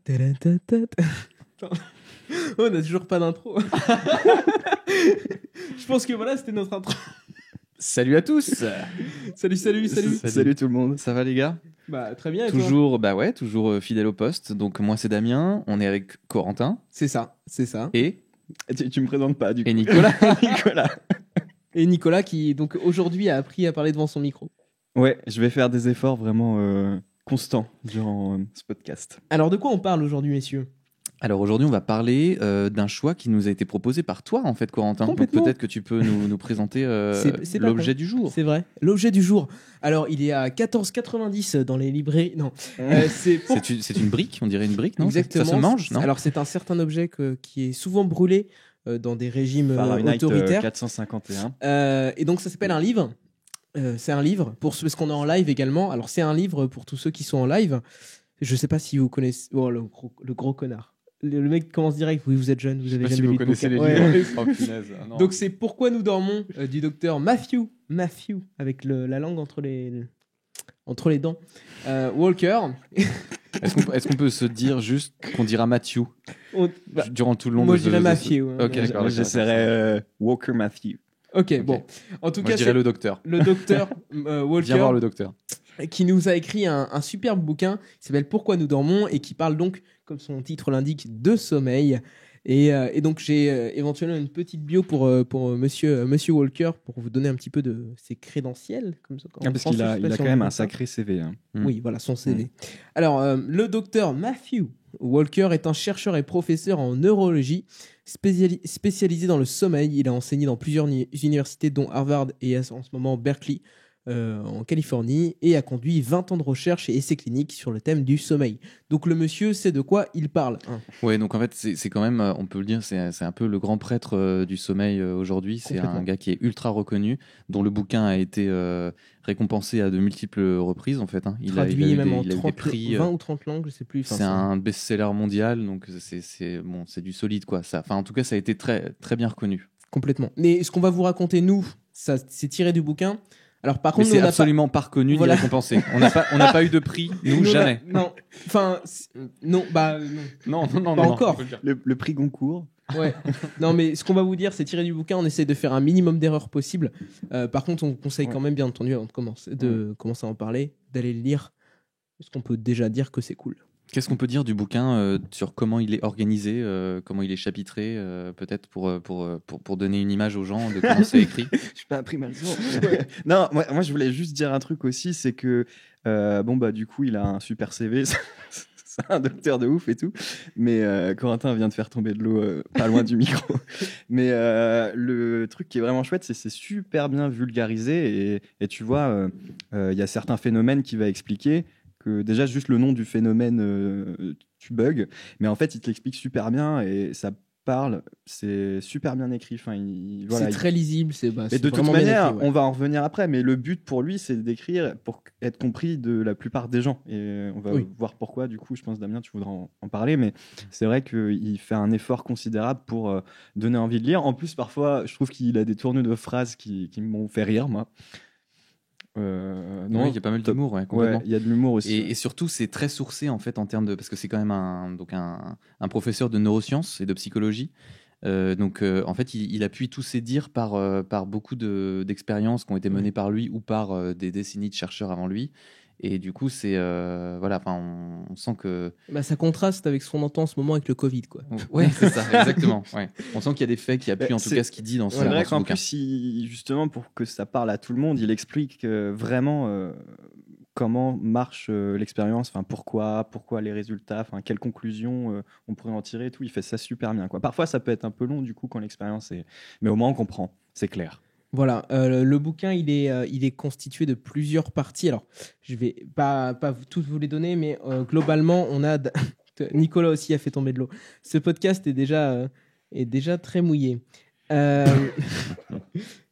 Attends. On n'a toujours pas d'intro. Je pense que voilà, c'était notre intro. Salut à tous. Salut. Tout le monde. Ça va les gars? Bah très bien. Et toi Toujours fidèle au poste. Donc moi c'est Damien. On est avec Corentin. C'est ça. Et Tu me présentes pas du coup. Et Nicolas. Et Nicolas qui donc aujourd'hui a appris à parler devant son micro. Ouais, je vais faire des efforts vraiment constants durant ce podcast. Alors de quoi on parle aujourd'hui, messieurs? Alors aujourd'hui, on va parler d'un choix qui nous a été proposé par toi, en fait, Corentin. Donc Complètement. peut-être que tu peux nous présenter C'est pas l'objet con. du jour. C'est vrai. L'objet du jour. Alors il est à 14,90 dans les librairies. Non. C'est une brique, on dirait une brique, non? Exactement. Ça se mange, non? Alors c'est un certain objet qui est souvent brûlé dans des régimes Fahrenheit autoritaires. 451. Et donc ça s'appelle un livre. C'est un livre parce qu'on est en live également. Alors c'est un livre pour tous ceux qui sont en live. Je sais pas si vous connaissez. Oh le gros connard. Le mec commence direct. Oui, vous êtes jeune, vous avez jamais lu de bouquin. Ouais. Oh, punaise. Ah, non. Donc c'est Pourquoi nous dormons du docteur Matthew avec la langue entre les dents. Walker. Est-ce qu'on peut se dire juste qu'on dira Matthew durant tout le long Moi de je dirais Matthew. Ok, d'accord. J'essaierai Walker Matthew. Ok, bon. En tout Moi, cas, je dirais le docteur. le docteur Walker. Viens voir le docteur. Qui nous a écrit un superbe bouquin qui s'appelle Pourquoi nous dormons et qui parle donc, comme son titre l'indique, de sommeil. Et donc j'ai éventuellement une petite bio pour monsieur Walker pour vous donner un petit peu de ses crédentiels. Comme ça, Parce qu'il a quand même un sacré CV. Hein. Oui, voilà, son CV. Alors, le docteur Matthew Walker est un chercheur et professeur en neurologie spécialisé dans le sommeil. Il a enseigné dans plusieurs universités, dont Harvard et en ce moment Berkeley, en Californie, et a conduit 20 ans de recherche et essais cliniques sur le thème du sommeil. Donc le monsieur sait de quoi il parle. Ouais, donc en fait c'est quand même, on peut le dire, c'est un peu le grand prêtre du sommeil aujourd'hui. C'est un gars qui est ultra reconnu, dont le bouquin a été récompensé à de multiples reprises en fait. Hein. Il a eu des prix, 20 ou 30 langues, je sais plus. C'est un best-seller mondial, donc c'est du solide quoi. Enfin en tout cas ça a été très très bien reconnu. Complètement. Mais ce qu'on va vous raconter nous, ça c'est tiré du bouquin. Alors par contre, c'est absolument pas reconnu ni récompensé. On n'a pas eu de prix, nous jamais. Non, enfin non, non. Non, pas encore. Le prix Goncourt. Ouais. Non, mais ce qu'on va vous dire, c'est tiré du bouquin. On essaie de faire un minimum d'erreurs possible. Par contre, on conseille quand même, bien entendu, avant de commencer à en parler, d'aller le lire. Parce qu'on peut déjà dire que c'est cool. Qu'est-ce qu'on peut dire du bouquin sur comment il est organisé, comment il est chapitré, peut-être pour donner une image aux gens de comment c'est écrit? Je suis pas imprimé le son. Non, moi je voulais juste dire un truc aussi, c'est que du coup il a un super CV, c'est un docteur de ouf et tout, mais Corentin vient de faire tomber de l'eau pas loin du micro. Mais le truc qui est vraiment chouette, c'est super bien vulgarisé et tu vois, il y a certains phénomènes qu'il va expliquer. Que déjà juste le nom du phénomène tu bugs, mais en fait il te l'explique super bien et ça parle, c'est super bien écrit. Enfin, c'est très lisible. Et de toute manière, on va en revenir après, mais le but pour lui c'est d'écrire pour être compris de la plupart des gens et on va voir pourquoi. Du coup, je pense Damien, tu voudras en parler, mais c'est vrai qu'il fait un effort considérable pour donner envie de lire. En plus, parfois, je trouve qu'il a des tournures de phrases qui m'ont fait rire, moi. Non, il y a pas mal d'humour, complètement. Ouais, il y a de l'humour aussi. Et surtout, c'est très sourcé en fait en termes de, parce que c'est quand même un professeur de neurosciences et de psychologie. En fait, il appuie tous ses dires par beaucoup d'expériences qui ont été menées par lui ou par des décennies de chercheurs avant lui. Et du coup, c'est on sent que ça contraste avec ce qu'on entend en ce moment avec le Covid, quoi. Ouais, c'est ça, exactement. Ouais. On sent qu'il y a des faits qui appuient en tout cas ce qu'il dit dans ce bouquin. C'est vrai qu'en plus, justement, pour que ça parle à tout le monde, il explique vraiment comment marche l'expérience, enfin pourquoi les résultats, enfin quelles conclusions on pourrait en tirer, et tout. Il fait ça super bien, quoi. Parfois, ça peut être un peu long du coup quand l'expérience est, mais au moins on comprend, c'est clair. Voilà, le bouquin, il est constitué de plusieurs parties. Alors, je vais pas toutes vous les donner, mais globalement, on a... Nicolas aussi a fait tomber de l'eau. Ce podcast est déjà très mouillé.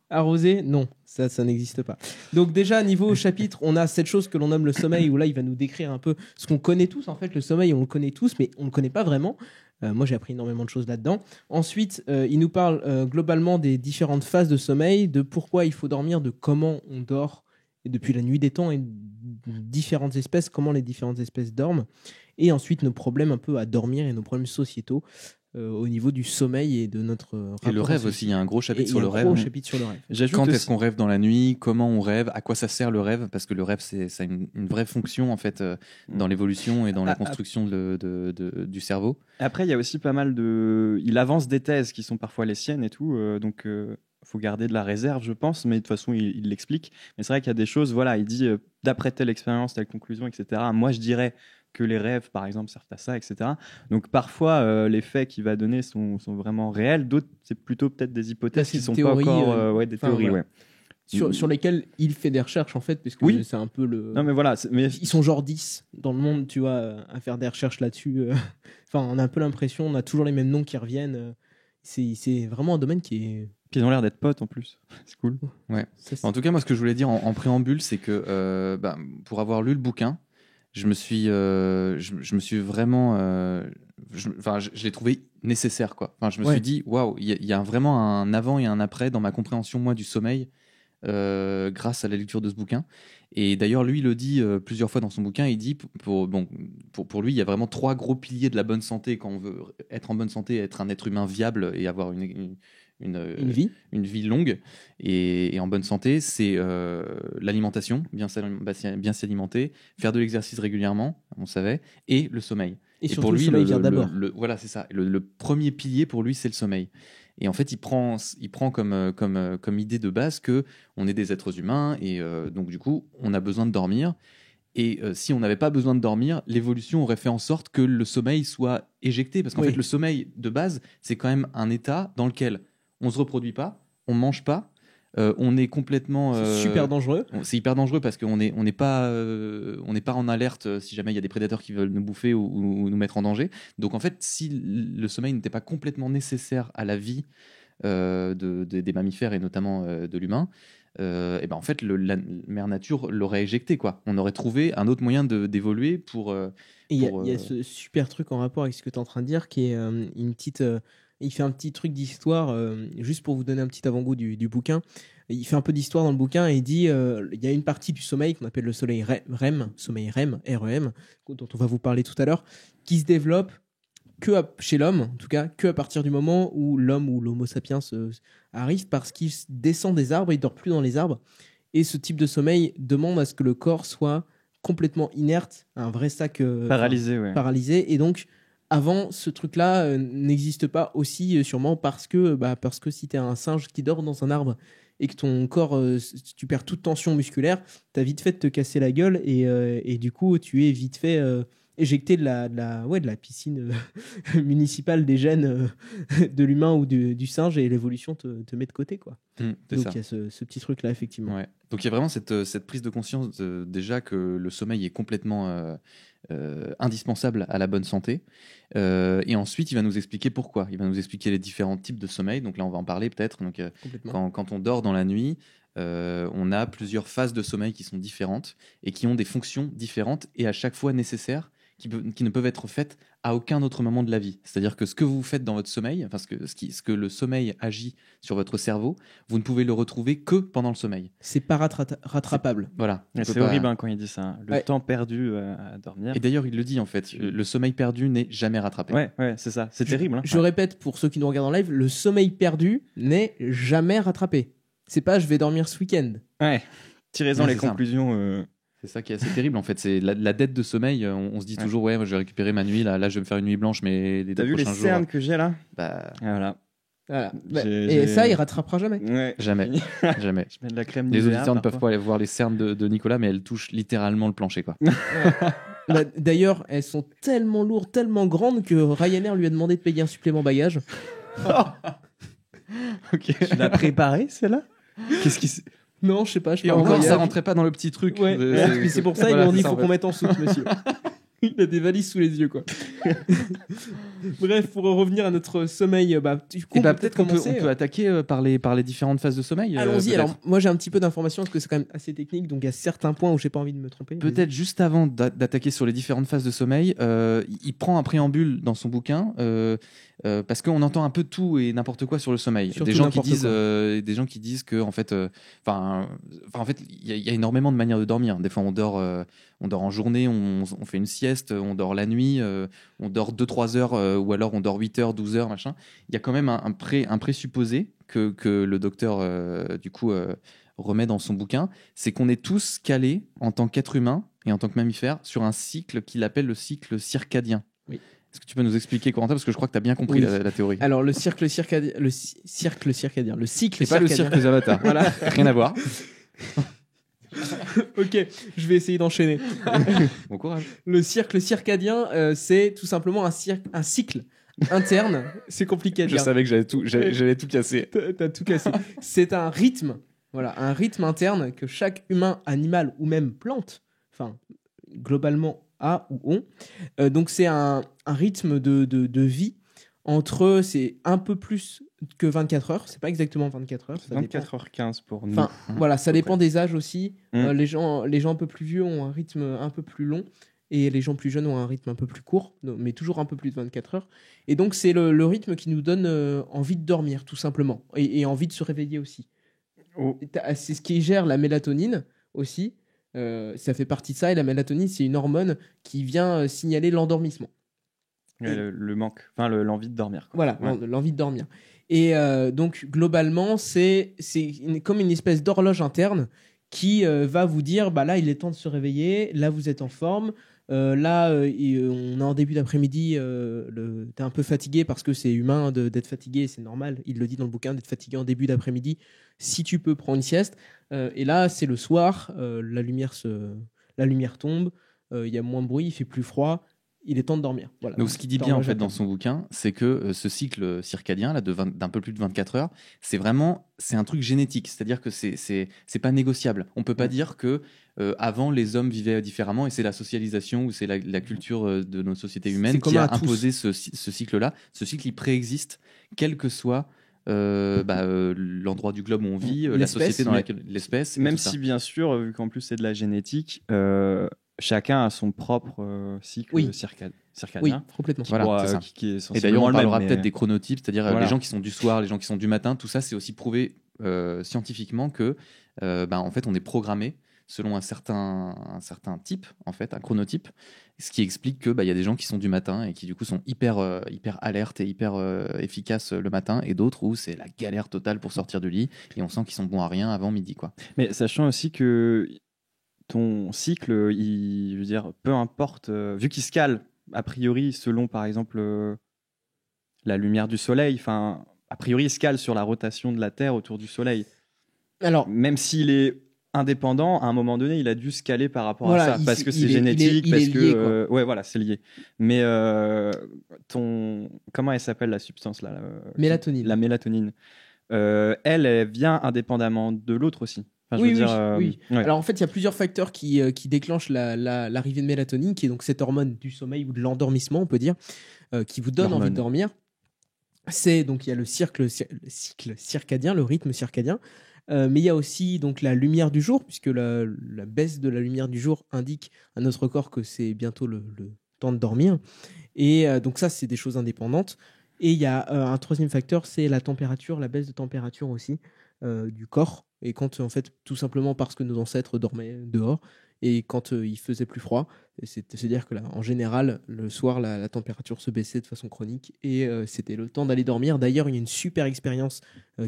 Arrosé, non, ça n'existe pas. Donc déjà, niveau chapitre, on a cette chose que l'on nomme le sommeil, où là, il va nous décrire un peu ce qu'on connaît tous. En fait, le sommeil, on le connaît tous, mais on ne le connaît pas vraiment. Moi, j'ai appris énormément de choses là-dedans. Ensuite, il nous parle globalement des différentes phases de sommeil, de pourquoi il faut dormir, de comment on dort, et depuis la nuit des temps, et différentes espèces, comment les différentes espèces dorment. et ensuite nos problèmes un peu à dormir et nos problèmes sociétaux au niveau du sommeil et de notre Et le rapport rêve à aussi, il y a un gros Et chapitre il y sur a le un rêve. gros chapitre sur le rêve. J'ajoute Quand aussi- est-ce qu'on rêve dans la nuit, comment on rêve, à quoi ça sert le rêve, parce que le rêve, ça a une vraie fonction en fait dans l'évolution et dans la construction du cerveau. Après, il y a aussi pas mal de. Il avance des thèses qui sont parfois les siennes et tout, donc faut garder de la réserve, je pense, mais de toute façon, il l'explique. Mais c'est vrai qu'il y a des choses, voilà, il dit d'après telle expérience, telle conclusion, etc. Moi, je dirais que les rêves, par exemple, servent à ça, etc. Donc parfois, les faits qu'il va donner sont vraiment réels, d'autres, c'est plutôt peut-être des hypothèses c'est qui sont des pas théories, encore. Des enfin, théories, voilà. ouais. Sur lesquels il fait des recherches en fait, parce que Oui. c'est un peu le. Non, mais voilà. Mais Ils sont genre 10 dans le monde, tu vois, à faire des recherches là-dessus. Enfin, on a un peu l'impression, on a toujours les mêmes noms qui reviennent. C'est vraiment un domaine qui est. Puis ils ont l'air d'être potes en plus. C'est cool. Ouais. Ça, c'est- En tout cas, moi, ce que je voulais dire en préambule, c'est que pour avoir lu le bouquin, je me suis vraiment, je l'ai trouvé nécessaire, quoi. Enfin, je me Ouais. suis dit, waouh, il y a vraiment un avant et un après dans ma compréhension moi du sommeil grâce à la lecture de ce bouquin. Et d'ailleurs, lui, il le dit plusieurs fois dans son bouquin. Il dit, pour lui, il y a vraiment 3 gros piliers de la bonne santé quand on veut être en bonne santé, être un être humain viable et avoir Une vie. une vie longue et en bonne santé, c'est l'alimentation, bien s'alimenter, faire de l'exercice régulièrement, on savait, et le sommeil. Et surtout, pour lui, le sommeil vient d'abord. voilà, c'est ça. Le premier pilier pour lui, c'est le sommeil. Et en fait, il prend comme idée de base que on est des êtres humains et donc du coup, on a besoin de dormir. Et si on n'avait pas besoin de dormir, l'évolution aurait fait en sorte que le sommeil soit éjecté. Parce qu'en Oui. fait, le sommeil de base, c'est quand même un état dans lequel on ne se reproduit pas, on ne mange pas, on est complètement... C'est super dangereux. C'est hyper dangereux parce qu'on n'est pas en alerte si jamais il y a des prédateurs qui veulent nous bouffer ou nous mettre en danger. Donc en fait, si le sommeil n'était pas complètement nécessaire à la vie des mammifères et notamment de l'humain, et ben en fait, la mère nature l'aurait éjecté, quoi. On aurait trouvé un autre moyen d'évoluer pour... Et il y a ce super truc en rapport avec ce que tu es en train de dire qui est une petite. Il fait un petit truc d'histoire, juste pour vous donner un petit avant-goût du bouquin. Il fait un peu d'histoire dans le bouquin et il dit il y a une partie du sommeil qu'on appelle le sommeil sommeil REM, REM, dont on va vous parler tout à l'heure, qui se développe chez l'homme, en tout cas, que à partir du moment où l'homme ou l'homo sapiens arrive, parce qu'il descend des arbres, il dort plus dans les arbres. Et ce type de sommeil demande à ce que le corps soit complètement inerte, un vrai sac Paralysé, ouais. paralysé. Et donc, avant, ce truc-là n'existe pas aussi sûrement parce que si tu es un singe qui dort dans un arbre et que ton corps, tu perds toute tension musculaire, tu as vite fait de te casser la gueule et du coup, tu es vite fait éjecté de la piscine municipale des gènes de l'humain ou du singe et l'évolution te met de côté, quoi. c'est Donc ça. il y a ce petit truc-là, effectivement. Ouais. Donc il y a vraiment cette prise de conscience déjà que le sommeil est complètement indispensable à la bonne santé. Et ensuite, il va nous expliquer pourquoi. Il va nous expliquer les différents types de sommeil. Donc là, on va en parler peut-être. Donc Complètement. quand on dort dans la nuit, on a plusieurs phases de sommeil qui sont différentes et qui ont des fonctions différentes et à chaque fois nécessaires, qui ne peuvent être faites à aucun autre moment de la vie. C'est-à-dire que ce que vous faites dans votre sommeil, enfin ce que le sommeil agit sur votre cerveau, vous ne pouvez le retrouver que pendant le sommeil. C'est pas rattrapable. Voilà. On C'est peut pas- horrible hein, quand il dit ça. Le Ouais. temps perdu à dormir. Et d'ailleurs, il le dit en fait, le sommeil perdu n'est jamais rattrapé. Ouais, c'est ça. C'est terrible. Hein. Je répète pour ceux qui nous regardent en live, le sommeil perdu n'est jamais rattrapé. C'est pas je vais dormir ce week-end. Ouais. Tirez-en Ouais, les c'est ça. conclusions. C'est ça qui est assez terrible en fait. C'est la dette de sommeil. On se dit Ouais. toujours, ouais, moi, je vais récupérer ma nuit. Là, je vais me faire une nuit blanche, mais les T'as 2 vu les prochains cernes jours, que j'ai là bah, Voilà. Voilà. J'ai- Et ça, il rattrapera jamais. Ouais. jamais, jamais. Je mets de la crème Les Nivea, auditeurs ne peuvent parfois. pas aller voir les cernes de Nicolas, mais elles touchent littéralement le plancher, quoi. D'ailleurs, elles sont tellement lourdes, tellement grandes que Ryanair lui a demandé de payer un supplément bagage. Ok. Tu l'as préparé celle-là Qu'est-ce qui se- Non, je sais pas. Je Et pars en encore, ça voyage. rentrait pas dans le petit truc. Ouais, mais c'est pour ça qu'ils Voilà, m'ont dit c'est il ça, faut en qu'on fait. mette en soupe, monsieur. Il a des valises sous les yeux, quoi. Bref, pour revenir à notre sommeil, du coup, Et on peut peut-être qu'on commencer. peut attaquer par les différentes phases de sommeil. Allons-y. peut-être. Alors, moi, j'ai un petit peu d'informations parce que c'est quand même assez technique, donc il y a certains points où j'ai pas envie de me tromper. Peut-être juste avant d'attaquer sur les différentes phases de sommeil, il prend un préambule dans son bouquin parce qu'on entend un peu tout et n'importe quoi sur le sommeil. Surtout Des gens qui n'importe quoi. des gens qui disent que en fait, en fait, il y a énormément de manières de dormir. Des fois, on dort en journée, on fait une sieste, on dort la nuit, on dort 2-3 heures ou alors on dort 8 heures, 12 heures, machin. Il y a quand même un présupposé que le docteur du coup remet dans son bouquin, c'est qu'on est tous calés en tant qu'être humain et en tant que mammifère sur un cycle qu'il appelle le cycle circadien. Oui. Est-ce que tu peux nous expliquer, Corentin, parce que je crois que tu as bien compris Oui. la théorie. Alors, le cycle circadien, le cycle circadien, le cycle C'est pas le circadien. cirque Zavata. Voilà. Rien à voir. Ok, je vais essayer d'enchaîner. Bon courage. Le cercle circadien, c'est tout simplement un cycle interne. C'est compliqué à Je dire. savais que j'allais tout casser. T'as tout cassé. C'est un rythme, voilà, un rythme interne que chaque humain, animal ou même plante, enfin globalement a ou ont. Donc c'est un rythme de vie entre, c'est un peu plus que 24 heures. C'est pas exactement 24 heures. Ça dépend. 24h15 pour nous. Enfin, voilà, ça dépend des âges aussi. Mm. Les gens un peu plus vieux ont un rythme un peu plus long et les gens plus jeunes ont un rythme un peu plus court, mais toujours un peu plus de 24 heures. Et donc, c'est le rythme qui nous donne envie de dormir, tout simplement, et envie de se réveiller aussi. Oh. C'est ce qui gère la mélatonine aussi. Ça fait partie de ça. Et la mélatonine, c'est une hormone qui vient signaler l'endormissement. Ouais, le manque, enfin l'envie de dormir. Quoi. Voilà, Ouais. l'envie de dormir. Et donc, globalement, c'est comme une espèce d'horloge interne qui va vous dire, bah là, il est temps de se réveiller, là, vous êtes en forme, là, on est en début d'après-midi, t'es un peu fatigué parce que c'est humain d'être fatigué, c'est normal, il le dit dans le bouquin, d'être fatigué en début d'après-midi, si tu peux prendre une sieste. Et là, c'est le soir, la lumière tombe, il y a moins de bruit, il fait plus froid, il est temps de dormir. Voilà. Donc, ce qu'il dit bien en fait dans son bouquin, c'est que ce cycle circadien là d'un peu plus de 24 heures, c'est un truc génétique, c'est-à-dire que c'est pas négociable. On peut pas dire que avant les hommes vivaient différemment et c'est la socialisation ou c'est la culture de nos sociétés humaines qui a imposé ce cycle-là. Ce cycle il préexiste, quel que soit l'endroit du globe où on vit, la société dans laquelle l'espèce. Même si bien sûr, vu qu'en plus c'est de la génétique. Chacun a son propre cycle circadien. Oui, complètement. Voilà, c'est ça. Qui est et d'ailleurs, on parlera peut-être mais... des chronotypes, c'est-à-dire les gens qui sont du soir, les gens qui sont du matin. Tout ça, c'est aussi prouvé scientifiquement que, en fait, on est programmé selon un certain type, en fait, un chronotype, ce qui explique que il y a des gens qui sont du matin et qui du coup sont hyper alertes et hyper efficaces le matin, et d'autres où c'est la galère totale pour sortir du lit et on sent qu'ils sont bons à rien avant midi, quoi. Mais sachant aussi que ton cycle, je veux dire, peu importe, vu qu'il se cale, a priori, selon par exemple la lumière du soleil, enfin, a priori, il se cale sur la rotation de la Terre autour du soleil. Alors, même s'il est indépendant, à un moment donné, il a dû se caler par rapport voilà, à ça, parce que c'est génétique, il parce est lié, que ouais, voilà, c'est lié. Mais comment elle s'appelle la substance là, mélatonine. La mélatonine. Elle vient indépendamment de l'autre aussi. Enfin, oui. Ouais. Alors en fait, il y a plusieurs facteurs qui déclenchent l'arrivée de mélatonine, qui est donc cette hormone du sommeil ou de l'endormissement, on peut dire, qui vous donne envie de dormir. Donc il y a le cycle circadien, le rythme circadien, mais il y a aussi donc la lumière du jour, puisque la baisse de la lumière du jour indique à notre corps que c'est bientôt le temps de dormir. Et donc ça, c'est des choses indépendantes. Et il y a un troisième facteur, c'est la température, la baisse de température aussi du corps. Et quand, en fait, tout simplement parce que nos ancêtres dormaient dehors, et quand il faisait plus froid, c'est-à-dire que là, en général, le soir, la température se baissait de façon chronique, et c'était le temps d'aller dormir. D'ailleurs, il y a une super expérience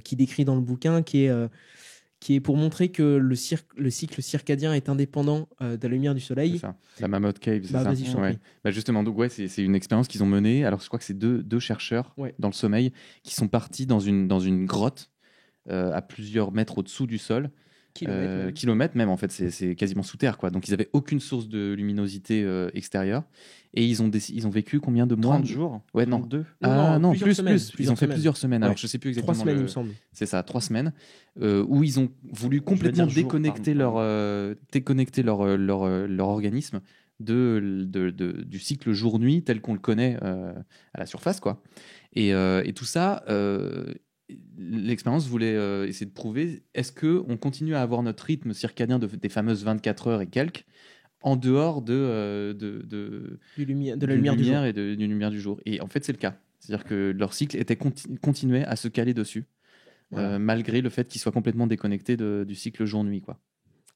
qui décrit dans le bouquin, qui est pour montrer que le cycle circadien est indépendant de la lumière du soleil. C'est ça. La Mammoth Cave, c'est ça. Vas-y, je t'en prie. Justement, donc c'est une expérience qu'ils ont menée. Alors, je crois que c'est deux chercheurs dans le sommeil qui sont partis dans une grotte à plusieurs mètres au-dessous du sol. Kilomètres même, en fait, c'est quasiment sous terre, quoi. Donc ils n'avaient aucune source de luminosité extérieure, et ils ont vécu combien de mois? 30 jours. Ouais, non. 32. Non, plus. Semaines, Ils ont fait plusieurs semaines. Ouais. Alors je sais plus exactement. 3 semaines, il me semble. C'est ça, 3 semaines, où ils ont voulu complètement déconnecter leur organisme du cycle jour-nuit tel qu'on le connaît à la surface, quoi. Et tout ça, l'expérience voulait essayer de prouver, est-ce qu'on continue à avoir notre rythme circadien des fameuses 24 heures et quelques en dehors de la lumière du jour. et d'une lumière du jour. Et en fait, c'est le cas. C'est-à-dire que leur cycle continuait à se caler dessus, Voilà. malgré le fait qu'ils soient complètement déconnectés du cycle jour-nuit, quoi.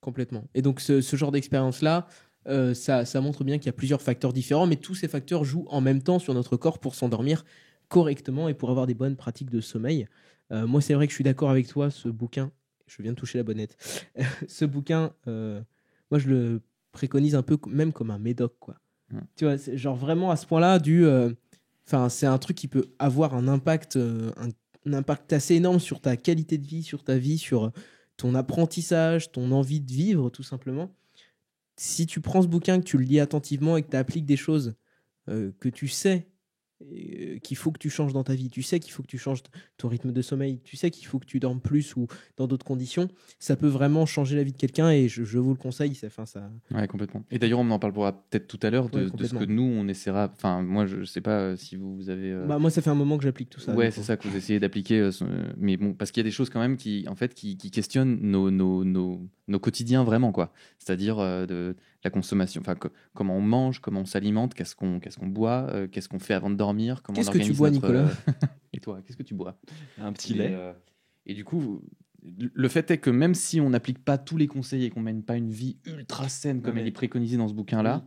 Complètement. Et donc, ce genre d'expérience-là, ça montre bien qu'il y a plusieurs facteurs différents, mais tous ces facteurs jouent en même temps sur notre corps pour s'endormir correctement et pour avoir des bonnes pratiques de sommeil. Moi, c'est vrai que je suis d'accord avec toi, ce bouquin, je viens de toucher la bonnette, ce bouquin, moi, je le préconise un peu même comme un médoc, quoi. Tu vois, c'est genre vraiment à ce point-là c'est un truc qui peut avoir un impact assez énorme sur ta qualité de vie, sur ta vie, sur ton apprentissage, ton envie de vivre, tout simplement. Si tu prends ce bouquin, que tu le lis attentivement et que tu appliques des choses que tu sais qu'il faut que tu changes dans ta vie, tu sais qu'il faut que tu changes ton rythme de sommeil, tu sais qu'il faut que tu dormes plus ou dans d'autres conditions, ça peut vraiment changer la vie de quelqu'un et je vous le conseille. Ça. Ouais, complètement. Et d'ailleurs, on en parlera peut-être tout à l'heure de ce que nous, on essaiera. Enfin, moi, je sais pas si vous avez. Moi, ça fait un moment que j'applique tout ça. Ouais, c'est ça que vous essayez d'appliquer. Mais bon, parce qu'il y a des choses quand même qui questionnent nos quotidiens vraiment, quoi. C'est-à-dire de la consommation, enfin, comment on mange, comment on s'alimente, qu'est-ce qu'on boit, qu'est-ce qu'on fait avant de dormir, comment Qu'est-ce on que organise tu bois, notre, Nicolas Et toi, qu'est-ce que tu bois? Un petit lait. Et du coup, le fait est que même si on n'applique pas tous les conseils et qu'on mène pas une vie ultra saine comme elle est préconisée dans ce bouquin-là,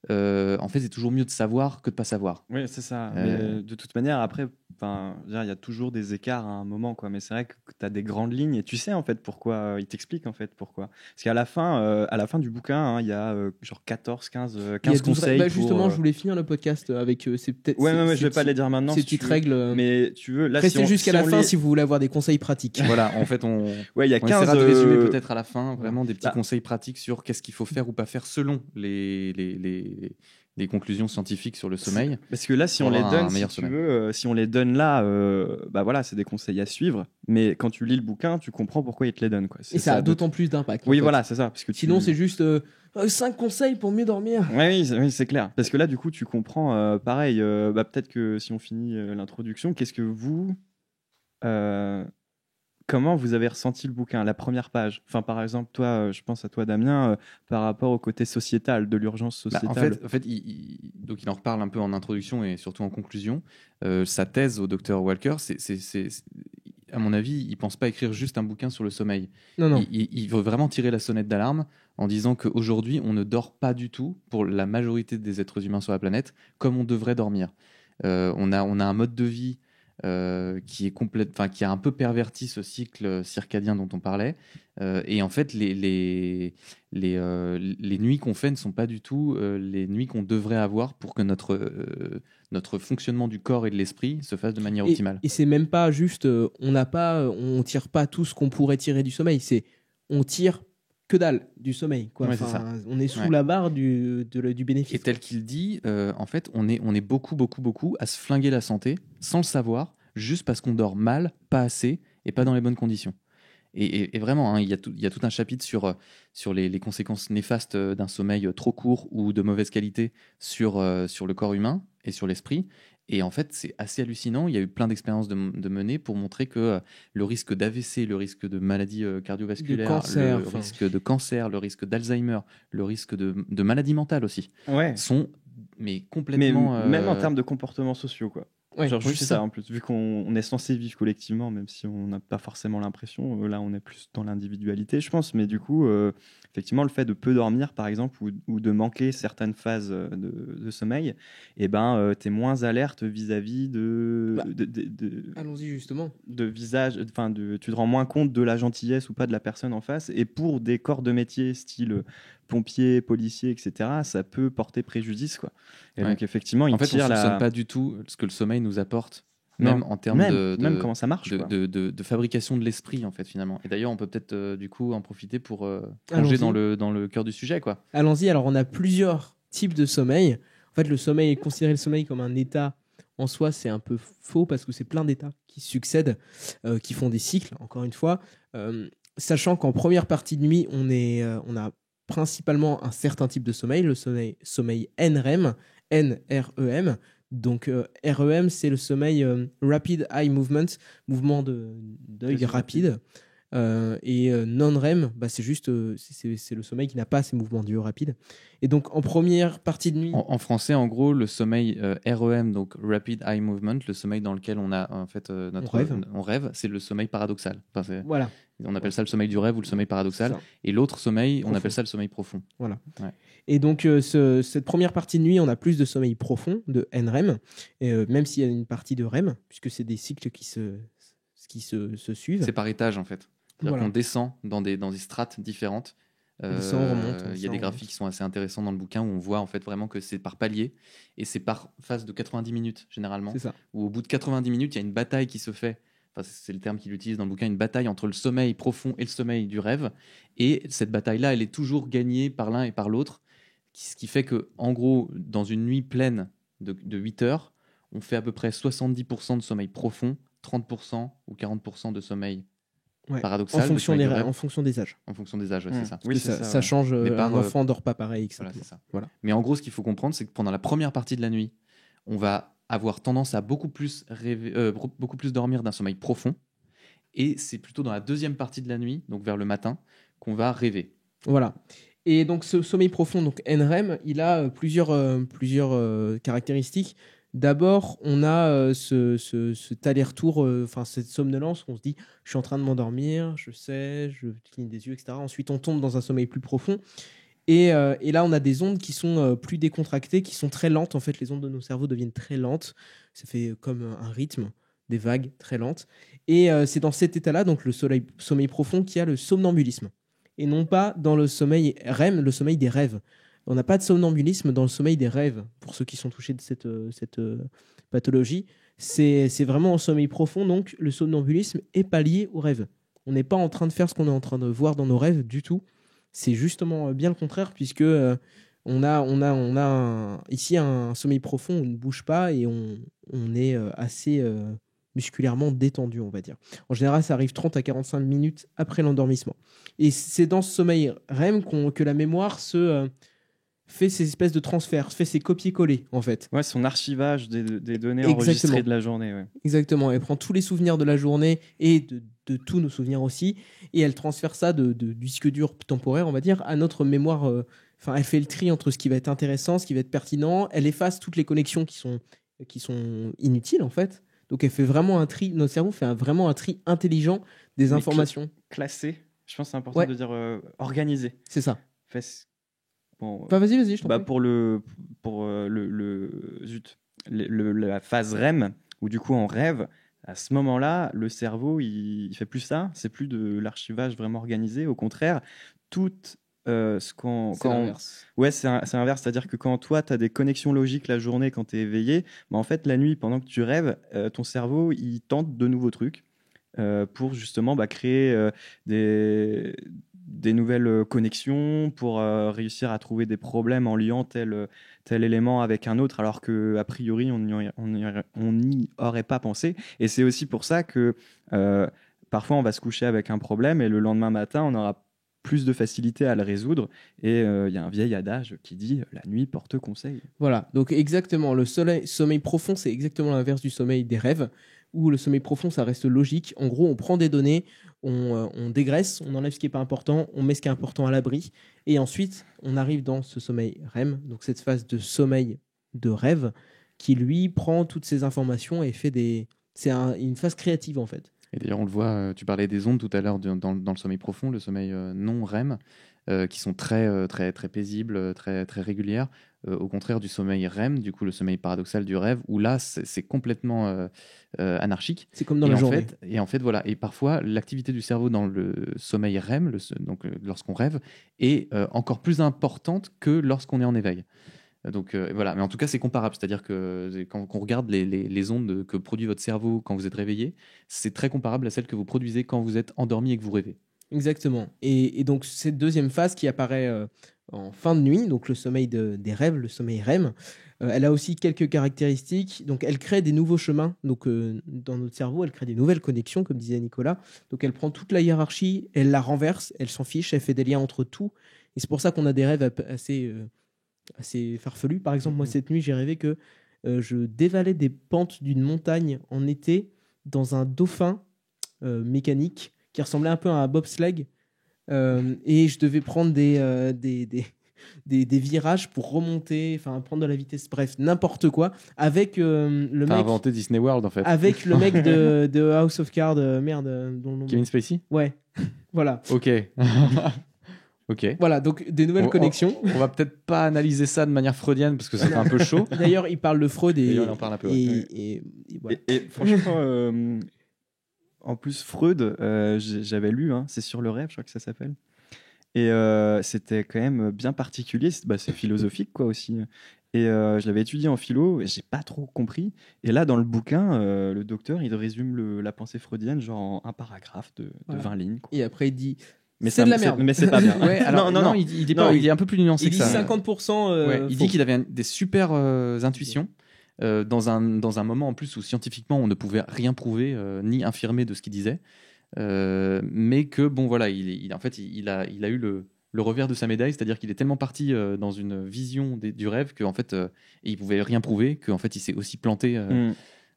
en fait, c'est toujours mieux de savoir que de pas savoir. Oui, c'est ça. Mais de toute manière, après, il y a toujours des écarts à un moment, quoi. Mais c'est vrai que tu as des grandes lignes et tu sais en fait pourquoi. Il t'explique en fait pourquoi. Parce qu'à la fin du bouquin, il y a genre 14, 15 conseils. Justement, je voulais finir le podcast avec c'est peut-être. Ouais, je vais pas les dire maintenant. Ces petites règles. Mais tu veux, là, restez jusqu'à la fin si vous voulez avoir des conseils pratiques. Voilà, en fait, il y a 15. Essaiera de résumer peut-être à la fin vraiment des petits conseils pratiques sur qu'est-ce qu'il faut faire ou pas faire selon les conclusions scientifiques sur le sommeil. Parce que là, si on les donne, si on les donne là, voilà, c'est des conseils à suivre. Mais quand tu lis le bouquin, tu comprends pourquoi il te les donne, quoi. Et ça a d'autant plus d'impact. Oui, voilà, c'est ça. Parce que sinon, c'est juste 5 conseils pour mieux dormir. Oui, c'est clair. Parce que là, du coup, tu comprends. Pareil, peut-être que si on finit l'introduction, qu'est-ce que vous. Comment vous avez ressenti le bouquin, la première page? Enfin, par exemple, toi, je pense à toi, Damien, par rapport au côté sociétal, de l'urgence sociétale. En fait, il en reparle un peu en introduction et surtout en conclusion. Sa thèse au docteur Walker, à mon avis, il pense pas écrire juste un bouquin sur le sommeil. Non. Il veut vraiment tirer la sonnette d'alarme en disant qu'aujourd'hui, on ne dort pas du tout, pour la majorité des êtres humains sur la planète, comme on devrait dormir. On a un mode de vie qui a un peu perverti ce cycle circadien dont on parlait, et en fait les nuits qu'on fait ne sont pas du tout les nuits qu'on devrait avoir pour que notre fonctionnement du corps et de l'esprit se fasse de manière optimale. Et c'est même pas juste on tire pas tout ce qu'on pourrait tirer du sommeil, c'est on tire que dalle du sommeil, quoi. Ouais, on est sous la barre du bénéfice. Et tel qu'il dit, en fait, on est beaucoup à se flinguer la santé sans le savoir, juste parce qu'on dort mal, pas assez et pas dans les bonnes conditions. Et vraiment, hein, il y a tout un chapitre sur les conséquences néfastes d'un sommeil trop court ou de mauvaise qualité sur le corps humain et sur l'esprit. Et en fait, c'est assez hallucinant. Il y a eu plein d'expériences de menées pour montrer que le risque d'AVC, le risque de maladies cardiovasculaires, risque de cancer, le risque d'Alzheimer, le risque de maladies mentales aussi, sont complètement... Mais même en termes de comportements sociaux, quoi. Ouais, genre juste ça en plus, vu qu'on est censé vivre collectivement, même si on n'a pas forcément l'impression, là on est plus dans l'individualité, je pense, mais du coup, effectivement, le fait de peu dormir, par exemple, ou de manquer certaines phases de sommeil, t'es moins alerte vis-à-vis allons-y justement. De visage, tu te rends moins compte de la gentillesse ou pas de la personne en face, et pour des corps de métier style pompiers, policiers, etc., ça peut porter préjudice, quoi. Et donc effectivement, on soupçonne pas du tout ce que le sommeil nous apporte, même en termes même comment ça marche, de fabrication de l'esprit, en fait, finalement. Et d'ailleurs, on peut peut-être du coup en profiter pour plonger dans le cœur du sujet, quoi. Allons-y. Alors, on a plusieurs types de sommeil. En fait, considérer le sommeil comme un état en soi, c'est un peu faux parce que c'est plein d'états qui succèdent, qui font des cycles, encore une fois. Sachant qu'en première partie de nuit, on a principalement un certain type de sommeil, le sommeil NREM, N-R-E-M. Donc REM, c'est le sommeil Rapid Eye Movement, mouvement d'œil rapide. Et non-REM, c'est juste c'est le sommeil qui n'a pas ces mouvements d'yeux rapides. Et donc en première partie de nuit, En français, en gros, le sommeil REM, donc Rapid Eye Movement, le sommeil dans lequel on a en fait on rêve, c'est le sommeil paradoxal. Enfin, voilà. On appelle ça le sommeil du rêve ou le sommeil paradoxal. Et l'autre sommeil, on appelle ça le sommeil profond. Voilà. Ouais. Et donc cette première partie de nuit, on a plus de sommeil profond, de NREM, même s'il y a une partie de REM, puisque c'est des cycles qui se suivent. C'est par étage en fait. C'est-à-dire qu'on descend dans des strates différentes. Il y a des graphiques qui sont assez intéressants dans le bouquin où on voit en fait vraiment que c'est par palier et c'est par phase de 90 minutes généralement. C'est ça. Où au bout de 90 minutes, il y a une bataille qui se fait. Enfin, c'est le terme qu'il utilise dans le bouquin, une bataille entre le sommeil profond et le sommeil du rêve. Et cette bataille-là, elle est toujours gagnée par l'un et par l'autre. Ce qui fait que, en gros, dans une nuit pleine de 8 heures, on fait à peu près 70% de sommeil profond, 30% ou 40% de sommeil paradoxal. En fonction des âges. En fonction des âges, c'est ça. Oui, ça change. Un enfant dort pas pareil. Voilà, c'est ça. Voilà. Mais en gros, ce qu'il faut comprendre, c'est que pendant la première partie de la nuit, on va avoir tendance à beaucoup plus dormir d'un sommeil profond. Et c'est plutôt dans la deuxième partie de la nuit, donc vers le matin, qu'on va rêver. Voilà. Et donc ce sommeil profond, donc NREM, il a plusieurs caractéristiques. D'abord, on a cet aller-retour, cette somnolence où on se dit « je suis en train de m'endormir, je sais, je cligne des yeux, etc. » Ensuite, on tombe dans un sommeil plus profond. Et là, on a des ondes qui sont plus décontractées, qui sont très lentes. En fait, les ondes de nos cerveaux deviennent très lentes. Ça fait comme un rythme, des vagues très lentes. Et c'est dans cet état-là, donc le sommeil profond, qu'il y a le somnambulisme. Et non pas dans le sommeil REM, le sommeil des rêves. On n'a pas de somnambulisme dans le sommeil des rêves, pour ceux qui sont touchés de cette pathologie. C'est vraiment un sommeil profond, donc le somnambulisme est pas lié au rêve. On n'est pas en train de faire ce qu'on est en train de voir dans nos rêves du tout. C'est justement bien le contraire, puisque on a ici un sommeil profond, on ne bouge pas et on est assez musculairement détendu, on va dire. En général, ça arrive 30 à 45 minutes après l'endormissement. Et c'est dans ce sommeil REM que la mémoire fait ces espèces de transferts, fait ces copier-coller, en fait. Ouais, son archivage des données enregistrées de la journée. Ouais. Exactement. Elle prend tous les souvenirs de la journée et de tous nos souvenirs aussi, et elle transfère ça du disque dur temporaire, on va dire, à notre mémoire. Elle fait le tri entre ce qui va être intéressant, ce qui va être pertinent. Elle efface toutes les connexions qui sont inutiles, en fait. Donc, elle fait vraiment un tri. Notre cerveau fait vraiment un tri intelligent des informations. Classé. Je pense que c'est important de dire organisé. C'est ça. Bon, vas-y, je t'en prie. Pour la phase REM, où du coup on rêve, à ce moment-là, le cerveau, il fait plus ça. C'est plus de l'archivage vraiment organisé. Au contraire, tout l'inverse. Ouais, c'est l'inverse. C'est-à-dire que quand toi, tu as des connexions logiques la journée, quand tu es éveillé, en fait, la nuit, pendant que tu rêves, ton cerveau, il tente de nouveaux trucs pour justement créer des nouvelles connexions, pour réussir à trouver des problèmes en liant tel élément avec un autre, alors qu'a priori, on n'y aurait pas pensé. Et c'est aussi pour ça que parfois, on va se coucher avec un problème et le lendemain matin, on aura plus de facilité à le résoudre. Et il y a un vieil adage qui dit « la nuit porte conseil ». Voilà, donc exactement, le sommeil profond, c'est exactement l'inverse du sommeil des rêves, où le sommeil profond, ça reste logique. En gros, on prend des données, on dégraisse, on enlève ce qui n'est pas important, on met ce qui est important à l'abri, et ensuite, on arrive dans ce sommeil REM, donc cette phase de sommeil de rêve, qui lui prend toutes ces informations et fait c'est une phase créative, en fait. Et d'ailleurs, on le voit, tu parlais des ondes tout à l'heure dans le sommeil profond, le sommeil non REM, qui sont très, très, très paisibles, très, très régulières, au contraire du sommeil REM, du coup le sommeil paradoxal du rêve, où là, c'est complètement anarchique. C'est comme dans la journée. Et en fait, voilà. Et parfois, l'activité du cerveau dans le sommeil REM, lorsqu'on rêve, est encore plus importante que lorsqu'on est en éveil. Donc voilà, mais en tout cas c'est comparable, c'est-à-dire que quand on regarde les ondes que produit votre cerveau quand vous êtes réveillé, c'est très comparable à celles que vous produisez quand vous êtes endormi et que vous rêvez. Exactement. Et donc cette deuxième phase qui apparaît en fin de nuit, donc le sommeil des rêves, le sommeil REM, elle a aussi quelques caractéristiques. Donc elle crée des nouveaux chemins. Donc dans notre cerveau, elle crée des nouvelles connexions, comme disait Nicolas. Donc elle prend toute la hiérarchie, elle la renverse, elle s'en fiche, elle fait des liens entre tout. Et c'est pour ça qu'on a des rêves assez farfelus. Par exemple, moi, cette nuit, j'ai rêvé que je dévalais des pentes d'une montagne en été dans un dauphin mécanique qui ressemblait un peu à un bobsleigh. Et je devais prendre des virages pour remonter, enfin prendre de la vitesse, bref, n'importe quoi, avec le T'as mec, inventé Disney World en fait. avec le mec de House of Cards, merde, dont le nom- Kevin Spacey. Ouais, voilà. Ok. Ok. Voilà, donc des nouvelles connexions. On va peut-être pas analyser ça de manière freudienne parce que c'est un peu chaud. D'ailleurs, il parle de Freud et, D'ailleurs, on en parle un peu, ouais. et voilà. Et franchement, en plus, Freud, j'avais lu, hein, c'est sur le rêve, je crois que ça s'appelle. Et c'était quand même bien particulier. C'est philosophique, quoi, aussi. Et je l'avais étudié en philo et j'ai pas trop compris. Et là, dans le bouquin, le docteur, il résume la pensée freudienne genre en un paragraphe de Voilà. 20 lignes, quoi. Et après, il dit Mais c'est de la merde. Mais c'est pas bien. Ouais, alors, non. il est un peu plus nuancé il que dit ça. 50%. Ouais, il faux. dit qu'il avait des super intuitions dans un moment en plus où scientifiquement on ne pouvait rien prouver ni infirmer de ce qu'il disait, mais que bon voilà, en fait il a eu le revers de sa médaille, c'est-à-dire qu'il est tellement parti dans une vision du rêve qu'en fait il pouvait rien prouver, qu'en fait il s'est aussi planté.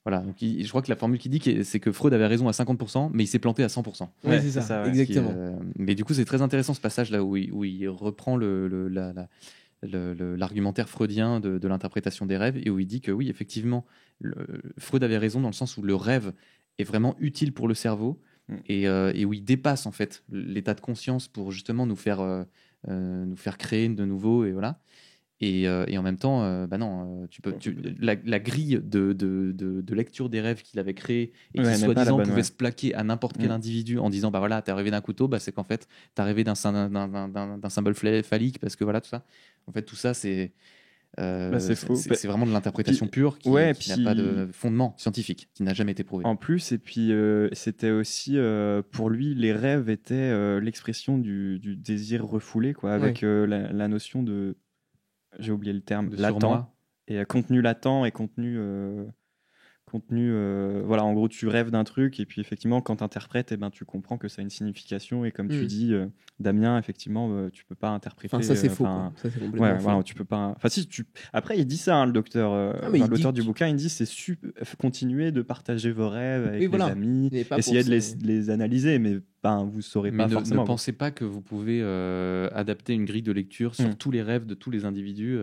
Voilà, donc je crois que la formule qu'il dit, c'est que Freud avait raison à 50%, mais il s'est planté à 100%. Ouais, Ouais, c'est c'est ça, ça, ouais. exactement. Mais du coup, c'est très intéressant ce passage-là où il reprend l'argumentaire freudien de l'interprétation des rêves et où il dit que oui, effectivement, Freud avait raison dans le sens où le rêve est vraiment utile pour le cerveau et où il dépasse en fait l'état de conscience pour justement nous faire créer de nouveau et voilà. Et en même temps, bah non, la grille de lecture des rêves qu'il avait créée et qui, Ouais, n'est pas la soi-disant, bonne, pouvait ouais. se plaquer à n'importe quel individu en disant, bah voilà, t'es rêvé d'un couteau, bah c'est qu'en fait, t'as rêvé d'un symbole phallique, parce que voilà, tout ça. En fait, tout ça, c'est c'est faux. c'est vraiment de l'interprétation Puis- pure qui ouais, n'a puis- pas de fondement scientifique, qui n'a jamais été prouvé. En plus, et puis c'était aussi pour lui, les rêves étaient l'expression du désir refoulé, quoi, avec la notion de, j'ai oublié le terme, De latent, surmoi. et contenu latent et contenu, voilà, en gros, tu rêves d'un truc, et puis effectivement, quand tu interprètes, tu comprends que ça a une signification, et comme tu dis, Damien, effectivement, tu peux pas interpréter. Enfin, ça, c'est faux. Quoi. Ça, c'est complètement Ouais, faux. voilà, tu peux pas. Enfin, si tu. Après, il dit ça, hein, le docteur, mais il l'auteur dit du bouquin, il dit continuez de partager vos rêves avec Oui, voilà. les amis, Mais pas essayez pour de ça. les analyser, mais vous saurez Mais pas ne forcément. pensez pas que vous pouvez adapter une grille de lecture sur tous les rêves de tous les individus,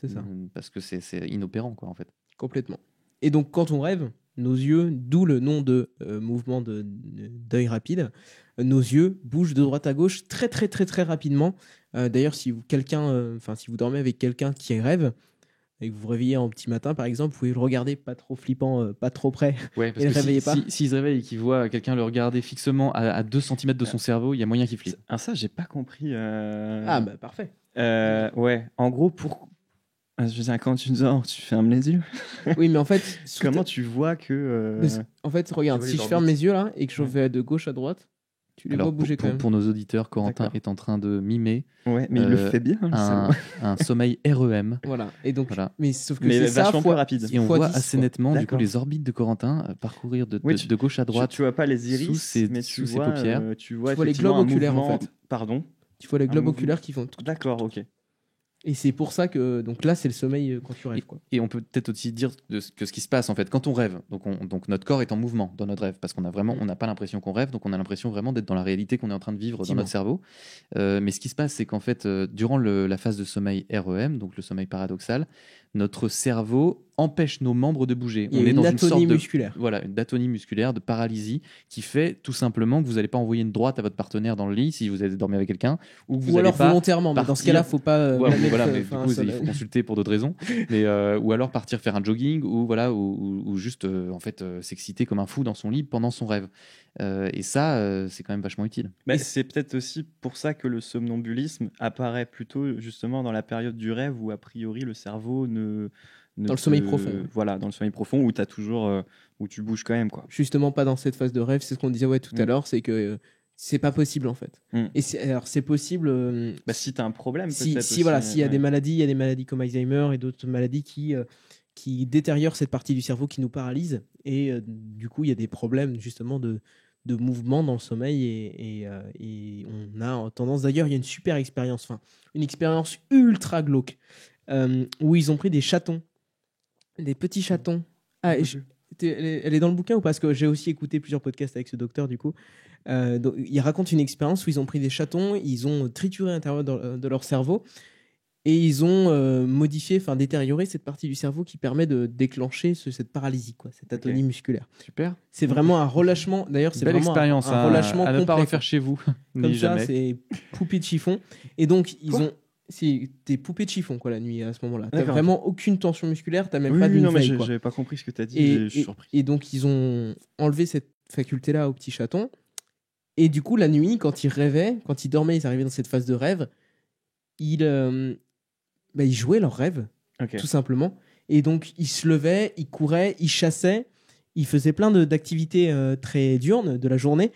C'est ça. parce que c'est inopérant, quoi, en fait. Complètement. Et donc, quand on rêve, nos yeux, d'où le nom de mouvement d'œil rapide, nos yeux bougent de droite à gauche très très très très rapidement. D'ailleurs, si vous dormez avec quelqu'un qui rêve et que vous vous réveillez en petit matin, par exemple, vous pouvez le regarder pas trop flippant, pas trop près. Ouais, parce Et que le réveillez pas. s'il se réveille et qu'il voit quelqu'un le regarder fixement à 2 cm de son cerveau, il y a moyen qu'il flippe. Ah, ça, j'ai pas compris. Ah, bah parfait. Ouais, en gros, je veux dire, quand tu dors, tu fermes les yeux. Oui, mais en fait, Comment tu vois que. En fait, regarde, tu vois si les je ferme orbites. mes yeux là et que je vais de gauche à droite, tu les vois Alors, bouger quand même. pour nos auditeurs, Corentin D'accord. est en train de mimer Ouais, mais il le fait bien, le salaud. un sommeil REM. Voilà. Et donc, Voilà. mais sauf que Mais c'est ça vachement fois, plus rapide. Et on fois voit 10, assez quoi. nettement du coup D'accord. les orbites de Corentin parcourir de Oui, gauche à droite. Tu vois pas les iris, sous ses- mais sous tu ses vois, paupières. tu vois les effectivement globes un oculaires, en mouvement- fait. Pardon. Tu vois les globes mouvement. oculaires qui font. D'accord, ok. Et c'est pour ça que donc là c'est le sommeil quand tu rêves quoi. Et on peut peut-être aussi dire que ce qui se passe en fait quand on rêve. Donc notre corps est en mouvement dans notre rêve parce qu'on n'a pas l'impression qu'on rêve, donc on a l'impression vraiment d'être dans la réalité qu'on est en train de vivre dans Effectivement. notre cerveau. Mais ce qui se passe, c'est qu'en fait, durant la phase de sommeil REM, donc le sommeil paradoxal, notre cerveau empêche nos membres de bouger. Il y a On est une dans une atonie sorte de musculaire. Voilà, une atonie musculaire, de paralysie, qui fait tout simplement que vous n'allez pas envoyer une droite à votre partenaire dans le lit si vous avez dormi avec quelqu'un, ou que vous Ou allez alors pas volontairement, mais dans ce partir- cas-là, faut pas. Ouais, blâmer voilà, le- mais du enfin, coup, ça- il faut consulter pour d'autres raisons. Mais, ou alors partir faire un jogging, ou voilà, ou juste en fait s'exciter comme un fou dans son lit pendant son rêve. Et ça, c'est quand même vachement utile. Mais c'est peut-être aussi pour ça que le somnambulisme apparaît plutôt justement dans la période du rêve où a priori le cerveau ne Dans le sommeil profond. Voilà, dans le sommeil profond où t'as toujours où tu bouges quand même quoi. Justement pas dans cette phase de rêve. C'est ce qu'on disait tout à l'heure, c'est que c'est pas possible en fait. Et alors c'est possible. Bah, si t'as un problème si peut-être. si voilà, aussi, s'il y a des maladies, il y a des maladies comme Alzheimer et d'autres maladies qui détériorent cette partie du cerveau qui nous paralyse et du coup il y a des problèmes justement de de mouvement dans le sommeil et on a tendance, d'ailleurs, il y a une super expérience, enfin, une expérience ultra glauque où ils ont pris des chatons, des petits chatons. Ah, elle est dans le bouquin ou pas? Parce que j'ai aussi écouté plusieurs podcasts avec ce docteur, du coup. Donc, il raconte une expérience où ils ont pris des chatons, ils ont trituré l'intérieur de leur cerveau et ils ont modifié, enfin détérioré cette partie du cerveau qui permet de déclencher cette paralysie, quoi, cette atonie musculaire. Super. C'est vraiment un relâchement. D'ailleurs, c'est Belle vraiment expérience un relâchement à ne pas complet, refaire quoi. chez vous. Comme Ni ça, jamais. c'est poupée de chiffon. Et donc, ils Quoi ont. C'est des poupées de chiffon, quoi, la nuit, à ce moment-là. T'as D'accord, vraiment aucune tension musculaire, t'as même Oui, pas oui, d'une non, mais veille, quoi. j'avais pas compris ce que tu as dit, je suis Et surpris. donc, ils ont enlevé cette faculté-là au petit chaton. Et du coup, la nuit, quand ils rêvaient, quand ils dormaient, ils arrivaient dans cette phase de rêve, ils jouaient leurs rêves, Ok. tout simplement. Et donc, ils se levaient, ils couraient, ils chassaient, ils faisaient plein d'activités très diurnes de la journée.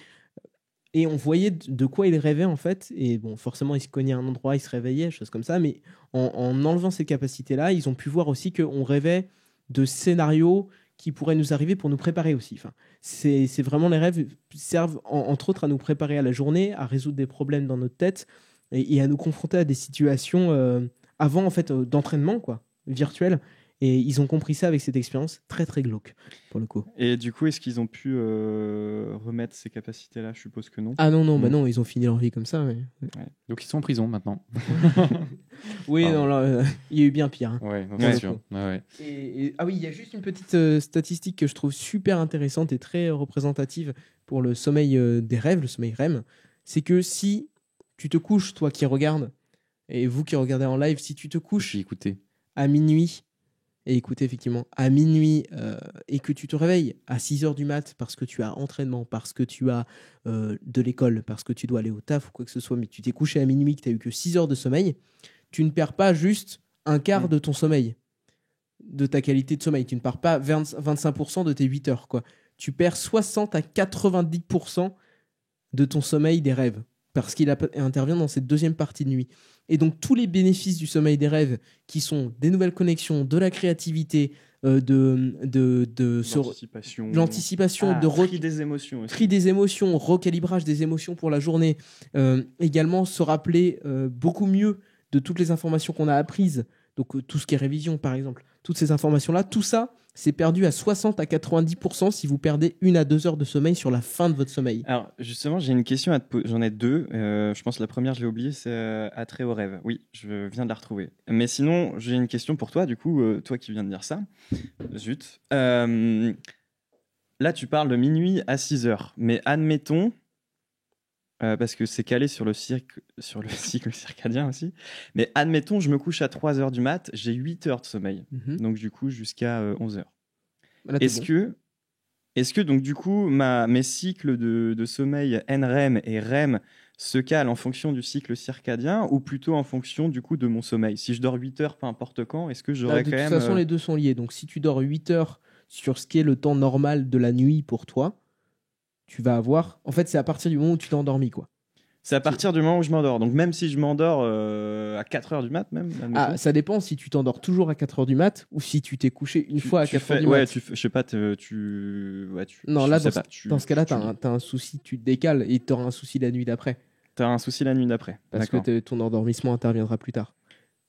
Et on voyait de quoi ils rêvaient, en fait. Et bon, forcément, ils se cognaient à un endroit, ils se réveillaient, choses comme ça. Mais en enlevant ces capacités-là, ils ont pu voir aussi qu'on rêvait de scénarios qui pourraient nous arriver pour nous préparer aussi. Enfin, c'est vraiment, les rêves servent entre autres à nous préparer à la journée, à résoudre des problèmes dans notre tête et à nous confronter à des situations avant, en fait, d'entraînement, quoi, virtuel. Et ils ont compris ça avec cette expérience très très glauque, pour le coup. Et du coup, est-ce qu'ils ont pu remettre ces capacités-là? Je suppose que non. Ah non, bah non, ils ont fini leur vie comme ça. Mais... Donc ils sont en prison maintenant. Oui, Pardon. non, là, il y a eu bien pire. Hein. Ouais, Ouais. c'est sûr. Ouais. Ah oui, il y a juste une petite statistique que je trouve super intéressante et très représentative pour le sommeil des rêves, le sommeil REM. C'est que si tu te couches, toi qui regardes, et vous qui regardez en live, si tu te couches J'ai écouté. à minuit, et écoutez effectivement, à minuit, et que tu te réveilles à 6h du mat parce que tu as entraînement, parce que tu as de l'école, parce que tu dois aller au taf ou quoi que ce soit, mais tu t'es couché à minuit, que tu as eu que 6 heures de sommeil, tu ne perds pas juste un quart de ton sommeil, de ta qualité de sommeil. Tu ne perds pas 25% de tes 8 heures, quoi. Tu perds 60 à 90% de ton sommeil des rêves, parce qu'il intervient dans cette deuxième partie de nuit. Et donc, tous les bénéfices du sommeil des rêves, qui sont des nouvelles connexions, de la créativité, l'anticipation, tri des émotions aussi. tri des émotions, recalibrage des émotions pour la journée, également se rappeler beaucoup mieux de toutes les informations qu'on a apprises, donc tout ce qui est révision par exemple, toutes ces informations-là, tout ça, c'est perdu à 60 à 90% si vous perdez 1 à 2 heures de sommeil sur la fin de votre sommeil. Alors, justement, j'ai une question à te poser. J'en ai deux. Je pense que la première, je l'ai oubliée, c'est attrait au rêve. Oui, je viens de la retrouver. Mais sinon, j'ai une question pour toi, du coup, toi qui viens de dire ça. Zut. Là, tu parles de minuit à 6 heures. Mais admettons, parce que c'est calé sur le cycle circadien aussi, mais admettons, je me couche à 3 heures du mat, j'ai 8 heures de sommeil. Donc, du coup, jusqu'à 11 heures. Là, t'es bon. Est-ce que donc du coup mes cycles de sommeil NREM et REM se calent en fonction du cycle circadien ou plutôt en fonction du coup de mon sommeil? Si je dors 8 heures peu importe quand, est-ce que Là, j'aurai de quand toute même façon, les deux sont liés. Donc, si tu dors 8 heures sur ce qui est le temps normal de la nuit pour toi, tu vas avoir... En fait, c'est à partir du moment où tu t'es endormi, quoi. c'est à partir du moment où je m'endors. Donc même si je m'endors à 4 heures du mat même. Ah, admettons, ça dépend si tu t'endors toujours à 4 heures du mat ou si tu t'es couché une fois à 4 heures du ouais, mat. je sais pas, Non, je là, sais dans, pas, dans ce cas-là, t'as un souci, tu te décales et t'auras un souci la nuit d'après. t'as un souci la nuit d'après. Parce que D'accord. ton endormissement interviendra plus tard.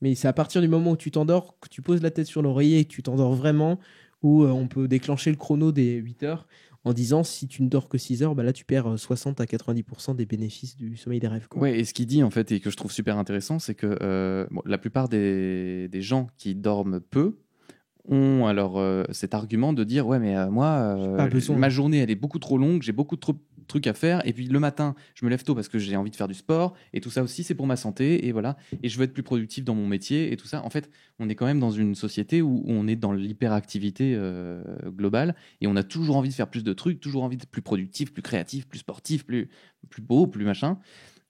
Mais c'est à partir du moment où tu t'endors, que tu poses la tête sur l'oreiller et que tu t'endors vraiment, où on peut déclencher le chrono des 8 heures en disant si tu ne dors que 6 heures, bah là tu perds 60 à 90% des bénéfices du sommeil des rêves, quoi. Ouais, et ce qu'il dit en fait et que je trouve super intéressant, c'est que la plupart des gens qui dorment peu ont alors cet argument de dire ouais mais moi J'ai pas besoin. ma journée elle est beaucoup trop longue, j'ai beaucoup trop de trucs à faire et puis le matin je me lève tôt parce que j'ai envie de faire du sport et tout ça aussi c'est pour ma santé et voilà et je veux être plus productif dans mon métier et tout ça. En fait on est quand même dans une société où on est dans l'hyperactivité globale et on a toujours envie de faire plus de trucs, toujours envie d'être plus productif, plus créatif, plus sportif, plus beau, plus machin.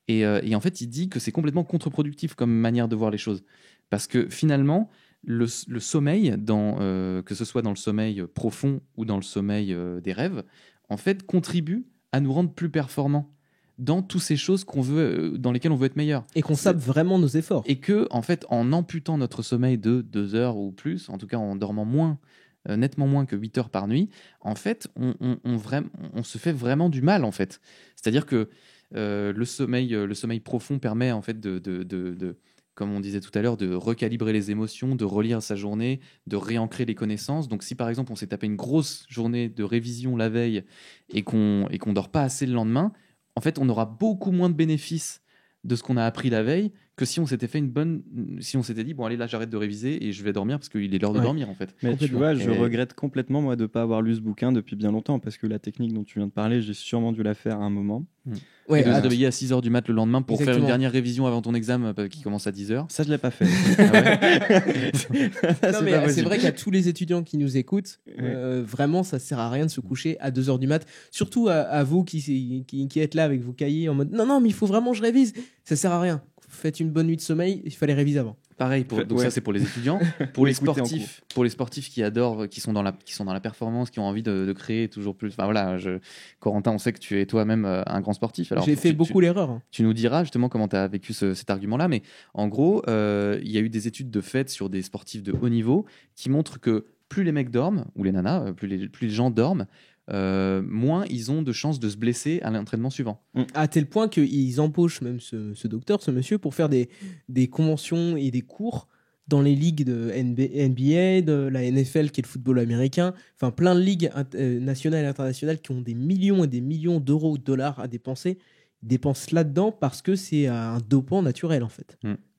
Et en fait, il dit que c'est complètement contre-productif comme manière de voir les choses. Parce que finalement, le sommeil, que ce soit dans le sommeil profond ou dans le sommeil des rêves, en fait, contribue à nous rendre plus performants dans toutes ces choses dans lesquelles on veut être meilleur. Et qu'on sape vraiment nos efforts. Et que, en fait, en amputant notre sommeil de 2 heures ou plus, en tout cas en dormant moins nettement moins que 8 heures par nuit, en fait, on se fait vraiment du mal, en fait. C'est-à-dire que le sommeil profond permet, en fait, comme on disait tout à l'heure, de recalibrer les émotions, de relire sa journée, de réancrer les connaissances. Donc si par exemple on s'est tapé une grosse journée de révision la veille et qu'on dort pas assez le lendemain, en fait on aura beaucoup moins de bénéfices de ce qu'on a appris la veille que si on s'était si on s'était dit bon allez là j'arrête de réviser et je vais dormir parce qu'il est l'heure de dormir en fait. Mais tu vois, je Et- regrette complètement moi de ne pas avoir lu ce bouquin depuis bien longtemps parce que la technique dont tu viens de parler, j'ai sûrement dûu la faire à un moment. Ouais, et de se ah, réveiller à 6h du mat le lendemain pour faire une Exactement. dernière révision avant ton examen qui commence à 10h. Ça, je l'ai pas fait. non, mais c'est vrai qu'à tous les étudiants qui nous écoutent, Ouais. vraiment, ça sert à rien de se coucher à 2h du mat. Surtout à vous qui êtes là avec vos cahiers en mode non, mais il faut vraiment que je révise. Ça sert à rien. Faites une bonne nuit de sommeil, il fallait réviser avant. Pareil, donc Ouais. ça c'est pour les étudiants. Pour les L'écouter en sportifs qui adorent, qui sont dans la performance, qui ont envie de créer toujours plus. Enfin voilà, Corentin, on sait que tu es toi-même un grand sportif. Alors, J'ai fait beaucoup l'erreur. Hein. Tu nous diras justement comment tu as vécu cet argument-là, mais en gros, il y a eu des études de fait sur des sportifs de haut niveau qui montrent que plus les mecs dorment, ou les nanas, plus les gens dorment, moins ils ont de chances de se blesser à l'entraînement suivant. À tel point qu'ils embauchent même ce docteur, ce monsieur, pour faire des conventions et des cours dans les ligues de NBA, de la NFL qui est le football américain, enfin plein de ligues nationales et internationales qui ont des millions et des millions d'euros ou de dollars à dépenser. Ils dépensent là-dedans parce que c'est un dopant naturel en fait.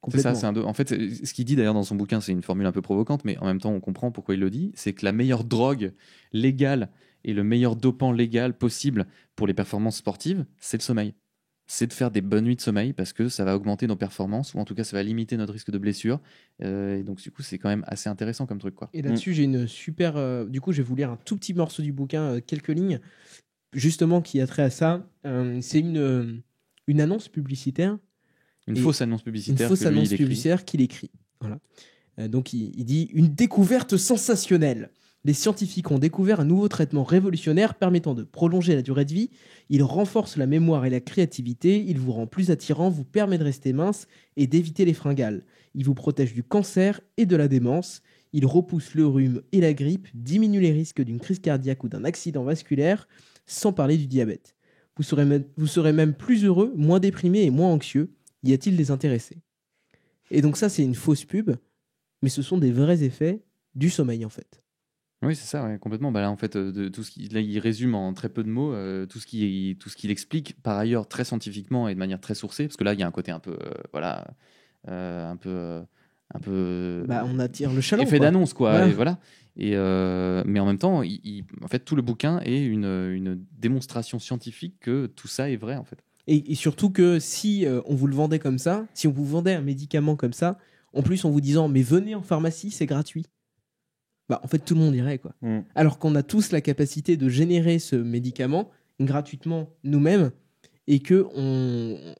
C'est ça, en fait, ce qu'il dit d'ailleurs dans son bouquin, c'est une formule un peu provocante, mais en même temps, on comprend pourquoi il le dit. C'est que la meilleure drogue légale et le meilleur dopant légal possible pour les performances sportives, c'est le sommeil. C'est de faire des bonnes nuits de sommeil parce que ça va augmenter nos performances ou en tout cas ça va limiter notre risque de blessure. Et donc du coup, c'est quand même assez intéressant comme truc, quoi. Et là-dessus, j'ai une super. Du coup, je vais vous lire un tout petit morceau du bouquin, quelques lignes, justement qui a trait à ça. C'est une annonce publicitaire. Une fausse annonce publicitaire. Une fausse que lui, annonce il écrit. publicitaire qu'il écrit. Voilà. Donc il dit une découverte sensationnelle. Les scientifiques ont découvert un nouveau traitement révolutionnaire permettant de prolonger la durée de vie. Il renforce la mémoire et la créativité. Il vous rend plus attirant, vous permet de rester mince et d'éviter les fringales. Il vous protège du cancer et de la démence. Il repousse le rhume et la grippe, diminue les risques d'une crise cardiaque ou d'un accident vasculaire, sans parler du diabète. Vous serez même plus heureux, moins déprimé et moins anxieux. Y a-t-il des intéressés ? Et donc ça, c'est une fausse pub, mais ce sont des vrais effets du sommeil, en fait. Oui, c'est ça, ouais, complètement. Bah là, en fait, là, il résume en très peu de mots tout ce qu'il explique, par ailleurs, très scientifiquement et de manière très sourcée, parce que là, il y a un côté un peu, un peu On attire le chaland. effet quoi. d'annonce, quoi. Voilà. Et voilà. Mais en même temps, en fait, tout le bouquin est une démonstration scientifique que tout ça est vrai, en fait. Et surtout que si on vous le vendait comme ça, si on vous vendait un médicament comme ça, en plus en vous disant mais venez en pharmacie, c'est gratuit. Bah en fait tout le monde irait quoi. Alors qu'on a tous la capacité de générer ce médicament gratuitement nous-mêmes et que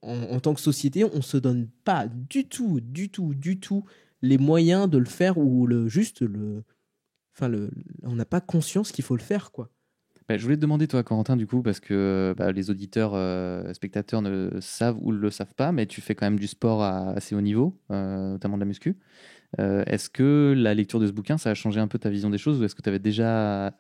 en tant que société, on se donne pas du tout les moyens de le faire ou on n'a pas conscience qu'il faut le faire quoi. Je voulais te demander, toi, Corentin, du coup, parce que les auditeurs, spectateurs ne savent ou ne le savent pas, mais tu fais quand même du sport à assez haut niveau, notamment de la muscu. Est-ce que la lecture de ce bouquin, ça a changé un peu ta vision des choses ou est-ce que tu avais déjà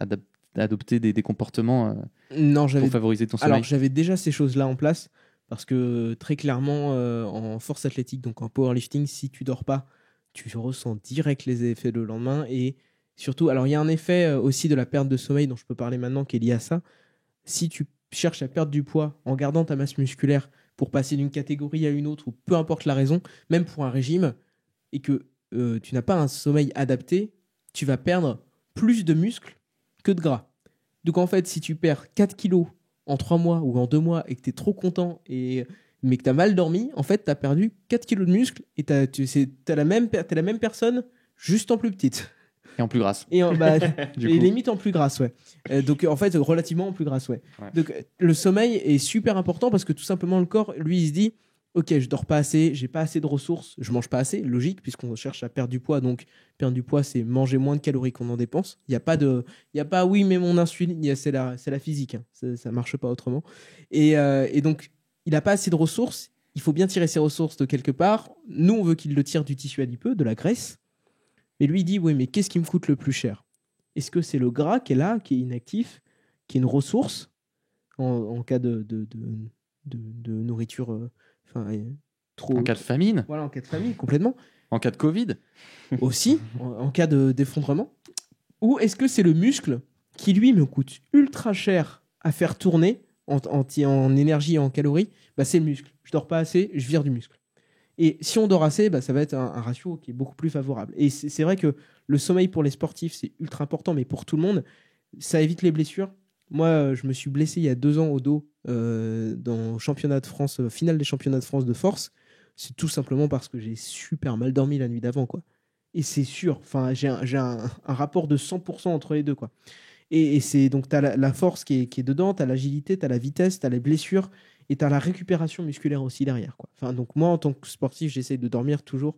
adopté des comportements Non, pour favoriser ton sommeil ? Alors, j'avais déjà ces choses-là en place parce que très clairement, en force athlétique, donc en powerlifting, si tu dors pas, tu ressens direct les effets le lendemain et surtout, alors il y a un effet aussi de la perte de sommeil dont je peux parler maintenant qui est lié à ça. Si tu cherches à perdre du poids en gardant ta masse musculaire pour passer d'une catégorie à une autre ou peu importe la raison, même pour un régime, et que tu n'as pas un sommeil adapté, tu vas perdre plus de muscles que de gras. Donc en fait, si tu perds 4 kilos en 3 mois ou en 2 mois et que tu es trop content mais que tu as mal dormi, en fait, tu as perdu 4 kilos de muscles et t'as la même personne juste en plus petite. Et en plus grasse. Et, Du et coup. limite en plus grasse, ouais. Donc en fait, relativement en plus grasse, ouais. Donc le sommeil est super important parce que tout simplement le corps, lui, il se dit ok, je dors pas assez, j'ai pas assez de ressources, je mange pas assez, logique, puisqu'on cherche à perdre du poids. Donc perdre du poids, c'est manger moins de calories qu'on en dépense. Il y a pas oui, mais mon insuline, c'est la physique, hein. Ça marche pas autrement. Et donc il a pas assez de ressources. Il faut bien tirer ses ressources de quelque part. Nous, on veut qu'il le tire du tissu adipeux, de la graisse. Mais lui, il dit, oui, mais qu'est-ce qui me coûte le plus cher ? Est-ce que c'est le gras qui est là, qui est inactif, qui est une ressource en cas de nourriture trop... En cas de famine, Voilà, en cas de famine, complètement. en cas de Covid. Aussi, en cas d'effondrement. Ou est-ce que c'est le muscle qui, lui, me coûte ultra cher à faire tourner en énergie et en calories? Bah, c'est le muscle. Je dors pas assez, je vire du muscle. Et si on dort assez, bah, ça va être un ratio qui est beaucoup plus favorable. Et c'est vrai que le sommeil pour les sportifs, c'est ultra important, mais pour tout le monde, ça évite les blessures. Moi, je me suis blessé il y a 2 ans au dos dans le championnat de France, finale des championnats de France de force. C'est tout simplement parce que j'ai super mal dormi la nuit d'avant, quoi. Et c'est sûr, enfin, j'ai un rapport de 100% entre les deux, quoi. Et c'est donc, tu as la force qui est dedans, tu as l'agilité, tu as la vitesse, tu as les blessures et tu as la récupération musculaire aussi derrière, quoi. Enfin, donc, moi, en tant que sportif, j'essaie de dormir toujours.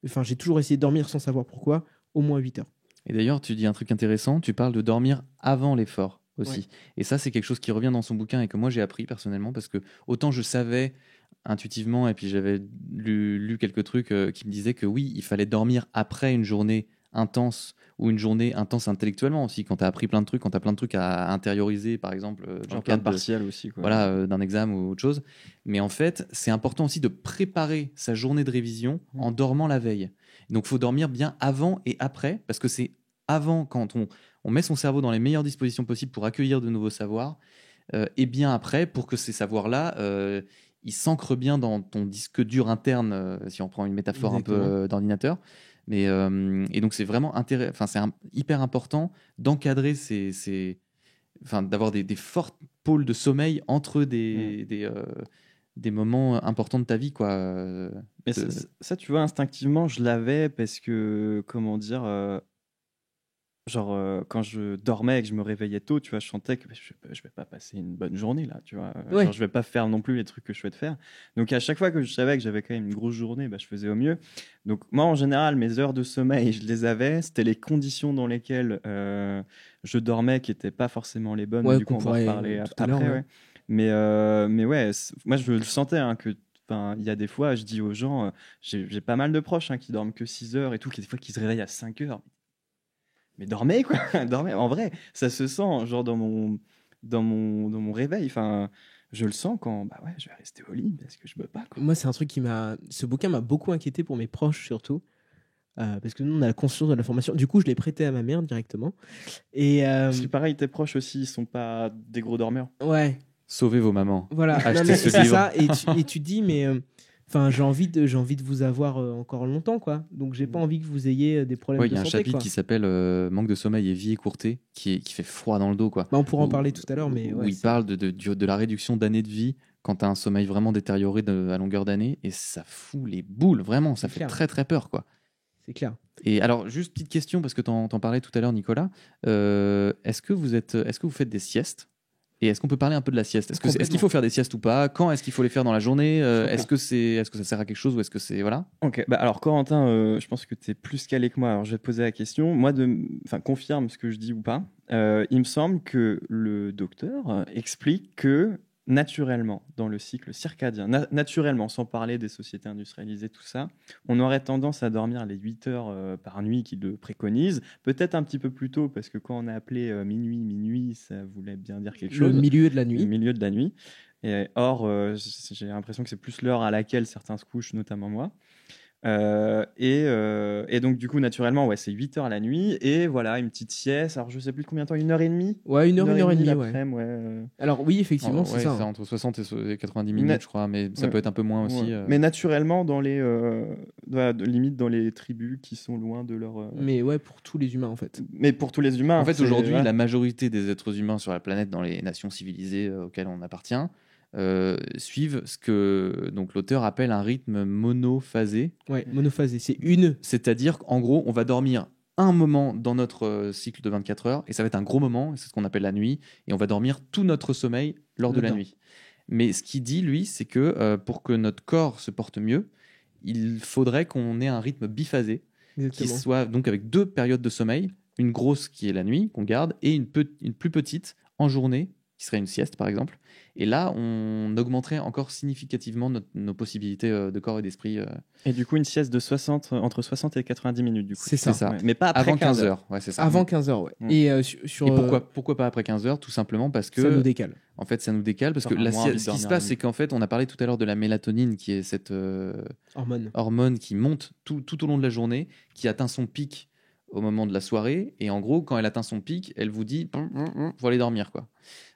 Enfin, j'ai toujours essayé de dormir sans savoir pourquoi, au moins 8 heures. Et d'ailleurs, tu dis un truc intéressant, tu parles de dormir avant l'effort aussi. Ouais. Et ça, c'est quelque chose qui revient dans son bouquin et que moi j'ai appris personnellement parce que autant je savais intuitivement et puis j'avais lu quelques trucs qui me disaient que oui, il fallait dormir après une journée intense ou une journée intense intellectuellement aussi, quand tu as appris plein de trucs, quand tu as plein de trucs à intérioriser, par exemple, dans Genre le plein cadre de partiels aussi, quoi. voilà, d'un examen ou autre chose. Mais en fait, c'est important aussi de préparer sa journée de révision en dormant la veille. Donc, il faut dormir bien avant et après, parce que c'est avant, quand on met son cerveau dans les meilleures dispositions possibles pour accueillir de nouveaux savoirs, et bien après, pour que ces savoirs-là, ils s'ancrent bien dans ton disque dur interne, si on prend une métaphore un peu Exactement. d'ordinateur. Mais, et donc, c'est vraiment hyper important d'encadrer d'avoir des forts pôles de sommeil entre des moments importants de ta vie, quoi. Mais ça, tu vois, instinctivement, je l'avais parce que, comment dire, genre, quand je dormais et que je me réveillais tôt, tu vois, je sentais que je vais pas passer une bonne journée là, tu vois. Ouais. Genre, je vais pas faire non plus les trucs que je souhaite faire. Donc, à chaque fois que je savais que j'avais quand même une grosse journée, bah, je faisais au mieux. Donc, moi, en général, mes heures de sommeil, je les avais. C'était les conditions dans lesquelles je dormais qui n'étaient pas forcément les bonnes. Ouais, Mais du coup, qu'on on va en pourrait, reparler tout à l'heure, après, ouais. ouais. Mais ouais, moi, je le sentais hein, que. Enfin, il y a des fois, je dis aux gens, j'ai pas mal de proches hein, qui dorment que 6 heures et tout, qui des fois qui se réveillent à 5 heures. Mais dormez, quoi. Dormez. En vrai, ça se sent, genre, dans mon réveil. Enfin, je le sens quand, bah ouais, je vais rester au lit parce que je peux pas, quoi. Moi, c'est un truc ce bouquin m'a beaucoup inquiété pour mes proches, surtout. Parce que nous, on a la conscience de la formation. Du coup, je l'ai prêté à ma mère directement. Et Parce que pareil, tes proches aussi, ils sont pas des gros dormeurs. ouais, Sauvez vos mamans. voilà. Achetez Non, mais ce c'est livre. ça. Et tu dis, mais enfin, j'ai envie de vous avoir encore longtemps, quoi. Donc, j'ai pas envie que vous ayez des problèmes Ouais, il de y a un santé, chapitre quoi. qui s'appelle Manque de sommeil et vie écourtée, qui fait froid dans le dos, quoi. Bah, on pourra en Où- parler tout à l'heure, mais où ouais, il parle de la réduction d'années de vie quand tu as un sommeil vraiment détérioré à longueur d'année, et ça fout les boules, vraiment, ça C'est fait clair. très très peur, quoi. c'est clair. Et alors, juste petite question, parce que t'en parlais tout à l'heure, Nicolas, est-ce que vous faites des siestes? Et est-ce qu'on peut parler un peu de la sieste? Est-ce qu'il Complètement. faut faire des siestes ou pas? Quand est-ce qu'il faut les faire dans la journée? Est-ce que ça sert à quelque chose ou est-ce que c'est voilà? Ok, bah alors Corentin, je pense que tu es plus calé que moi, alors je vais te poser la question. Moi, confirme ce que je dis ou pas. Il me semble que le docteur explique que naturellement, dans le cycle circadien, naturellement, sans parler des sociétés industrialisées, tout ça, on aurait tendance à dormir les 8 heures par nuit qu'il le préconise. Peut-être un petit peu plus tôt, parce que quand on a appelé minuit, ça voulait bien dire quelque Le chose. milieu de la Le nuit. milieu de la nuit. Et, or, j'ai l'impression que c'est plus l'heure à laquelle certains se couchent, notamment moi. Et donc, du coup, naturellement, ouais, c'est 8 heures la nuit. Et voilà, une petite sieste. Alors, je sais plus combien de temps, 1h30 Ouais, une heure et demie, ouais. l'après-midi, ouais. Alors oui, effectivement, c'est Ouais, ça. c'est hein. entre 60 et 90 minutes, je crois, mais ça Ouais. peut être un peu moins aussi. Ouais. Mais naturellement, limite dans les tribus qui sont loin de leur. Mais ouais, pour tous les humains, en fait. Mais pour tous les humains. En fait, c'est- aujourd'hui, voilà. la majorité des êtres humains sur la planète, dans les nations civilisées auxquelles on appartient, suivent ce que donc l'auteur appelle un rythme monophasé. Ouais, monophasé. C'est une. C'est-à-dire qu'en gros, on va dormir un moment dans notre cycle de 24 heures, et ça va être un gros moment, et c'est ce qu'on appelle la nuit, et on va dormir tout notre sommeil lors de la Dedans. nuit. Mais ce qu'il dit, lui, c'est que pour que notre corps se porte mieux, il faudrait qu'on ait un rythme biphasé, qui Exactement. soit donc avec 2 périodes de sommeil, une grosse qui est la nuit, qu'on garde, et une plus petite en journée, qui serait une sieste par exemple. Et là, on augmenterait encore significativement nos possibilités de corps et d'esprit. Et du coup, une sieste de entre 60 et 90 minutes, du coup. C'est ça. ça. Ouais. Mais pas après Avant 15 heures. heures. Ouais, c'est ça. Avant 15h, ouais. Mm. Et Et pourquoi pas après 15 heures? Tout simplement parce que ça nous décale. en fait, ça nous décale parce que T'auras moins envie de ce qui se dormir passe, la c'est nuit. qu'en fait, on a parlé tout à l'heure de la mélatonine, qui est cette Hormones. hormone qui monte tout au long de la journée, qui atteint son pic au moment de la soirée. Et en gros, quand elle atteint son pic, elle vous dit faut aller dormir, quoi.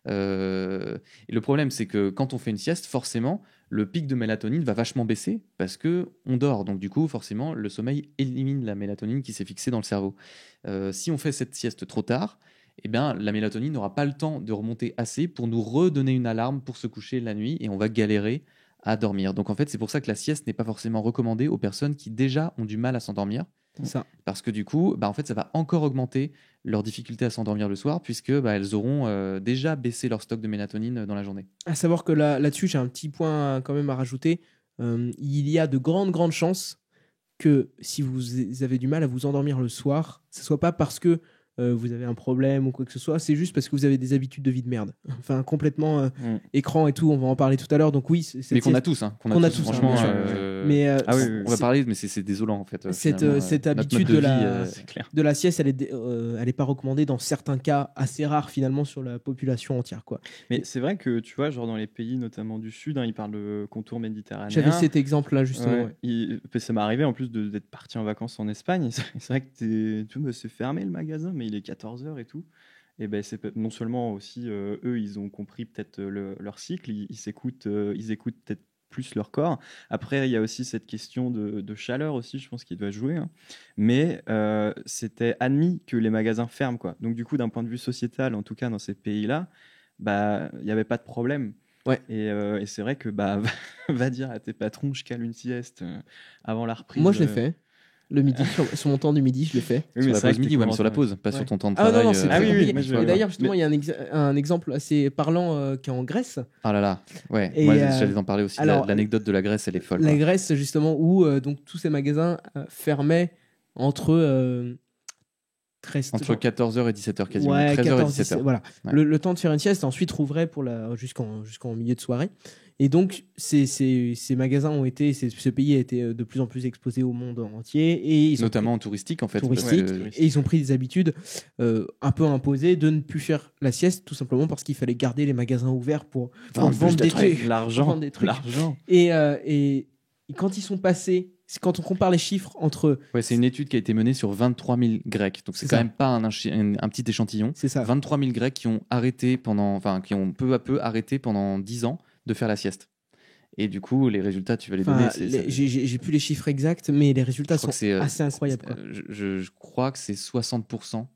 Et le problème, c'est que quand on fait une sieste, forcément, le pic de mélatonine va vachement baisser parce que on dort. Donc du coup, forcément, le sommeil élimine la mélatonine qui s'est fixée dans le cerveau. Si on fait cette sieste trop tard, eh bien, la mélatonine n'aura pas le temps de remonter assez pour nous redonner une alarme pour se coucher la nuit et on va galérer à dormir. Donc en fait, c'est pour ça que la sieste n'est pas forcément recommandée aux personnes qui déjà ont du mal à s'endormir. Ça. Parce que du coup, en fait, ça va encore augmenter leur difficulté à s'endormir le soir puisque elles auront déjà baissé leur stock de mélatonine dans la journée. À savoir que là-dessus, j'ai un petit point quand même à rajouter. Il y a de grandes chances que si vous avez du mal à vous endormir le soir, ce soit pas parce que vous avez un problème ou quoi que ce soit, c'est juste parce que vous avez des habitudes de vie de merde. Enfin, complètement écran et tout, on va en parler tout à l'heure. Donc oui, Mais qu'on a tous, hein, qu'on a tous, franchement. bien sûr. Mais Ah oui, on va parler, mais c'est désolant en fait. cette Notre habitude mode de vie, c'est clair. de la sieste, elle est pas recommandée dans certains cas assez rares finalement sur la population entière, quoi. Mais c'est vrai que tu vois, genre dans les pays notamment du Sud, ils parlent de contour méditerranéen. J'avais cet exemple-là justement. Ouais. Ça m'est arrivé en plus d'être parti en vacances en Espagne. C'est vrai que c'est fermé le magasin, mais il est 14h et tout. Et ben c'est non seulement aussi eux, ils ont compris peut-être leur cycle, ils écoutent peut-être plus leur corps. Après, il y a aussi cette question de chaleur aussi, je pense qu'il doit jouer. Hein. Mais c'était admis que les magasins ferment, quoi. Donc du coup, d'un point de vue sociétal, en tout cas dans ces pays-là, bah il n'y avait pas de problème. Ouais. Et c'est vrai que va dire à tes patrons, je cale une sieste avant la reprise. Moi, je l'ai fait. Le midi, sur mon temps du midi, je l'ai fait. Oui, sur mais la c'est vrai pause que midi, t'es ouais, mais sur la content, pause, pas Ouais. sur ton temps de Ah travail. non, c'est très oui, compliqué. moi, je- Et d'ailleurs, justement, mais- il y a un exemple assez parlant qui est en Grèce. Ah là là, ouais. Et, Moi, j'allais en parler aussi. alors, L'anecdote de la Grèce, elle est folle. La quoi. Grèce, justement, où donc tous ces magasins fermaient entre 13 Entre 14h et 17h quasiment. Ouais, 13h et 14, 17h. voilà. Ouais. Le temps de faire une sieste, ensuite rouvrait pour jusqu'en milieu de soirée. Et donc, ces magasins ce pays a été de plus en plus exposé au monde entier. Et ils ont Notamment en touristique en fait. touristique, parce que- et ils ont pris des habitudes un peu imposées de ne plus faire la sieste, tout simplement parce qu'il fallait garder les magasins ouverts pour vendre des trucs. L'argent. Vendre des trucs. L'argent. Et quand ils sont passés, quand on compare les chiffres entre... Ouais, c'est une étude qui a été menée sur 23 000 Grecs. Donc c'est C'est quand ça. même pas un petit échantillon. C'est ça. 23 000 Grecs qui ont qui ont peu à peu arrêté pendant 10 ans de faire la sieste. Et du coup, les résultats, tu vas les donner. J'ai plus les chiffres exacts, mais les résultats sont crois que c'est, assez incroyables, quoi. Je crois que c'est 60%.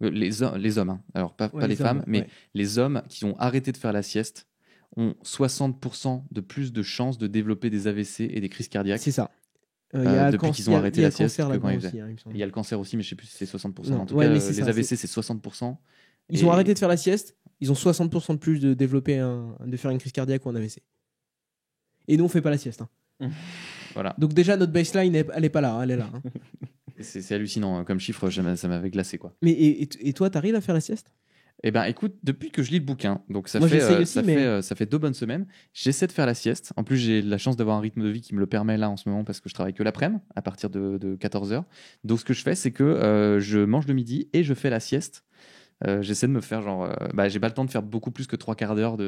Les hommes, hein. Alors pas Ouais, les femmes, hommes, mais ouais. les hommes qui ont arrêté de faire la sieste ont 60% de plus de chances de développer des AVC et des crises cardiaques. C'est ça. Il y a depuis qu'ils ont arrêté la sieste cancer que quand là-dedans ils aussi, hein, il me semble. Il y a le cancer aussi, mais je sais plus si c'est 60%. Non, En tout ouais, cas, mais c'est les ça, AVC, c'est 60%. Ils ont arrêté de faire la sieste, ils ont 60% de plus de développer de faire une crise cardiaque ou un AVC. Et nous, on fait pas la sieste. Hein. Voilà. Donc déjà, notre baseline, elle est pas là, hein, elle est là. Hein. C'est hallucinant hein, comme chiffre, ça m'avait glacé quoi. Mais et toi, t'arrives à faire la sieste? Eh ben, écoute, depuis que je lis le bouquin, donc ça Moi, fait j'essaye aussi, ça fait 2 bonnes semaines, j'essaie de faire la sieste. En plus, j'ai la chance d'avoir un rythme de vie qui me le permet là en ce moment parce que je travaille que l'après-midi à partir de 14h. Donc, ce que je fais, c'est que je mange le midi et je fais la sieste. J'essaie de me faire j'ai pas le temps de faire beaucoup plus que 3 quarts d'heure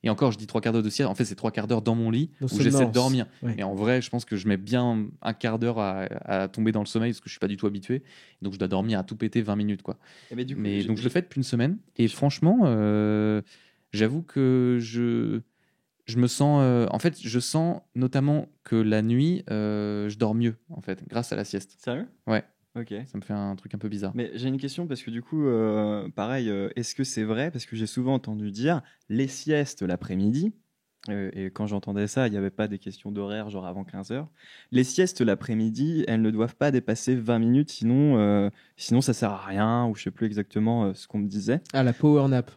et encore je dis 3 quarts d'heure de sieste, en fait c'est 3 quarts d'heure dans mon lit Dans où j'essaie de somnolence. dormir. Ouais. Mais en vrai je pense que je mets bien un quart d'heure à tomber dans le sommeil parce que je suis pas du tout habitué, donc je dois dormir à tout péter 20 minutes quoi. Mais du coup, Donc je le fais depuis une semaine et franchement j'avoue que je me sens en fait je sens notamment que la nuit je dors mieux en fait grâce à la sieste. Sérieux? Ouais. Ok. Ça me fait un truc un peu bizarre. Mais j'ai une question parce que du coup, pareil, est-ce que c'est vrai? Parce que j'ai souvent entendu dire les siestes l'après-midi, et quand j'entendais ça, il n'y avait pas des questions d'horaire, genre avant 15h. Les siestes l'après-midi, elles ne doivent pas dépasser 20 minutes, sinon ça sert à rien, ou je sais plus exactement ce qu'on me disait. Ah, la power nap.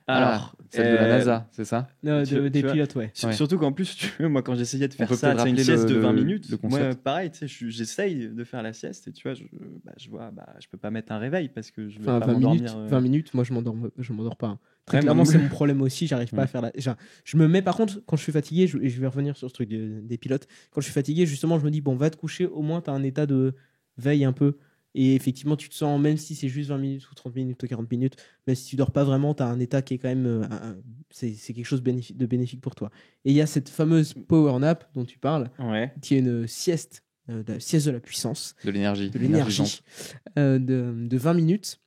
Alors, celle de la NASA, c'est ça? Des vois, pilotes, ouais. Ouais. surtout qu'en plus, tu vois, moi, quand j'essayais de faire peut ça, peut-être c'est une rappeler sieste de 20 le minutes. concept. Moi, pareil, tu sais, j'essaye de faire la sieste et tu vois, je vois, je peux pas mettre un réveil parce que je vais Enfin, pas 20 minutes, m'endormir. 20 minutes, moi je m'endors pas. Très Ouais, clairement, moi, c'est mon problème aussi, j'arrive pas Mm. à faire je me mets par contre, quand je suis fatigué, et je vais revenir sur ce truc des pilotes, quand je suis fatigué, justement, je me dis, bon, va te coucher, au moins tu as un état de veille un peu. Et effectivement, tu te sens, même si c'est juste 20 minutes ou 30 minutes ou 40 minutes, même si tu dors pas vraiment, tu as un état qui est quand même. C'est quelque chose de bénéfique pour toi. Et il y a cette fameuse power nap dont tu parles, Ouais. qui est une sieste, la sieste de la puissance, De l'énergie. de l'énergie, de 20 minutes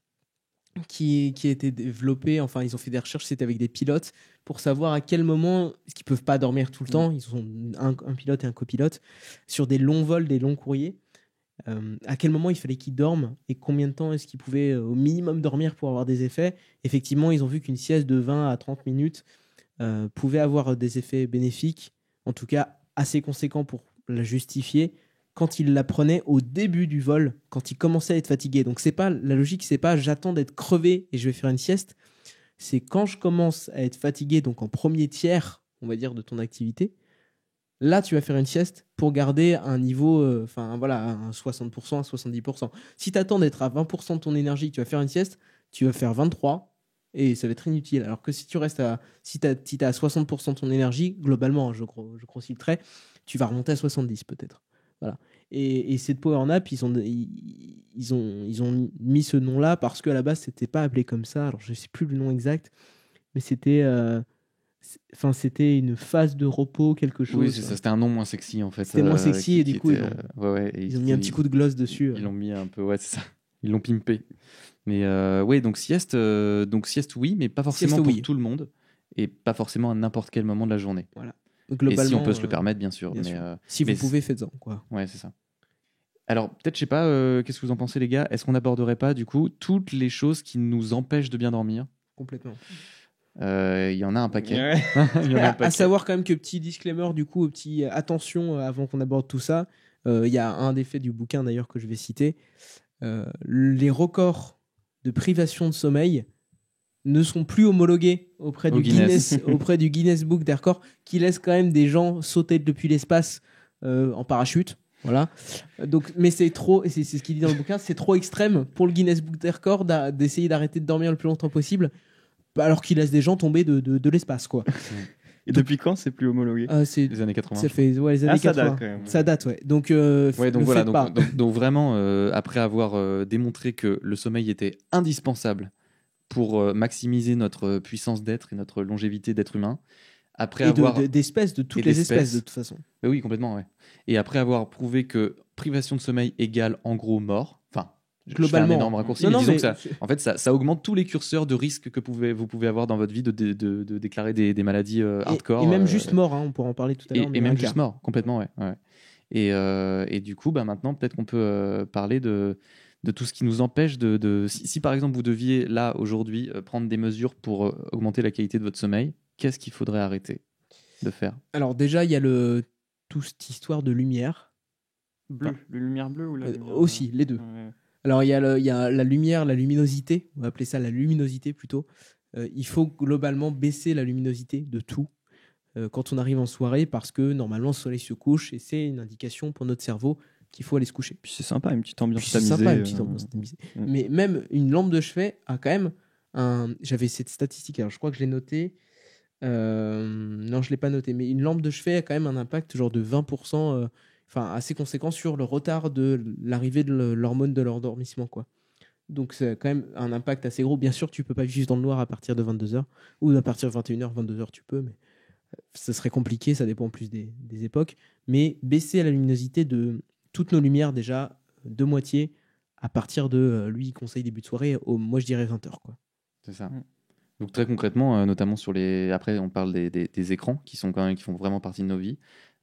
qui a été développé, enfin ils ont fait des recherches, c'était avec des pilotes pour savoir à quel moment, parce qu'ils peuvent pas dormir tout le temps, ils ont un pilote et un copilote sur des longs vols, des longs courriers, à quel moment il fallait qu'ils dorment et combien de temps est-ce qu'ils pouvaient au minimum dormir pour avoir des effets. Effectivement, ils ont vu qu'une sieste de 20 à 30 minutes pouvait avoir des effets bénéfiques, en tout cas assez conséquents pour la justifier, quand il la prenait au début du vol, quand il commençait à être fatigué. Donc c'est pas la logique, c'est pas j'attends d'être crevé et je vais faire une sieste. C'est quand je commence à être fatigué, donc en premier tiers, on va dire, de ton activité. Là, tu vas faire une sieste pour garder un niveau, voilà, un 60%, un 70%. Si tu attends d'être à 20% de ton énergie, tu vas faire une sieste, tu vas faire 23 et ça va être inutile. Alors que si tu restes si tu à 60% de ton énergie, globalement, je grossis le trait, tu vas remonter à 70 peut-être. Voilà. Et cette power nap, ils ont mis ce nom-là parce qu'à la base, c'était pas appelé comme ça. Alors, je sais plus le nom exact, mais c'était une phase de repos, quelque chose. Oui, c'est ça. C'était un nom moins sexy en fait. C'était moins sexy et du coup, ils ont mis un petit coup de gloss dessus. Ils l'ont mis un peu, ouais, c'est ça. Ils l'ont pimpé. Mais ouais, donc sieste, oui, mais pas forcément Sieste, pour oui. tout le monde et pas forcément à n'importe quel moment de la journée. Voilà. Et si on peut se le permettre, bien sûr. bien mais, sûr. Si mais vous pouvez, faites-en, quoi. Ouais, c'est ça. Alors, peut-être, je sais pas, qu'est-ce que vous en pensez, les gars? Est-ce qu'on n'aborderait pas, du coup, toutes les choses qui nous empêchent de bien dormir? Complètement. Il y en a un paquet. Ouais. Il y en a un À paquet. savoir quand même que petit disclaimer, du coup, petit attention avant qu'on aborde tout ça. Il y a un des faits du bouquin d'ailleurs que je vais citer. Les records de privation de sommeil ne sont plus homologués auprès Au du auprès du Guinness Book des records, qui laisse quand même des gens sauter depuis l'espace en parachute. Voilà. Donc, mais c'est trop, et c'est ce qu'il dit dans le bouquin, c'est trop extrême pour le Guinness Book des records d'essayer d'arrêter de dormir le plus longtemps possible, alors qu'il laisse des gens tomber de l'espace, quoi. Et depuis quand c'est plus homologué? C'est Les années 80. Ça fait les années ça 80. date quand même. Ça date, ouais. Donc, Ouais, donc le voilà. faites pas. Donc vraiment, après avoir démontré que le sommeil était indispensable pour maximiser notre puissance d'être et notre longévité d'être humain, après Et avoir d'espèces, de toutes et les espèces, d'espèces. de toute façon. Bah oui, complètement, ouais. Et après avoir prouvé que privation de sommeil égale en gros mort, enfin, je fais Globalement. un énorme raccourci, Non, mais non, disons mais que ça, en fait, ça augmente tous les curseurs de risque que vous pouvez avoir dans votre vie de déclarer des maladies hardcore. Et même juste mort, hein, on pourra en parler tout à l'heure. Et même juste mort, complètement, ouais. Ouais. Et du coup, bah, maintenant, peut-être qu'on peut parler de tout ce qui nous empêche si par exemple vous deviez là aujourd'hui prendre des mesures pour augmenter la qualité de votre sommeil, qu'est-ce qu'il faudrait arrêter de faire? Alors déjà, il y a toute cette histoire de lumière. Bleu, la lumière bleue ou la lumière Aussi, les deux. Ouais. Alors il y a la lumière, la luminosité, on va appeler ça la luminosité plutôt. Il faut globalement baisser la luminosité de tout quand on arrive en soirée parce que normalement le soleil se couche et c'est une indication pour notre cerveau qu'il faut aller se coucher. Puis c'est sympa, une petite ambiance Puis c'est tamisée. sympa, une petite ambiance tamisée. Mais même une lampe de chevet a quand même J'avais cette statistique, alors je crois que je l'ai notée. Non, je ne l'ai pas noté, mais une lampe de chevet a quand même un impact genre de 20%, assez conséquent sur le retard de l'arrivée de l'hormone de l'endormissement, quoi. Donc c'est quand même un impact assez gros. Bien sûr, tu peux pas vivre dans le noir à partir de 22h, ou à partir de 21h, 22h, tu peux, mais ça serait compliqué, ça dépend plus des époques. Mais baisser la luminosité de toutes nos lumières déjà de moitié à partir de, lui, il conseille début de soirée, moi je dirais 20h, quoi. C'est ça. Donc très concrètement, notamment sur les. Après, on parle des écrans qui sont qui font vraiment partie de nos vies.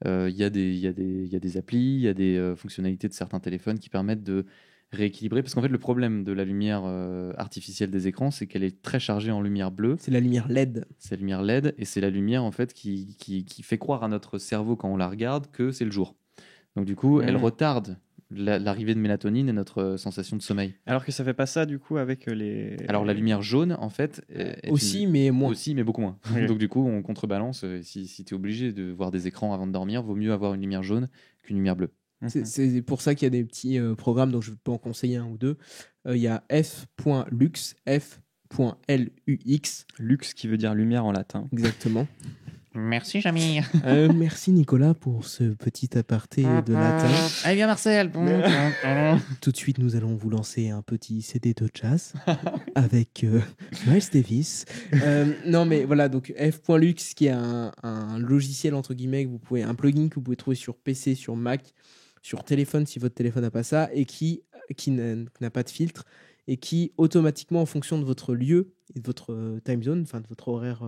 Il y a des applis, il y a des fonctionnalités de certains téléphones qui permettent de rééquilibrer. Parce qu'en fait, le problème de la lumière artificielle des écrans, c'est qu'elle est très chargée en lumière bleue. C'est la lumière LED. C'est la lumière LED et c'est la lumière en fait qui fait croire à notre cerveau quand on la regarde que c'est le jour. Donc du coup, elle retarde l'arrivée de mélatonine et notre sensation de sommeil. Alors que ça fait pas ça du coup avec les. Alors la lumière jaune, en fait, est Aussi, mais moins. Aussi, mais beaucoup moins. Oui. Donc du coup, on contrebalance. Si tu es obligé de voir des écrans avant de dormir, vaut mieux avoir une lumière jaune qu'une lumière bleue. C'est pour ça qu'il y a des petits programmes, donc je peux en conseiller un ou deux. Il y a f.lux, f.lux, Lux qui veut dire lumière en latin. exactement. Merci, Jamy. Merci Nicolas pour ce petit aparté de latin. Allez, viens, Marcel. Tout de suite, nous allons vous lancer un petit CD de jazz avec Miles Davis. Non, mais voilà, donc f.lux, qui est un logiciel, entre guillemets, un plugin que vous pouvez trouver sur PC, sur Mac, sur téléphone, si votre téléphone n'a pas ça, et qui n'a pas de filtre, et qui, automatiquement, en fonction de votre lieu et de votre time zone, enfin de votre horaire,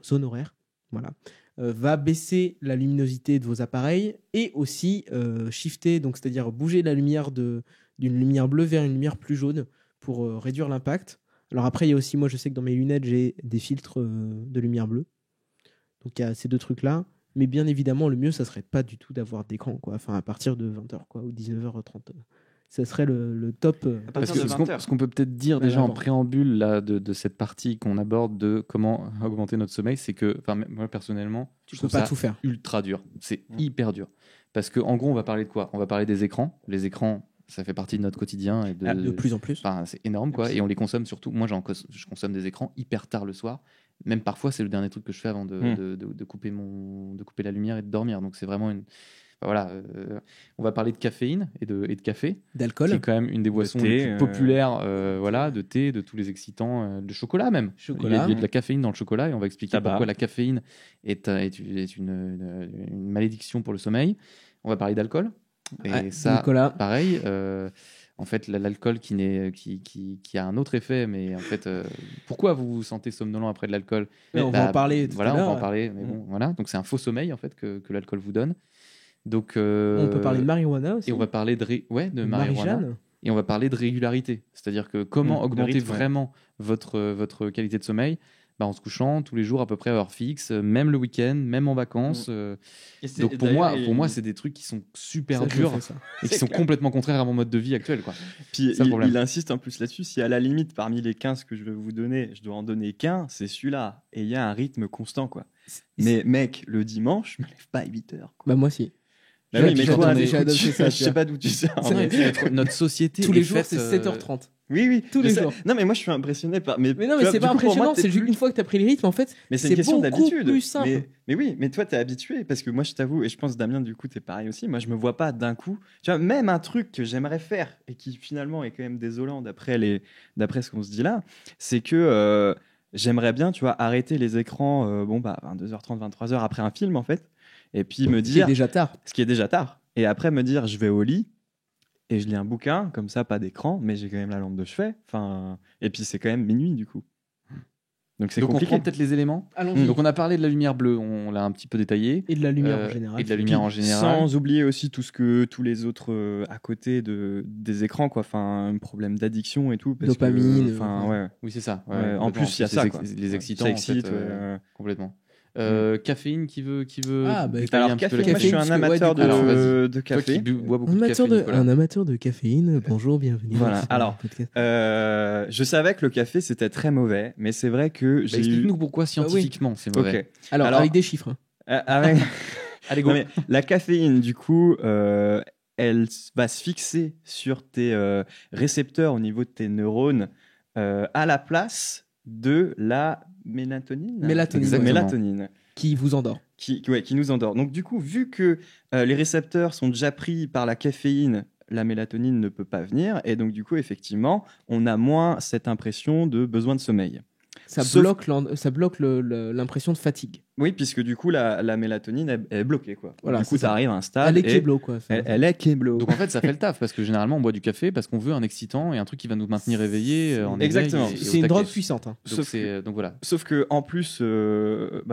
zone horaire, voilà, va baisser la luminosité de vos appareils et aussi shifter, donc c'est-à-dire bouger la lumière d'une lumière bleue vers une lumière plus jaune pour réduire l'impact. Alors après, il y a aussi, moi je sais que dans mes lunettes, j'ai des filtres de lumière bleue. Donc il y a ces deux trucs-là. Mais bien évidemment, le mieux, ça serait pas du tout d'avoir d'écran, quoi. Enfin, à partir de 20h, quoi, ou 19h30. Ça serait le top. Parce partir que de ce qu'on 20h. ce qu'on peut peut-être dire Ouais, déjà en avant. préambule là, de cette partie qu'on aborde de comment augmenter notre sommeil, c'est que, moi personnellement, Tu je peux trouve pas ça tout faire. ultra dur. C'est hyper dur. Parce qu'en gros, on va parler de quoi? On va parler des écrans. Les écrans, ça fait partie de notre quotidien. Et De plus en plus. Enfin, c'est énorme, quoi. Et on les consomme surtout. Moi, je consomme des écrans hyper tard le soir. Même parfois, c'est le dernier truc que je fais avant de couper la lumière et de dormir. Donc, c'est vraiment une. Enfin, voilà. On va parler de caféine et de café, qui D'alcool. est quand même une des boissons thé, les plus populaires, voilà, de thé, de tous les excitants, de chocolat même. Chocolat. Il y a de la caféine dans le chocolat et on va expliquer Tabac. pourquoi la caféine est une malédiction pour le sommeil. On va parler d'alcool. Et Ouais, ça, Nicolas. pareil. En fait, l'alcool qui a un autre effet, mais en fait, pourquoi vous vous sentez somnolent après de l'alcool? Mais on va en parler tout Voilà, à on va l'heure. en parler, mais bon, voilà. Donc c'est un faux sommeil en fait que l'alcool vous donne. Donc On peut parler de marijuana aussi. et on va parler de marijuana. Marie-Jeanne. Et on va parler de régularité, c'est-à-dire que comment de augmenter rythme, ouais. vraiment votre qualité de sommeil, en se couchant tous les jours à peu près à heure fixe, même le week-end, même en vacances. Donc pour moi, c'est des trucs qui sont super Ça, je durs fais ça. et qui sont complètement contraires à mon mode de vie actuel, quoi. Puis C'est le problème. il insiste en plus là-dessus. Si à la limite, parmi les 15 que je vais vous donner, je dois en donner qu'un, c'est celui-là. Et il y a un rythme constant, quoi. Mais mec, le dimanche, je me lève pas à 8h. Bah, moi aussi. Bah oui, mais J'ai toi, adopté- du j'ai coup, adopté ça, je tu sais pas d'où tu sors. C'est mais- vrai. Notre société Tous les est jours, faite, c'est 7h30. Oui, Tous je les sais. jours. Non, mais moi, je suis impressionné par. Mais non, mais tu vois, c'est pas du coup, pour moi, impressionnant, t'es c'est juste plus- une fois que tu as pris le rythme, en fait, Mais c'est c'est une question beaucoup d'habitude. plus simple. Mais oui, mais toi, t'es habitué parce que moi, je t'avoue, et je pense Damien, du coup, t'es pareil aussi. Moi, je me vois pas d'un coup. Tu vois, même un truc que j'aimerais faire et qui finalement est quand même désolant d'après ce qu'on se dit là, c'est que j'aimerais bien, tu vois, arrêter les écrans, 22h30, 23h après un film en fait, et puis me C'est dire, déjà tard. ce qui est déjà tard, et après me dire, je vais au lit. Et je lis un bouquin, comme ça, pas d'écran, mais j'ai quand même la lampe de chevet. Enfin, et puis c'est quand même minuit du coup. Donc c'est Donc on compliqué. prend peut-être les éléments. Allons-y. Donc on a parlé de la lumière bleue, on l'a un petit peu détaillé. Et de la lumière en Euh, général. Et de la lumière en Puis, général. Sans oublier aussi tous les autres à côté des écrans, quoi. Enfin, un problème d'addiction et tout. Parce Dopamine, Enfin, ouais. Oui, c'est ça. Ouais, en complètement. plus, il y a C'est ça, les quoi. les excitants, Ça en fait, excite, ouais. complètement. Caféine qui veut Ah, bah, détailler Alors, un petit peu café, la moi, je suis parce un que, ouais, amateur du coup, alors, vas-y. de Toi café. qui bois beaucoup de café, Nicolas. Un amateur de caféine, bonjour, bienvenue. Voilà, dans ce alors, podcast. Je savais que le café, c'était très mauvais, mais c'est vrai que Bah, j'ai eu... explique-nous pourquoi scientifiquement c'est mauvais. Ok. Alors, alors- avec des chiffres. Hein. Avec... Allez, go. Non, mais la caféine, du coup, elle va se fixer sur tes récepteurs au niveau de tes neurones à la place de la mélatonine. Mélatonine, Exactement. Mélatonine. Qui vous endort. Qui nous endort. Donc, du coup, vu que les récepteurs sont déjà pris par la caféine, la mélatonine ne peut pas venir. Et donc, du coup, effectivement, on a moins cette impression de besoin de sommeil. Ça Sauf- bloque l'impression de fatigue. Oui, puisque du coup, la mélatonine est bloquée. Quoi. Voilà, du coup, c'est ça. tu arrives à un stade. Elle est et kéblo, quoi. Elle est kéblo. Donc en fait, ça fait le taf parce que généralement on boit du café parce qu'on veut un excitant et un truc qui va nous maintenir éveillés en éveil Exactement. et au C'est une taquet. drogue puissante. Hein. Donc voilà. Sauf que en plus,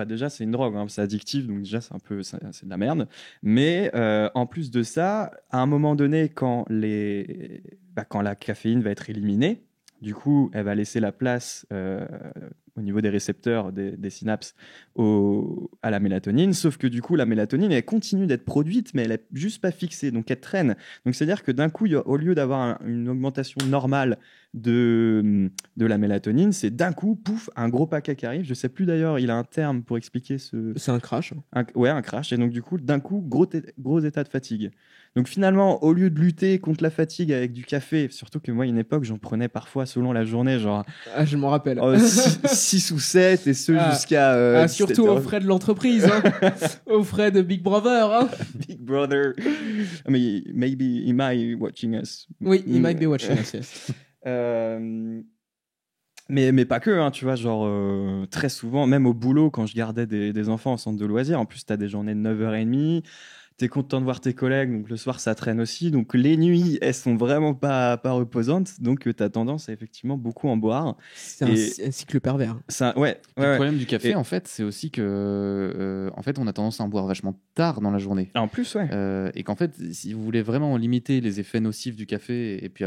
déjà c'est une drogue, hein, c'est addictif, donc déjà c'est de la merde. Mais en plus de ça, à un moment donné, quand la caféine va être éliminée, du coup, elle va laisser la place au niveau des récepteurs des synapses à la mélatonine, sauf que du coup la mélatonine elle continue d'être produite mais elle est juste pas fixée, donc elle traîne. Donc c'est à dire que d'un coup au lieu d'avoir une augmentation normale de la mélatonine, c'est d'un coup pouf un gros paquet qui arrive. Je sais plus d'ailleurs, il a un terme pour expliquer C'est un crash. un crash, et donc du coup d'un coup gros état de fatigue. Donc finalement, au lieu de lutter contre la fatigue avec du café, surtout que moi, à une époque, j'en prenais parfois selon la journée, genre Ah, je m'en rappelle. 6 ou 7, et ce jusqu'à... surtout aux frais de l'entreprise, hein. Aux frais de Big Brother. Hein. Big Brother. I mean, maybe he might watching us. Oui, he might be watching us, yes. Mais pas que, hein, tu vois, genre très souvent, même au boulot, quand je gardais des enfants en centre de loisirs, en plus, tu as des journées de 9h30, t'es content de voir tes collègues, donc le soir ça traîne aussi. Donc les nuits, elles sont vraiment pas reposantes, donc t'as tendance à effectivement beaucoup en boire. C'est un cycle pervers. Le problème du café, en fait, c'est aussi que en fait, on a tendance à en boire vachement tard dans la journée. En plus, et qu'en fait, si vous voulez vraiment limiter les effets nocifs du café et puis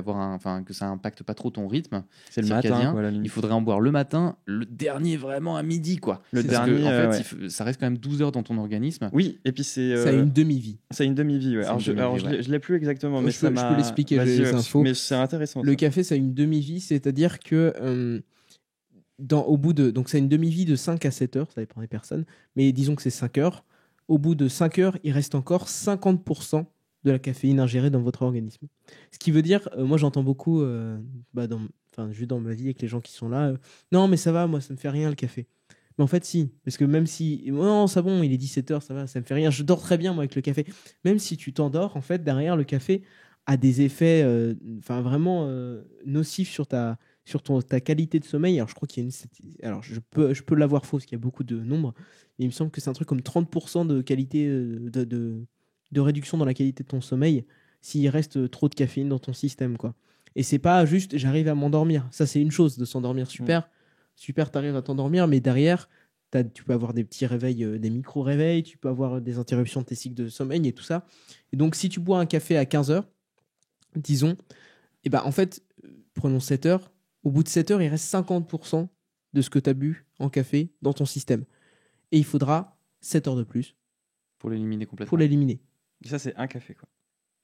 que ça impacte pas trop ton rythme, c'est le matin, quoi, il faudrait en boire le matin, le dernier vraiment à midi, quoi. Le dernier, en fait, ça reste quand même 12 heures dans ton organisme. Oui, et puis ça a une demi-vie. C'est une demi-vie, ouais. Alors, je l'ai plus exactement, mais je peux l'expliquer, j'ai les infos. Mais c'est intéressant. Le café, ça a une demi-vie, c'est-à-dire que donc ça a une demi-vie de 5 à 7 heures, ça dépend des personnes, mais disons que c'est 5 heures. Au bout de 5 heures, il reste encore 50% de la caféine ingérée dans votre organisme. Ce qui veut dire, moi j'entends beaucoup, juste dans ma vie avec les gens qui sont là, non mais ça va, moi ça me fait rien le café. Mais en fait, si. Parce que même si... Non, c'est bon, il est 17h, ça va, ça me fait rien. Je dors très bien, moi, avec le café. Même si tu t'endors, en fait, derrière, le café a des effets vraiment nocifs sur ta qualité de sommeil. Alors, je crois qu'il y a Alors, je peux l'avoir faux, parce qu'il y a beaucoup de nombres. Mais il me semble que c'est un truc comme 30% de qualité de réduction dans la qualité de ton sommeil s'il reste trop de caféine dans ton système, quoi. Et c'est pas juste, j'arrive à m'endormir. Ça, c'est une chose, de s'endormir, super. Super, tu arrives à t'endormir, mais derrière, tu peux avoir des petits réveils, des micro-réveils, tu peux avoir des interruptions de tes cycles de sommeil et tout ça. Et donc, si tu bois un café à 15h, disons, et ben en fait, prenons 7 heures, au bout de 7 heures, il reste 50% de ce que tu as bu en café dans ton système. Et il faudra 7 heures de plus pour l'éliminer complètement. Pour l'éliminer. Et ça, c'est un café, quoi.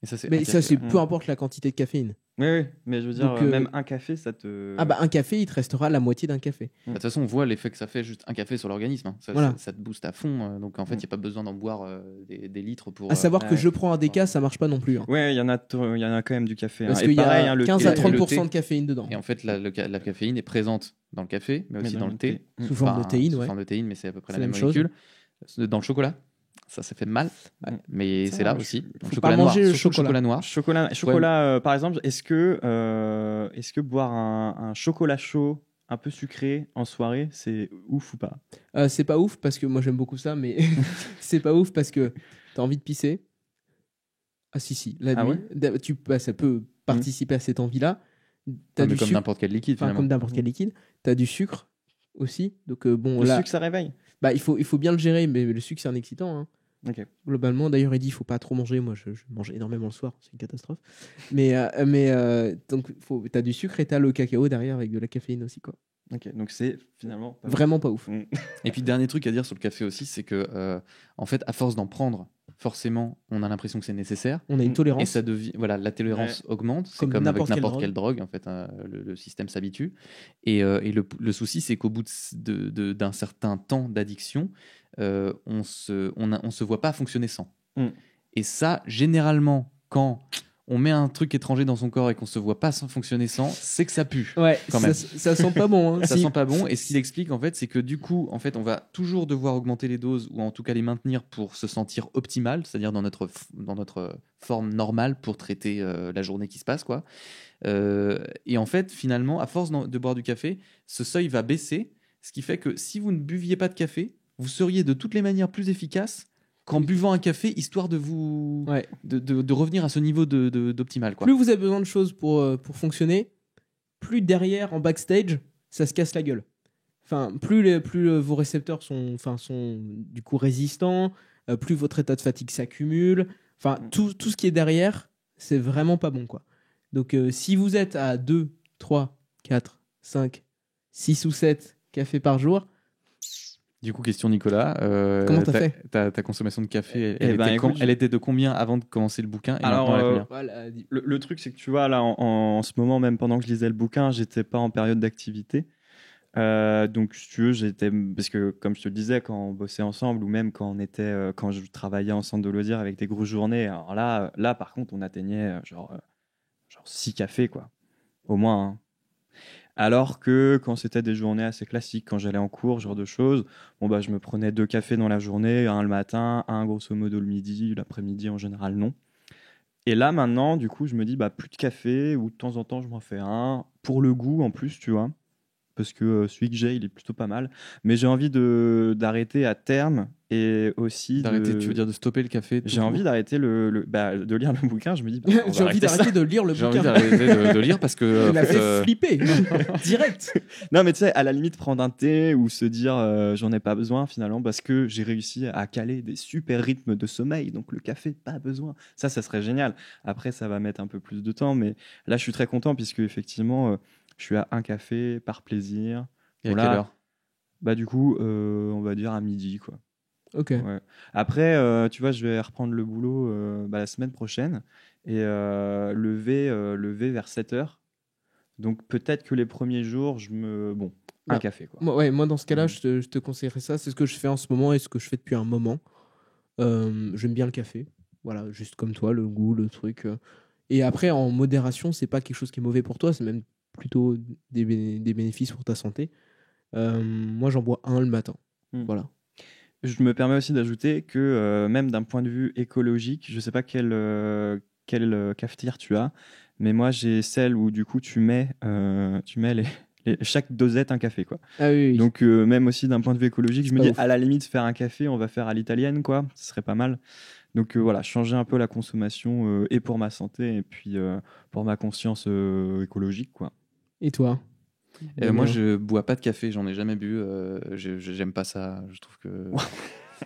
Et ça, mais ça, c'est peu importe la quantité de caféine. Oui, mais je veux dire, donc, même un café, ça te... Ah bah un café, il te restera la moitié d'un café. De toute façon, on voit l'effet que ça fait juste un café sur l'organisme. Hein. Ça te booste à fond, donc en fait, il n'y a pas besoin d'en boire des litres pour... À savoir que je prends un déca, ça marche pas non plus. Hein. Ouais, il y en a quand même du café. Parce qu'il y a 15 à 30% de caféine dedans. Et en fait, la caféine est présente dans le café, mais aussi dans le thé. Sous forme de théine, Sous forme de théine, mais c'est à peu près la même molécule. Dans le chocolat. Ça fait mal, mais c'est là aussi. Faut pas manger le chocolat noir. Chocolat par exemple, est-ce que boire un chocolat chaud un peu sucré en soirée, c'est ouf ou pas? C'est pas ouf parce que moi j'aime beaucoup ça, mais c'est pas ouf parce que t'as envie de pisser. Ah si, la nuit. Ouais, ça peut participer à cette envie-là. Comme n'importe quel liquide, finalement. Comme n'importe quel liquide. T'as du sucre aussi. Donc le sucre, ça réveille. Bah, il faut bien le gérer, mais le sucre, c'est un excitant. Hein. Okay. Globalement, d'ailleurs, il dit qu'il ne faut pas trop manger. Moi, je mange énormément le soir, c'est une catastrophe. Donc, tu as du sucre et tu as le cacao derrière avec de la caféine aussi. Quoi. Ok, donc c'est finalement vraiment pas ouf. Et puis, dernier truc à dire sur le café aussi, c'est que, en fait, à force d'en prendre, forcément, on a l'impression que c'est nécessaire. On a une tolérance. Et ça devient, la tolérance augmente. C'est comme avec n'importe quelle drogue. En fait, le système s'habitue. Et le souci, c'est qu'au bout d'un certain temps d'addiction, on se voit pas fonctionner sans. Et ça, généralement, quand on met un truc étranger dans son corps et qu'on se voit pas fonctionner sans, c'est que ça pue. Ouais, quand même. Ça sent pas bon. Hein. Ça sent pas bon. Et ce qu'il explique, en fait, c'est que du coup, en fait, on va toujours devoir augmenter les doses ou en tout cas les maintenir pour se sentir optimal, c'est-à-dire dans notre forme normale pour traiter la journée qui se passe, quoi. Et en fait, finalement, à force de boire du café, ce seuil va baisser, ce qui fait que si vous ne buviez pas de café, vous seriez de toutes les manières plus efficace qu'en buvant un café, histoire de vous de revenir à ce niveau d'optimal, quoi. Plus vous avez besoin de choses pour fonctionner, plus derrière, en backstage, ça se casse la gueule. Enfin, plus vos récepteurs sont du coup résistants, plus votre état de fatigue s'accumule. Enfin, tout ce qui est derrière, c'est vraiment pas bon, quoi. Donc, si vous êtes à 2, 3, 4, 5, 6 ou 7 café par jour. Du coup, question Nicolas. Comment t'as fait ta consommation de café, Eh ben, écoute, elle était de combien avant de commencer le bouquin et Alors, maintenant elle est combien Voilà, Le truc, c'est que tu vois, là, en ce moment, même pendant que je lisais le bouquin, j'étais pas en période d'activité. Donc, si tu veux, j'étais. Parce que, comme je te le disais, quand on bossait ensemble, ou même quand je travaillais en centre de loisirs avec des grosses journées, alors là, par contre, on atteignait genre 6 cafés, quoi. Au moins, hein. Alors que quand c'était des journées assez classiques, quand j'allais en cours, ce genre de choses, bon, bah, je me prenais 2 cafés dans la journée, un le matin, un grosso modo le midi, l'après-midi en général, non. Et là, maintenant, du coup, je me dis, bah, plus de café, ou de temps en temps, je m'en fais un, pour le goût en plus, tu vois. Parce que celui que j'ai, il est plutôt pas mal. Mais j'ai envie d'arrêter à terme et aussi D'arrêter, tu veux dire de stopper le café tout J'ai envie court d'arrêter de lire le bouquin. Je me dis, bah, on va J'ai envie arrêter ça. d'arrêter de lire le J'ai bouquin. envie d'arrêter de lire parce que. Il en a fait, fait flipper, direct. Non, mais tu sais, à la limite, prendre un thé ou se dire, j'en ai pas besoin finalement parce que j'ai réussi à caler des super rythmes de sommeil. Donc le café, pas besoin. Ça serait génial. Après, ça va mettre un peu plus de temps. Mais là, je suis très content puisque effectivement, je suis à un café par plaisir. Et à Voilà. quelle heure Bah, du coup, on va dire à midi, quoi. Ok. Ouais. Après, tu vois, je vais reprendre le boulot la semaine prochaine et lever vers 7h. Donc peut-être que les premiers jours, Bon, un Bah, café, quoi. Moi, dans ce cas-là, je te conseillerais ça. C'est ce que je fais en ce moment et ce que je fais depuis un moment. J'aime bien le café. Voilà, juste comme toi, le goût, le truc. Et après, en modération, c'est pas quelque chose qui est mauvais pour toi. C'est même plutôt des bénéfices pour ta santé. Moi, j'en bois un le matin. Voilà. Je me permets aussi d'ajouter que même d'un point de vue écologique, je sais pas quelle cafetière tu as, mais moi j'ai celle où du coup tu mets chaque dosette un café, quoi. Ah oui, oui. Donc même aussi d'un point de vue écologique, je C'est me pas dis ouf. à la limite faire un café, on va faire à l'italienne, quoi. Ce serait pas mal. Donc voilà, changer un peu la consommation et pour ma santé et puis pour ma conscience écologique, quoi. Et toi Moi, je bois pas de café, j'en ai jamais bu. J'aime pas ça. Je trouve que.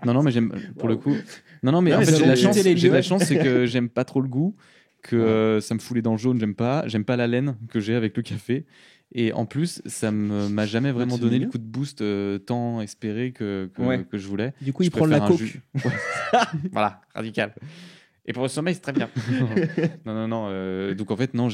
Non, mais j'aime. Pour le coup. Non, mais Non, en mais fait, ça j'ai de la va chance. quitter les J'ai de la lieux. chance, c'est que j'aime pas trop le goût, que ça me fout les dents jaunes. J'aime pas. J'aime pas la laine que j'ai avec le café. Et en plus, ça m'a jamais vraiment c'est donné le mignon. coup de boost tant espéré que Ouais. je voulais. Du coup, Je il prend de la préfère un coke. jus. Voilà, radical. Et pour le sommeil, c'est très bien. Non. Donc en fait, non,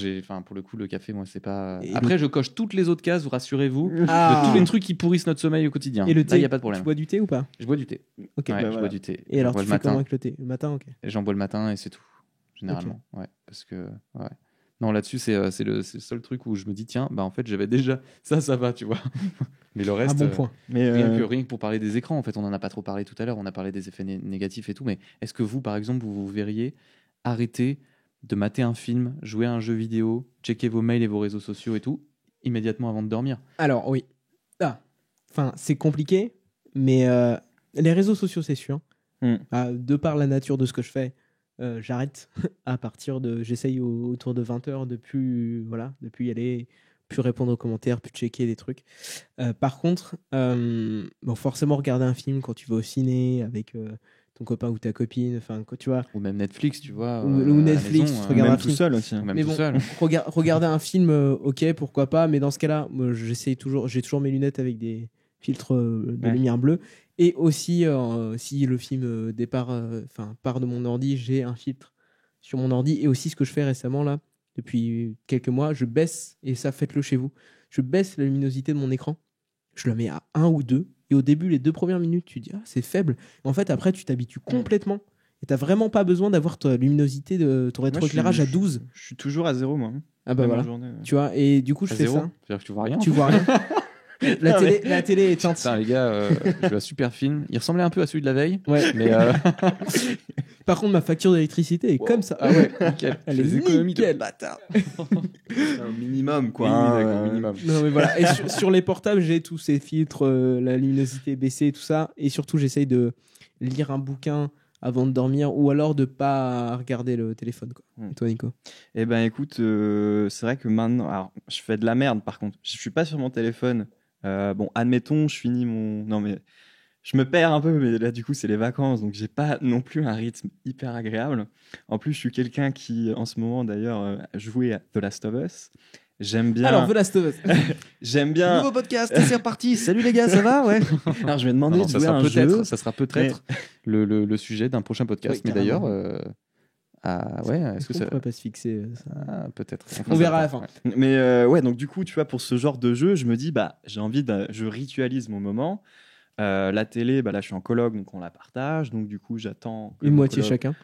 pour le coup, le café, moi, c'est pas. Et Après, je coche toutes les autres cases, vous rassurez-vous, Ah. de tous les trucs qui pourrissent notre sommeil au quotidien. Et le Là, thé, il n'y a pas de problème. tu bois du thé ou pas Je bois du thé. Ok. Ouais, bah je voilà. bois du thé. Et J'en alors, bois tu le fais comment matin. avec le thé? Le matin, ok. Et j'en bois le matin et c'est tout, généralement. Ouais, parce que. Ouais. Non, là-dessus, c'est le seul truc où je me dis, tiens, bah en fait, j'avais déjà. Ça va, tu vois. Mais le Un reste. bon point. Mais Rien que pour parler des écrans, en fait, on en a pas trop parlé tout à l'heure, on a parlé des effets négatifs et tout, mais est-ce que vous, par exemple, vous verriez arrêter de mater un film, jouer à un jeu vidéo, checker vos mails et vos réseaux sociaux et tout, immédiatement avant de dormir? Alors, oui. Enfin, c'est compliqué, mais les réseaux sociaux, c'est sûr. De par la nature de ce que je fais, j'arrête à partir de. J'essaye autour de 20h de plus y aller, plus répondre aux commentaires, plus checker des trucs. Par contre, forcément, regarder un film quand tu vas au ciné avec ton copain ou ta copine, enfin, tu vois. Ou même Netflix, tu vois. Ou à la Netflix, maison, tu te regardes même un tout film. seul aussi. ou même Mais tout bon, seul. regarder un film, ok, pourquoi pas, mais dans ce cas-là, moi, j'ai toujours mes lunettes avec des filtres de lumière bleue. Et aussi, si le film part de mon ordi, j'ai un filtre sur mon ordi. Et aussi, ce que je fais récemment, là, depuis quelques mois, je baisse, et ça, faites-le chez vous, je baisse la luminosité de mon écran. Je le mets à 1 ou 2. Et au début, les 2 premières minutes, tu dis, c'est faible. En fait, après, tu t'habitues complètement. Et t'as vraiment pas besoin d'avoir ta luminosité, ton rétroéclairage à 12. Je suis toujours à 0, moi. Ah bah Même en voilà. journée, ouais. Tu vois, et du coup, je À fais zéro, ça. c'est-à-dire que tu vois rien. Tu vois rien. La télé est éteinte. Putain, les gars, je vois un super film. Il ressemblait un peu à celui de la veille, Ouais. mais Par contre, ma facture d'électricité est comme ça. ah ouais, nickel. Elle Les est économies de nickel. bâtard. Au minimum, quoi. Oui, hein, d'accord, minimum. Non, mais voilà. Et sur les portables, j'ai tous ces filtres, la luminosité baissée, tout ça. Et surtout, j'essaye de lire un bouquin avant de dormir ou alors de pas regarder le téléphone, quoi. Et toi, Nico? Eh ben, écoute, c'est vrai que maintenant, alors, je fais de la merde, par contre. Je suis pas sur mon téléphone. Bon, admettons, je finis mon. Non, mais je me perds un peu, mais là, du coup, c'est les vacances, donc j'ai pas non plus un rythme hyper agréable. En plus, je suis quelqu'un qui, en ce moment, d'ailleurs, jouait à The Last of Us. J'aime bien. Alors, The Last of Us. J'aime bien. Nouveau podcast, c'est reparti. Salut les gars, ça va? Ouais. Alors, je vais demander de ça jouer à sera un peut-être, jeu. ça sera peut-être le sujet d'un prochain podcast. Oui, mais carrément. d'ailleurs, ouais, est-ce que On ça. pourrait pas se fixer ça. Ah, peut-être. On verra à la fin. Ouais. Mais ouais, donc du coup, tu vois, pour ce genre de jeu, je me dis, bah, j'ai envie de. Je ritualise mon moment. La télé, bah là, je suis en coloc, donc on la partage. Donc du coup, j'attends. que Une mon moitié coloc- chacun.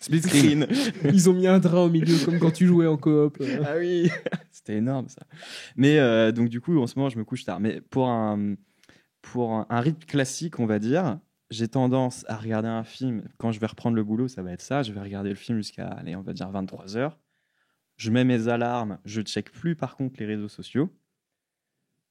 Split screen. Ils ont mis un drap au milieu, comme quand tu jouais en coop. Ah oui, c'était énorme ça. Mais donc du coup, en ce moment, je me couche tard. Mais pour un rythme classique, on va dire, j'ai tendance à regarder un film. Quand je vais reprendre le boulot, ça va être ça. Je vais regarder le film jusqu'à, allez, on va dire 23h. Je mets mes alarmes. Je check plus par contre les réseaux sociaux.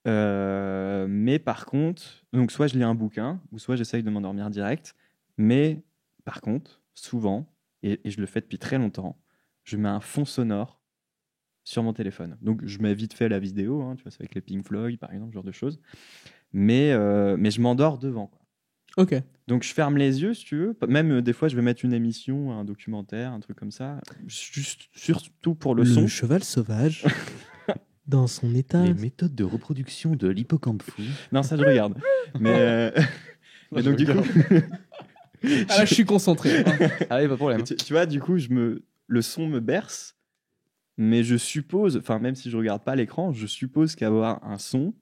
Mais par contre, donc soit je lis un bouquin, ou soit j'essaye de m'endormir direct. Mais par contre, souvent, et je le fais depuis très longtemps, je mets un fond sonore sur mon téléphone. Donc je mets vite fait la vidéo, hein, tu vois, c'est avec les Pink Floyd par exemple, ce genre de choses. Mais je m'endors devant, quoi. Ok. Donc je ferme les yeux si tu veux. Même des fois je vais mettre une émission, un documentaire, un truc comme ça. Juste, surtout pour le son. cheval sauvage, dans son état. Les méthodes de reproduction de l'hippocampe fou. Non, ça je regarde. Mais et donc du coup, Ah là, je suis concentré. Allez, pas de problème. tu vois, du coup le son me berce. Mais je suppose, enfin même si je regarde pas l'écran, je suppose qu'avoir un son.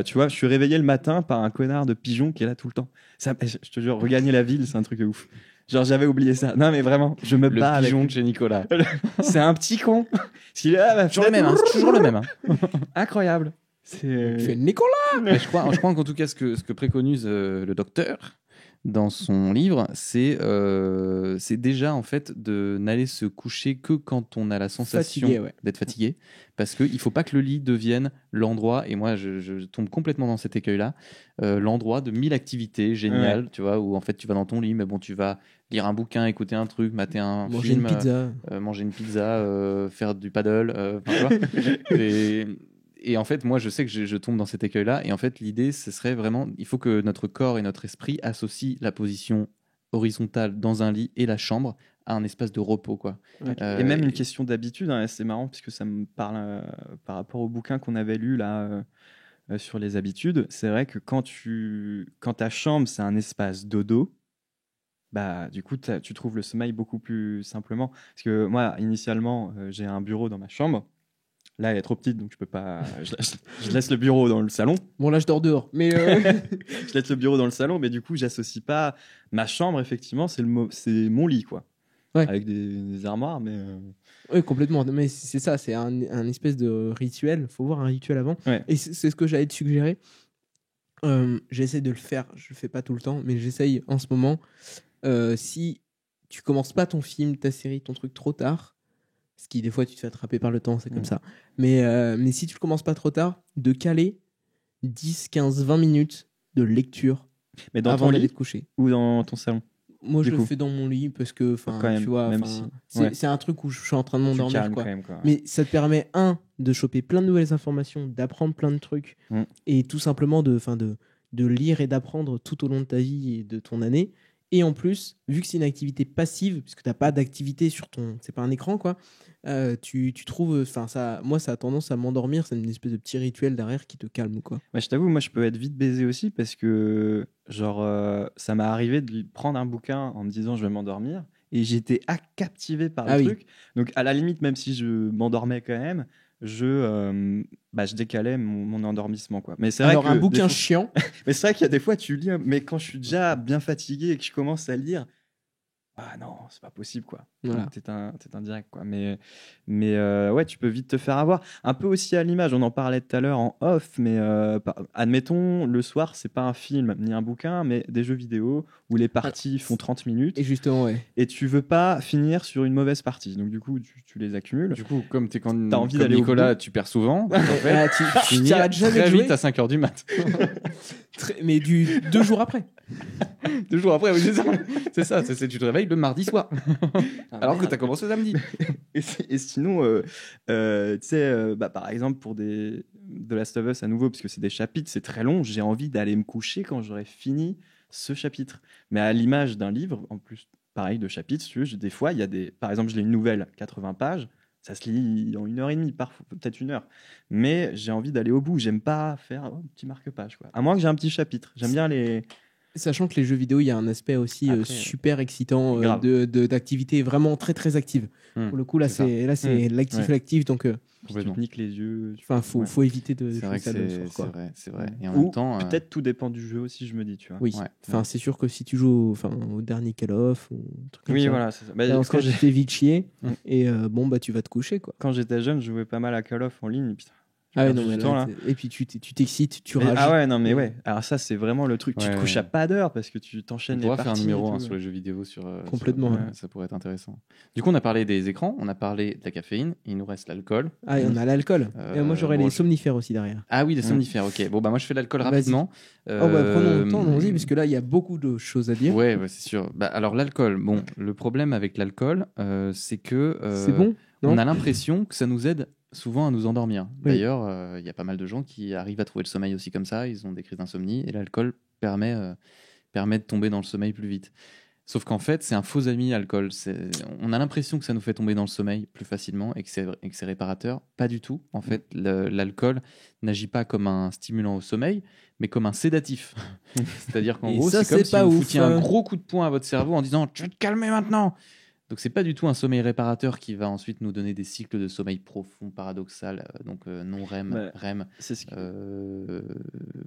Tu vois, je suis réveillé le matin par un connard de pigeon qui est là tout le temps. Ça, je te jure, regagner la ville, c'est un truc de ouf. Genre, j'avais oublié ça. Non, mais vraiment, je me Le bats avec. pigeon de chez Nicolas. C'est un petit con. S'il est là, bah, Toujours le même, hein, c'est toujours le même. Hein. Incroyable. Tu C'est. fais Nicolas. Mais je crois qu'en tout cas, ce que préconise le docteur dans son livre, c'est déjà en fait de n'aller se coucher que quand on a la sensation Fatigué, ouais. d'être fatigué, parce qu'il ne faut pas que le lit devienne l'endroit, et moi je tombe complètement dans cet écueil-là, l'endroit de 1000 activités géniales, tu vois, où en fait tu vas dans ton lit, mais bon, tu vas lire un bouquin, écouter un truc, mater un Manger film, une pizza. manger une pizza, faire du paddle, enfin, tu vois. Et en fait, moi, je sais que je tombe dans cet écueil-là. Et en fait, l'idée, ce serait vraiment, il faut que notre corps et notre esprit associent la position horizontale dans un lit et la chambre à un espace de repos, quoi. Et même une question d'habitude, hein, c'est marrant puisque ça me parle par rapport au bouquin qu'on avait lu là sur les habitudes. C'est vrai que quand ta chambre c'est un espace dodo, bah du coup tu trouves le sommeil beaucoup plus simplement. Parce que moi initialement j'ai un bureau dans ma chambre. Là, elle est trop petite, donc je peux pas. Je laisse le bureau dans le salon. Bon, là, je dors dehors. Mais Je laisse le bureau dans le salon, mais du coup, j'associe pas ma chambre. Effectivement, c'est mon lit, quoi. Ouais. Avec des armoires, mais. oui, complètement. Mais c'est ça, c'est un espèce de rituel. Faut voir un rituel avant. Ouais. Et c'est ce que j'allais te suggérer. J'essaie de le faire. Je le fais pas tout le temps, mais j'essaye en ce moment. Si tu commences pas ton film, ta série, ton truc trop tard, ce qui des fois tu te fais attraper par le temps, c'est comme ça. Mais si tu le commences pas trop tard, de caler 10, 15, 20 minutes de lecture Mais dans avant ton d'aller lit te coucher. ou dans ton salon. Moi, Du je coup. le fais dans mon lit parce que, Quand même, tu vois, même 'fin, si- ouais. c'est un truc où je suis en train de Tu m'endormir, calmes quoi. quand même, quoi. Mais ça te permet, de choper plein de nouvelles informations, d'apprendre plein de trucs, et tout simplement de lire et d'apprendre tout au long de ta vie et de ton année. Et en plus, vu que c'est une activité passive, puisque tu n'as pas d'activité sur ton... C'est pas un écran, quoi. Tu trouves... Moi, ça a tendance à m'endormir. C'est une espèce de petit rituel derrière qui te calme, quoi. Bah, je t'avoue, moi, je peux être vite baisé aussi parce que, genre, ça m'est arrivé de prendre un bouquin en me disant je vais m'endormir et j'étais captivé par le Ah oui. truc. Donc, à la limite, même si je m'endormais quand même, je décalais mon endormissement, quoi. Mais c'est vrai Alors, que un des bouquin fois- chiant... Mais c'est vrai qu'il y a des fois, tu lis, mais quand je suis déjà bien fatigué et que je commence à lire, ah non, c'est pas possible, quoi. Voilà. T'es un direct, quoi. Mais ouais, tu peux vite te faire avoir. Un peu aussi à l'image, on en parlait tout à l'heure en off, mais admettons, le soir, c'est pas un film ni un bouquin, mais des jeux vidéo où les parties font 30 minutes Et justement, ouais. et tu veux pas finir sur une mauvaise partie. Donc, du coup, tu les accumules. Du coup, comme t'as T'as envie comme d'aller au Nicolas, bout. tu perds souvent. En fait, Ah, tu finir t'arrêtes jamais très de jouer. vite à 5h du mat. Mais 2 jours après. 2 jours après, oui, c'est ça. C'est ça, tu te réveilles le mardi soir. Alors que tu as commencé samedi. Et sinon, tu sais, par exemple, pour The Last of Us à nouveau, parce que c'est des chapitres, c'est très long, j'ai envie d'aller me coucher quand j'aurai fini ce chapitre. Mais à l'image d'un livre, en plus, pareil, de chapitres, si tu veux, des fois, il y a des. Par exemple, je lis une nouvelle, 80 pages. Ça se lit en 1 heure et demie, parfois peut-être 1 heure. Mais j'ai envie d'aller au bout. J'aime pas faire un petit marque-page, quoi. À moins que j'ai un petit chapitre. J'aime bien les. Sachant que les jeux vidéo, il y a un aspect aussi Après, super excitant grave. d'activité vraiment très très active. Pour le coup, là, c'est l'actif. Donc, Puis tu te niques les yeux. faut éviter de C'est faire vrai ça que le soir, quoi. c'est vrai. Et en Ou même temps, peut-être tout dépend du jeu aussi, je me dis, tu vois. Oui. C'est sûr que si tu joues au dernier Call of ou un truc comme Oui, ça, voilà. C'est ça. Bah, là, quand j'étais vite chier Mm. et tu vas te coucher, quoi. quand j'étais jeune, je jouais pas mal à Call of en ligne. Putain. Ah ouais, perdu non, mais du là, temps, là. et puis tu t'excites, tu Mais- rages. ah ouais, non, mais ouais. Alors ça, c'est vraiment le truc. Tu te couches à pas d'heure parce que tu on t'enchaînes les pourra parties. faire un numéro et tout. sur les jeux vidéo Complètement, sur- ça pourrait être intéressant. Du coup, on a parlé des écrans, on a parlé de la caféine, il nous reste l'alcool. Ah, et on a l'alcool. Et moi, j'aurais bon, les somnifères aussi derrière. Ah oui, des somnifères, ok. Bon, bah moi je fais l'alcool Vas-y. rapidement. Prenons le temps, allons-y, parce que là, il y a beaucoup de choses à dire. Ouais, c'est sûr. Bah, alors l'alcool, bon, le problème avec l'alcool, c'est que C'est bon, non on a l'impression que ça nous aide souvent à nous endormir. Oui. D'ailleurs, il y a pas mal de gens qui arrivent à trouver le sommeil aussi comme ça, ils ont des crises d'insomnie, et l'alcool permet de tomber dans le sommeil plus vite. Sauf qu'en fait, c'est un faux ami, l'alcool. On a l'impression que ça nous fait tomber dans le sommeil plus facilement et que c'est réparateur. Pas du tout. En fait, l'alcool n'agit pas comme un stimulant au sommeil, mais comme un sédatif. C'est-à-dire qu'en Et gros, ça, c'est comme c'est si pas vous ouf, foutiez un gros coup de poing à votre cerveau en disant « Tu vas te calmer maintenant !» Donc, c'est pas du tout un sommeil réparateur qui va ensuite nous donner des cycles de sommeil profond, paradoxal, donc non REM, Ouais. REM, C'est ce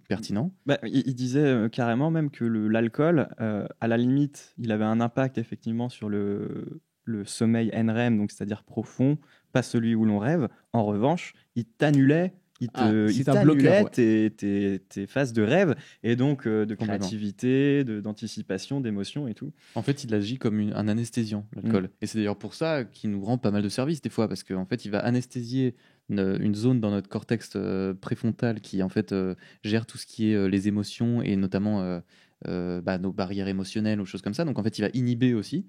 pertinent. Bah, il disait carrément même que l'alcool, à la limite, il avait un impact effectivement sur le sommeil NREM, donc c'est-à-dire profond, pas celui où l'on rêve. En revanche, il t'annulait. c'est un bloqueur, tes phases de rêve et donc de Complètement. créativité, d'anticipation, d'émotion et tout. En fait, il agit comme un anesthésiant, l'alcool. Et c'est d'ailleurs pour ça qu'il nous rend pas mal de services des fois, parce qu'en fait, il va anesthésier une zone dans notre cortex préfrontal qui en fait gère tout ce qui est les émotions et notamment nos barrières émotionnelles ou choses comme ça. Donc en fait, il va inhiber aussi,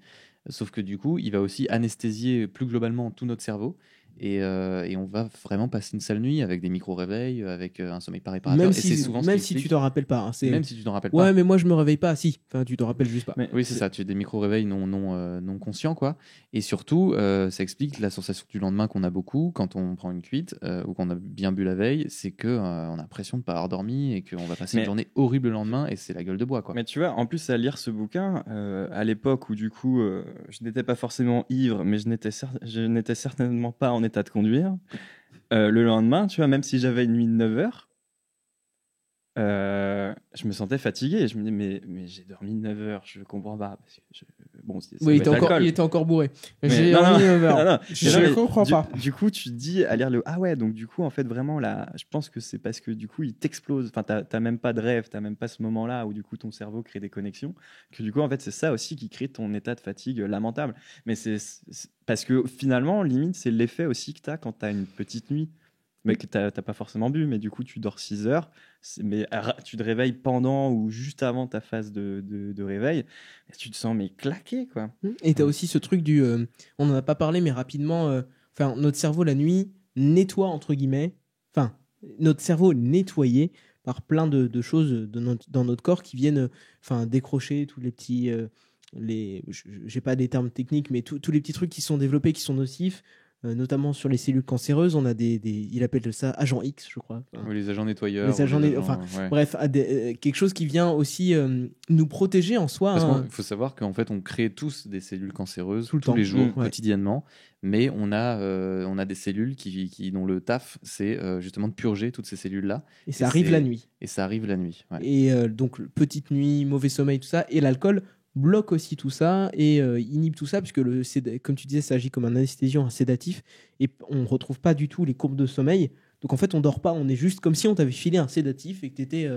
sauf que du coup, il va aussi anesthésier plus globalement tout notre cerveau. Et on va vraiment passer une sale nuit avec des micro-réveils, avec un sommeil pas réparateur. Même et c'est souvent ce qui même si tu explique- t'en rappelles pas. Même si tu t'en rappelles Ouais, pas. mais moi, je me réveille pas. Si, enfin, tu t'en rappelles juste pas. Mais Oui, c'est ça, tu as des micro-réveils non conscients, quoi. Et surtout, ça explique la sensation du lendemain qu'on a beaucoup quand on prend une cuite ou qu'on a bien bu la veille, c'est qu'on a l'impression de ne pas avoir dormi et qu'on va passer une journée horrible le lendemain et c'est la gueule de bois, quoi. Mais tu vois, en plus à lire ce bouquin, à l'époque où du coup je n'étais pas forcément ivre, mais je n'étais certainement pas en état de conduire, le lendemain, tu vois, même si j'avais une nuit de 9 heures, je me sentais fatigué. Et je me dis, mais j'ai dormi 9 heures, je comprends pas. Parce que bon, ça Oui, doit être l'alcool. il était encore bourré. Mais J'ai non, dormi non, 9 heures. non, non. Je Mais non, comprends mais pas. Du coup, tu te dis à lire le. Ah ouais, donc du coup, en fait, vraiment, là, je pense que c'est parce que du coup, il t'explose. Enfin, t'as même pas de rêve, t'as même pas ce moment-là où du coup, ton cerveau crée des connexions. Que du coup, en fait, c'est ça aussi qui crée ton état de fatigue lamentable. Mais c'est parce que finalement, limite, c'est l'effet aussi que t'as quand t'as une petite nuit. Mais que t'as pas forcément bu, mais du coup, tu dors 6 heures. Mais tu te réveilles pendant ou juste avant ta phase de réveil. Et tu te sens mais claqué, quoi. Et t'as aussi ce truc on en a pas parlé, mais rapidement, notre cerveau la nuit nettoie, entre guillemets, notre cerveau est nettoyé par plein de choses dans notre corps qui viennent décrocher tous les petits. J'ai pas des termes techniques, mais tous les petits trucs qui sont développés, qui sont nocifs. Notamment sur les cellules cancéreuses, on a il appelle ça agent X, je crois. Oui, les agents nettoyeurs. Les agents, ouais. bref, quelque chose qui vient aussi nous protéger en soi. Parce qu'il faut savoir qu'en fait, on crée tous des cellules cancéreuses Tout le temps. les jours, Ouais. quotidiennement, mais on a des cellules dont le taf, c'est justement de purger toutes ces cellules-là. Et ça arrive la nuit. Et ça arrive la nuit. Ouais. Et donc, petite nuit, mauvais sommeil, tout ça. Et l'alcool bloque aussi tout ça et inhibe tout ça, puisque comme tu disais, ça agit comme un anesthésiant, un sédatif, et on ne retrouve pas du tout les courbes de sommeil. Donc en fait, on dort pas, on est juste comme si on t'avait filé un sédatif et que tu étais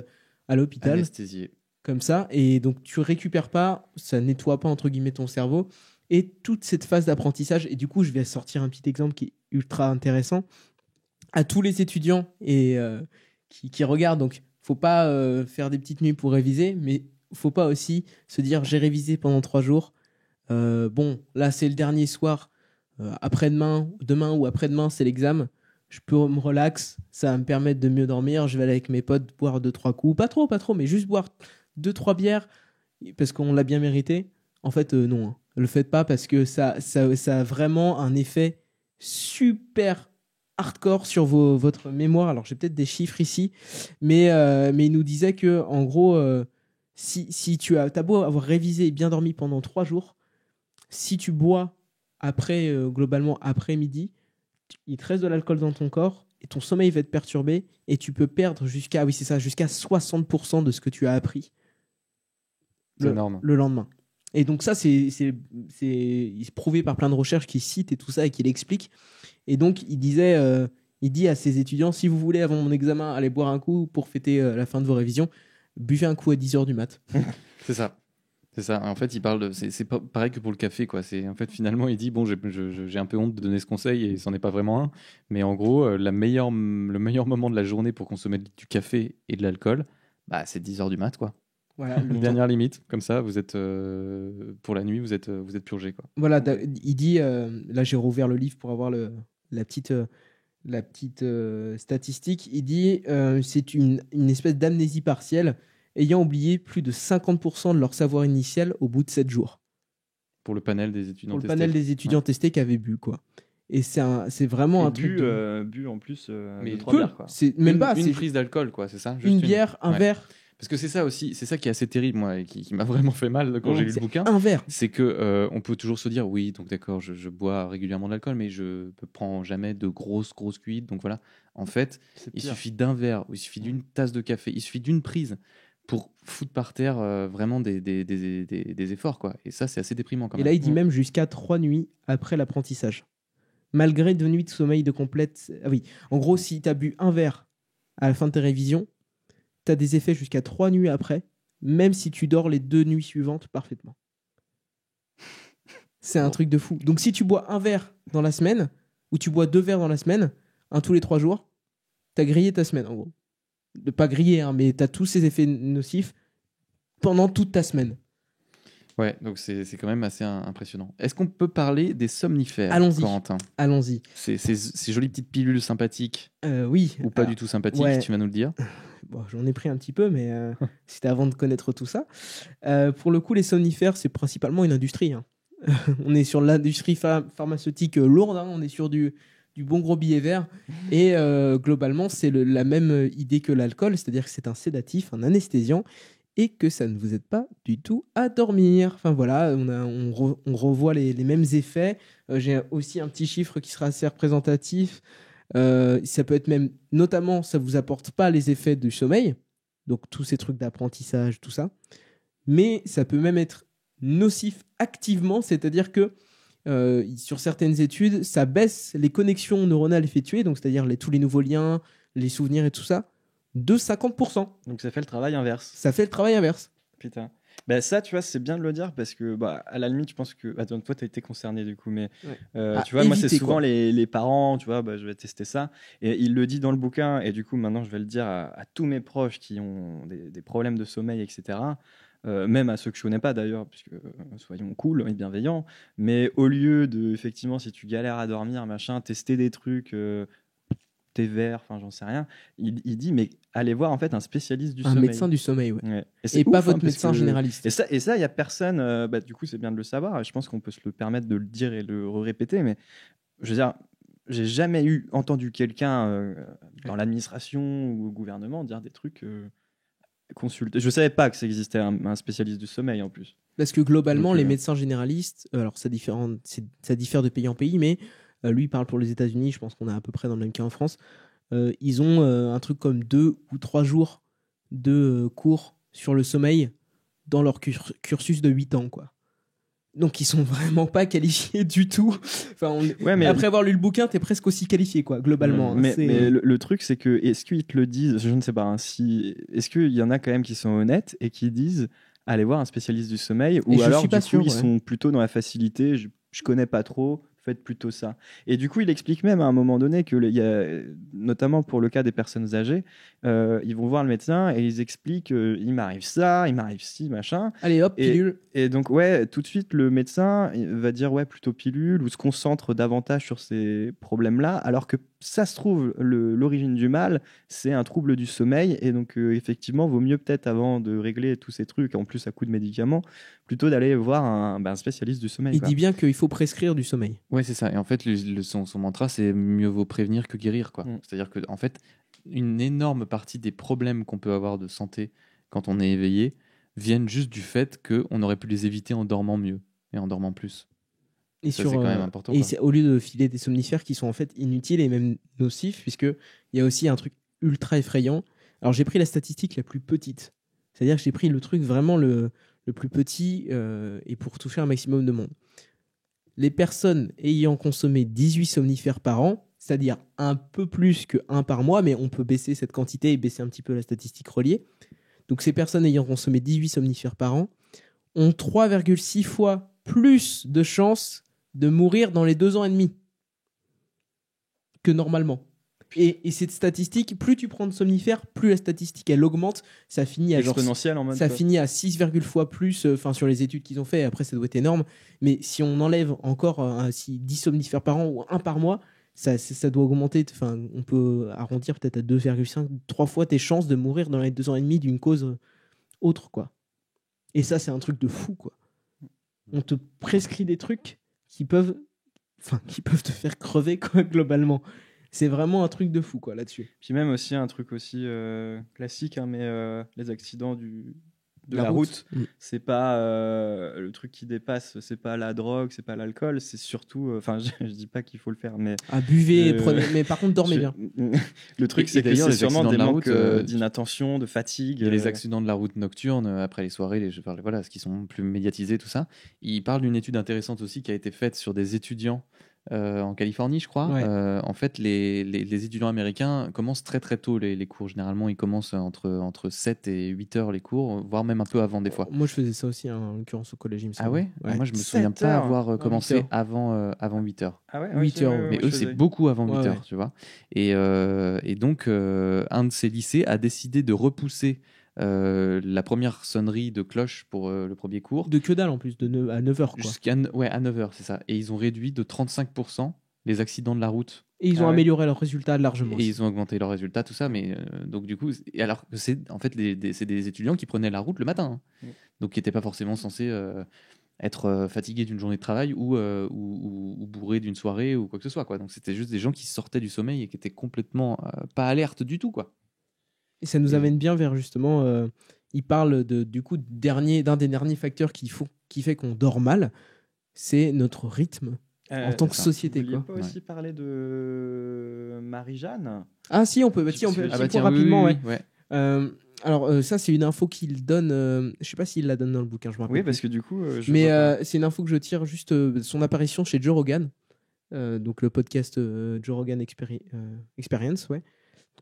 à l'hôpital. Anesthésié. Comme ça, et donc tu récupères pas, ça nettoie pas entre guillemets ton cerveau, et toute cette phase d'apprentissage. Et du coup, je vais sortir un petit exemple qui est ultra intéressant à tous les étudiants et qui regardent. Donc, faut pas faire des petites nuits pour réviser, mais faut pas aussi se dire j'ai révisé pendant 3 jours. Bon, là c'est le dernier soir. Après-demain, demain ou après-demain, c'est l'examen. Je peux me relax, ça va me permettre de mieux dormir. Je vais aller avec mes potes boire 2-3 coups, pas trop, mais juste boire 2-3 bières parce qu'on l'a bien mérité. En fait, non, le faites pas parce que ça a vraiment un effet super hardcore sur votre mémoire. Alors, j'ai peut-être des chiffres ici, mais il nous disait que, en gros, si tu as beau avoir révisé et bien dormi pendant 3 jours, si tu bois après, globalement après midi, il te reste de l'alcool dans ton corps et ton sommeil va être perturbé et tu peux perdre jusqu'à 60% de ce que tu as appris C'est énorme. le lendemain. Et donc ça, c'est prouvé par plein de recherches qui citent et tout ça et qui l'expliquent. Et donc, il dit à ses étudiants, si vous voulez, avant mon examen, aller boire un coup pour fêter la fin de vos révisions, buvez un coup à 10h du mat. C'est ça. C'est ça. En fait, il parle de. C'est pas pareil que pour le café, quoi. En fait, finalement, il dit bon, j'ai un peu honte de donner ce conseil et c'en est pas vraiment un. Mais en gros, le meilleur moment de la journée pour consommer du café et de l'alcool, bah, c'est 10h du mat, quoi. Voilà, Dernière limite. Comme ça, vous êtes pour la nuit, vous êtes purgé, quoi. Voilà, il dit, là j'ai rouvert le livre pour avoir la petite statistique. Il dit c'est une espèce d'amnésie partielle, ayant oublié plus de 50% de leur savoir initial au bout de 7 jours. Pour le panel des étudiants Pour le testés. panel des étudiants testés qui avaient bu, quoi. Et c'est vraiment un truc. Bu en plus, mais 2-3 bières, quoi. C'est même pas. Une C'est prise d'alcool, quoi, c'est ça. Juste une bière, un Ouais. verre. Parce que c'est ça aussi, c'est ça qui est assez terrible, moi, et qui m'a vraiment fait mal quand j'ai lu le bouquin. Un verre. C'est que on peut toujours se dire, oui, donc d'accord, je bois régulièrement de l'alcool, mais je ne prends jamais de grosses cuites. Donc voilà, en fait, il suffit d'un verre, ou il suffit d'une tasse de café, il suffit d'une prise pour foutre par terre vraiment des efforts, quoi. Et ça, c'est assez déprimant quand Et même. là, il dit même jusqu'à 3 nuits après l'apprentissage. Malgré 2 nuits de sommeil de complète. Ah oui, en gros, si tu as bu un verre à la fin de tes révisions, tu as des effets jusqu'à 3 nuits après, même si tu dors les 2 nuits suivantes parfaitement. C'est un truc de fou. Donc, si tu bois un verre dans la semaine, ou tu bois 2 verres dans la semaine, un tous les 3 jours, tu as grillé ta semaine, en gros. Pas grillé, hein, mais tu as tous ces effets nocifs pendant toute ta semaine. Ouais, donc c'est quand même assez impressionnant. Est-ce qu'on peut parler des somnifères, Allons-y. Corentin? Allons-y. Ces jolies petites pilules sympathiques, Oui. ou pas du tout sympathiques, ouais. tu vas nous le dire. Bon, j'en ai pris un petit peu, mais c'était avant de connaître tout ça. Pour le coup, les somnifères, c'est principalement une industrie. Hein. On est sur l'industrie pharmaceutique lourde, hein. On est sur du bon gros billet vert. Et globalement, c'est la même idée que l'alcool, c'est-à-dire que c'est un sédatif, un anesthésiant, et que ça ne vous aide pas du tout à dormir. Enfin voilà, on revoit les mêmes effets. J'ai aussi un petit chiffre qui sera assez représentatif. Ça peut être même, notamment, ça vous apporte pas les effets du sommeil, donc tous ces trucs d'apprentissage, tout ça, mais ça peut même être nocif activement, c'est-à-dire que sur certaines études, ça baisse les connexions neuronales effectuées, donc c'est-à-dire tous les nouveaux liens, les souvenirs et tout ça, de 50%. Donc ça fait le travail inverse. Ça fait le travail inverse. Putain. Bah ça, tu vois, c'est bien de le dire parce que, à la limite, je pense que. Attends, toi, tu as été concerné du coup, mais tu vois, moi, c'est souvent les parents, tu vois, je vais tester ça. Et il le dit dans le bouquin, et du coup, maintenant, je vais le dire à tous mes proches qui ont des problèmes de sommeil, etc. Même à ceux que je connais pas d'ailleurs, puisque soyons cool et bienveillants. Mais au lieu de, effectivement, si tu galères à dormir, machin, tester des trucs. Thé vert, enfin j'en sais rien. Il dit mais allez voir en fait un spécialiste du sommeil. Un médecin du sommeil, ouais. Et pas votre médecin généraliste. Et ça, il y a personne. Du coup, c'est bien de le savoir. Je pense qu'on peut se le permettre de le dire et le répéter. Mais je veux dire, j'ai jamais entendu quelqu'un dans l'administration ou au gouvernement dire des trucs. Consulter. Je savais pas que ça existait un spécialiste du sommeil en plus. Parce que globalement, les médecins généralistes, alors ça diffère de pays en pays, mais lui il parle pour les États-Unis, je pense qu'on est à peu près dans le même cas en France. Ils ont un truc comme 2 ou 3 jours de cours sur le sommeil dans leur cursus de 8 ans, quoi. Donc ils sont vraiment pas qualifiés du tout. Enfin, après avoir lu le bouquin, t'es presque aussi qualifié, quoi, globalement. Mais le truc, c'est que est-ce qu'ils te le disent? Je ne sais pas. Hein, est-ce qu'il y en a quand même qui sont honnêtes et qui disent allez voir un spécialiste du sommeil, ou alors du coup ils sont plutôt dans la facilité. Je connais pas trop. Faites plutôt ça. Et du coup, il explique même à un moment donné que, notamment pour le cas des personnes âgées, ils vont voir le médecin et ils expliquent il m'arrive ça, il m'arrive ci, machin. Allez hop, pilule. Et donc, tout de suite, le médecin va dire plutôt pilule, ou se concentre davantage sur ces problèmes-là, alors que ça se trouve, l'origine du mal, c'est un trouble du sommeil. Et donc, effectivement, vaut mieux peut-être, avant de régler tous ces trucs, en plus à coup de médicaments, plutôt d'aller voir un spécialiste du sommeil. Il dit bien qu'il faut prescrire du sommeil. Ouais, c'est ça. Et en fait, son mantra, c'est mieux vaut prévenir que guérir, quoi. C'est-à-dire que, en fait, une énorme partie des problèmes qu'on peut avoir de santé quand on est éveillé viennent juste du fait qu'on aurait pu les éviter en dormant mieux et en dormant plus. Et ça, c'est quand même important. Et c'est au lieu de filer des somnifères qui sont en fait inutiles et même nocifs, puisque il y a aussi un truc ultra effrayant. Alors j'ai pris la statistique la plus petite, c'est-à-dire que j'ai pris le truc vraiment le plus petit et pour toucher un maximum de monde. Les personnes ayant consommé 18 somnifères par an, c'est-à-dire un peu plus que 1 par mois, mais on peut baisser cette quantité et baisser un petit peu la statistique reliée. Donc ces personnes ayant consommé 18 somnifères par an ont 3,6 fois plus de chances de mourir dans les 2 ans et demi que normalement. Et cette statistique, plus tu prends de somnifères, plus la statistique elle augmente. Ça finit à exponentielle en mode. Ça finit à 6, fois plus. Enfin sur les études qu'ils ont fait. Après ça doit être énorme. Mais si on enlève encore 10 somnifères par an ou 1 par mois, ça doit augmenter. Enfin on peut arrondir peut-être à 2,5, 3 fois tes chances de mourir dans les 2 ans et demi d'une cause autre, quoi. Et ça c'est un truc de fou, quoi. On te prescrit des trucs qui peuvent te faire crever, quoi, globalement. C'est vraiment un truc de fou, quoi, là-dessus. Puis même aussi un truc aussi classique, hein, mais les accidents de la route. C'est pas le truc qui dépasse, c'est pas la drogue, c'est pas l'alcool, c'est surtout, enfin je dis pas qu'il faut le faire, mais buvez, prenez, mais par contre dormez bien. Le truc c'est que c'est sûrement des manques d'inattention, de fatigue. Et les accidents de la route nocturne après les soirées, voilà, ce qui sont plus médiatisés, tout ça. Il parle d'une étude intéressante aussi qui a été faite sur des étudiants en Californie, je crois. Ouais. En fait, les étudiants américains commencent très très tôt les cours. Généralement, ils commencent entre 7 et 8 heures les cours, voire même un peu avant des fois. Moi, je faisais ça aussi, en l'occurrence au collège, il me semble. Ah ouais, Moi, je me souviens pas avoir commencé avant 8 heures. Ah ouais, 8 heures. Mais eux, c'est beaucoup avant 8 heures, tu vois. Et donc, un de ces lycées a décidé de repousser la première sonnerie de cloche pour le premier cours. De que dalle en plus, à 9h. À 9h, c'est ça. Et ils ont réduit de 35% les accidents de la route. Et ils ont amélioré leurs résultats largement. Et ils ont augmenté leurs résultats, tout ça. Mais donc, du coup, alors que c'est en fait c'est des étudiants qui prenaient la route le matin. Hein. Donc, qui n'étaient pas forcément censés être fatigués d'une journée de travail ou bourrés d'une soirée ou quoi que ce soit, quoi. Donc, c'était juste des gens qui sortaient du sommeil et qui étaient complètement pas alertes du tout, quoi. Et ça nous amène bien vers justement, il parle du coup d'un des derniers facteurs qui fait qu'on dort mal, c'est notre rythme en tant que société. Vous vouliez pas aussi parler de Marie-Jeanne ? Ah si, on peut rapidement. Oui. Alors ça c'est une info qu'il donne, je sais pas s'il la donne dans le bouquin, je me rappelle. Oui, parce que du coup, c'est une info que je tire juste de son apparition chez Joe Rogan, donc le podcast Joe Rogan Experience, ouais.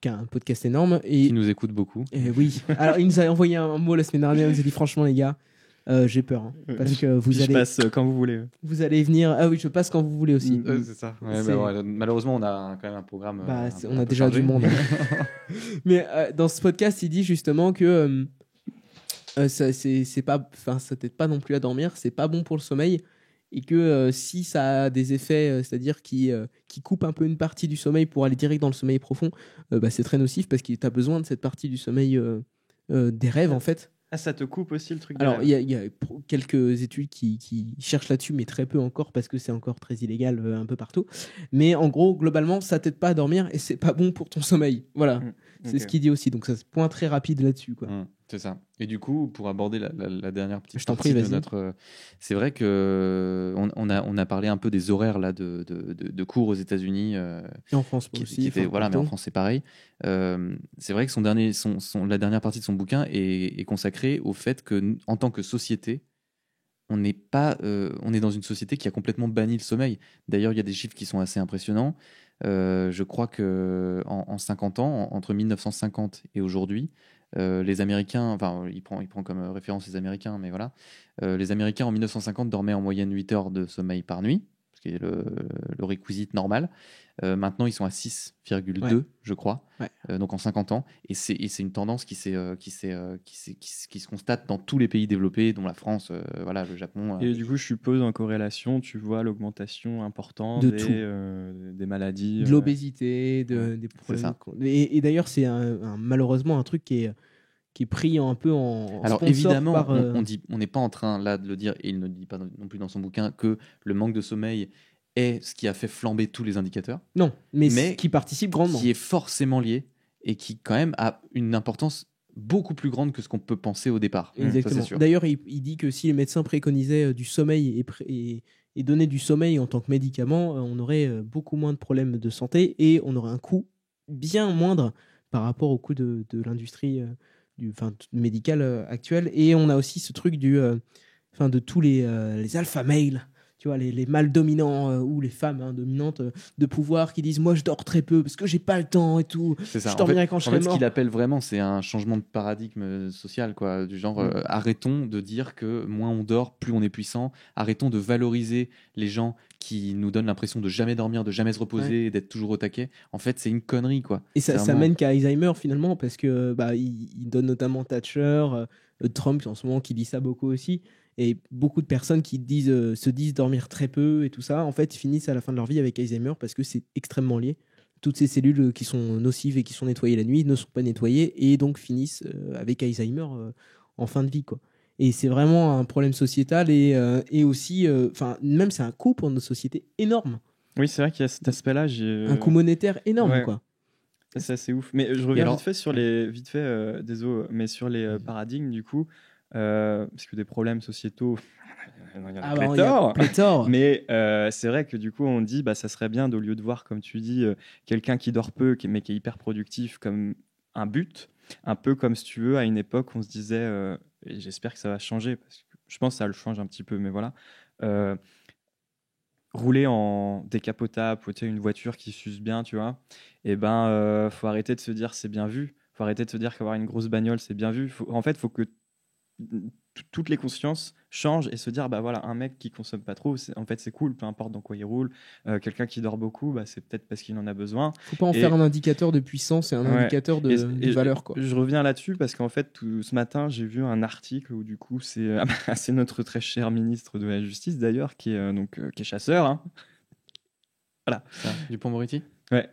Un podcast énorme et qui nous écoute beaucoup. Et oui. Alors il nous a envoyé un mot la semaine dernière. Il nous a dit franchement les gars, j'ai peur hein, parce que je passe quand vous voulez. Vous allez venir. Ah oui, je passe quand vous voulez aussi. C'est ça. Ouais, malheureusement, on a quand même un programme. On a déjà du monde. Mais dans ce podcast, il dit justement que c'est pas, enfin, ça t'aide pas non plus à dormir. C'est pas bon pour le sommeil. Et que si ça a des effets, c'est-à-dire qui coupe un peu une partie du sommeil pour aller direct dans le sommeil profond, c'est très nocif parce que tu as besoin de cette partie du sommeil des rêves, en fait. Ah, ça te coupe aussi le truc. Alors, il y a quelques études qui cherchent là-dessus, mais très peu encore parce que c'est encore très illégal un peu partout. Mais en gros, globalement, ça t'aide pas à dormir et c'est pas bon pour ton sommeil. Voilà, c'est ce qu'il dit aussi. Donc, ça se point très rapide là-dessus, quoi. C'est ça. Et du coup, pour aborder la dernière petite partie de notre, c'est vrai que on a parlé un peu des horaires là de cours aux États-Unis. Et en France aussi. Mais en France c'est pareil. C'est vrai que la dernière partie de son bouquin est consacrée au fait que en tant que société, on est dans une société qui a complètement banni le sommeil. D'ailleurs, il y a des chiffres qui sont assez impressionnants. Je crois que en 50 ans, entre 1950 et aujourd'hui, les Américains, enfin, il prend comme référence les Américains, mais voilà, les Américains en 1950 dormaient en moyenne 8 heures de sommeil par nuit, ce qui est le requisite normal. Maintenant, ils sont à 6,2, je crois, donc en 50 ans. Et c'est une tendance qui se constate dans tous les pays développés, dont la France, le Japon. Et du coup, je suppose, en corrélation, tu vois l'augmentation importante des maladies. De l'obésité, des problèmes. Et d'ailleurs, c'est malheureusement un truc qui est pris un peu en alors évidemment, on n'est pas en train là de le dire, et il ne dit pas non plus dans son bouquin que le manque de sommeil est ce qui a fait flamber tous les indicateurs, Non, mais Mais qui participe grandement. qui est forcément lié et qui quand même a une importance beaucoup plus grande que ce qu'on peut penser au départ. Ça, Exactement. c'est sûr. D'ailleurs, il dit que si les médecins préconisaient du sommeil et donnaient du sommeil en tant que médicament, on aurait beaucoup moins de problèmes de santé et on aurait un coût bien moindre par rapport au coût de l'industrie médicale actuelle. Et on a aussi ce truc de tous les alpha males, tu vois, les mâles dominants ou les femmes dominantes de pouvoir qui disent moi je dors très peu parce que j'ai pas le temps et tout. C'est ça. Je dormirai quand je serai ce mort. qu'il appelle vraiment, c'est un changement de paradigme social, quoi. Du genre, arrêtons de dire que moins on dort, plus on est puissant. Arrêtons de valoriser les gens qui nous donnent l'impression de jamais dormir, de jamais se reposer, d'être toujours au taquet. En fait, c'est une connerie, quoi. Et ça mène qu'à Alzheimer finalement, parce que il donne notamment Thatcher, Trump en ce moment qui dit ça beaucoup aussi, et beaucoup de personnes qui se disent dormir très peu et tout ça, en fait, ils finissent à la fin de leur vie avec Alzheimer parce que c'est extrêmement lié. Toutes ces cellules qui sont nocives et qui sont nettoyées la nuit ne sont pas nettoyées et donc finissent avec Alzheimer en fin de vie, quoi. Et c'est vraiment un problème sociétal et aussi, même c'est un coût pour notre société énorme. Oui, c'est vrai qu'il y a cet aspect-là. Un coût monétaire énorme, Ouais. quoi. C'est assez ouf. Mais je reviens alors- vite fait sur les, désolé, mais sur les paradigmes du coup, parce que des problèmes sociétaux, il y en a Il y a pléthore. pléthore. Mais c'est vrai que du coup, on dit, ça serait bien, au lieu de voir, comme tu dis, quelqu'un qui dort peu, mais qui est hyper productif comme un but, un peu comme, si tu veux, à une époque, on se disait, et j'espère que ça va changer, parce que je pense que ça le change un petit peu, mais voilà, rouler en décapotable, ou tu sais, une voiture qui s'use bien, tu vois, et faut arrêter de se dire c'est bien vu, faut arrêter de se dire qu'avoir une grosse bagnole c'est bien vu. En fait, faut que toutes les consciences changent et se dire voilà, un mec qui consomme pas trop, en fait c'est cool, peu importe dans quoi il roule. Quelqu'un qui dort beaucoup, c'est peut-être parce qu'il en a besoin. Faut pas en faire un indicateur de puissance et un indicateur de valeur, quoi. Je reviens là-dessus parce qu'en fait ce matin j'ai vu un article où du coup c'est notre très cher ministre de la Justice d'ailleurs qui est chasseur, hein. Voilà. Ça, Dupond-Moretti. Ouais,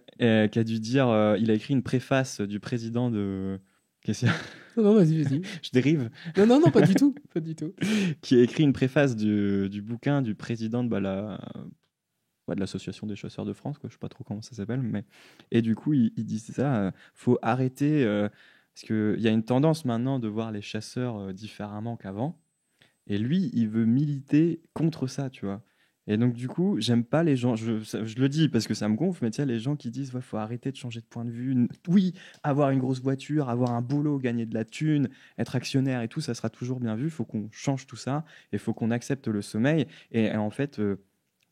qui a dû dire, il a écrit une préface du président de. Qu'est-ce qu'il y a ? Non, vas-y. Je dérive. Non, pas du tout. Pas du tout. Qui a écrit une préface du bouquin du président de l'association des chasseurs de France, quoi. Je sais pas trop comment ça s'appelle, mais et du coup il dit ça, faut arrêter parce que il y a une tendance maintenant de voir les chasseurs différemment qu'avant, et lui il veut militer contre ça, tu vois. Et donc, du coup, j'aime pas les gens, je le dis parce que ça me gonfle, mais tu sais, les gens qui disent faut arrêter de changer de point de vue. Oui, avoir une grosse voiture, avoir un boulot, gagner de la thune, être actionnaire et tout, ça sera toujours bien vu. Il faut qu'on change tout ça et il faut qu'on accepte le sommeil. Et en fait, il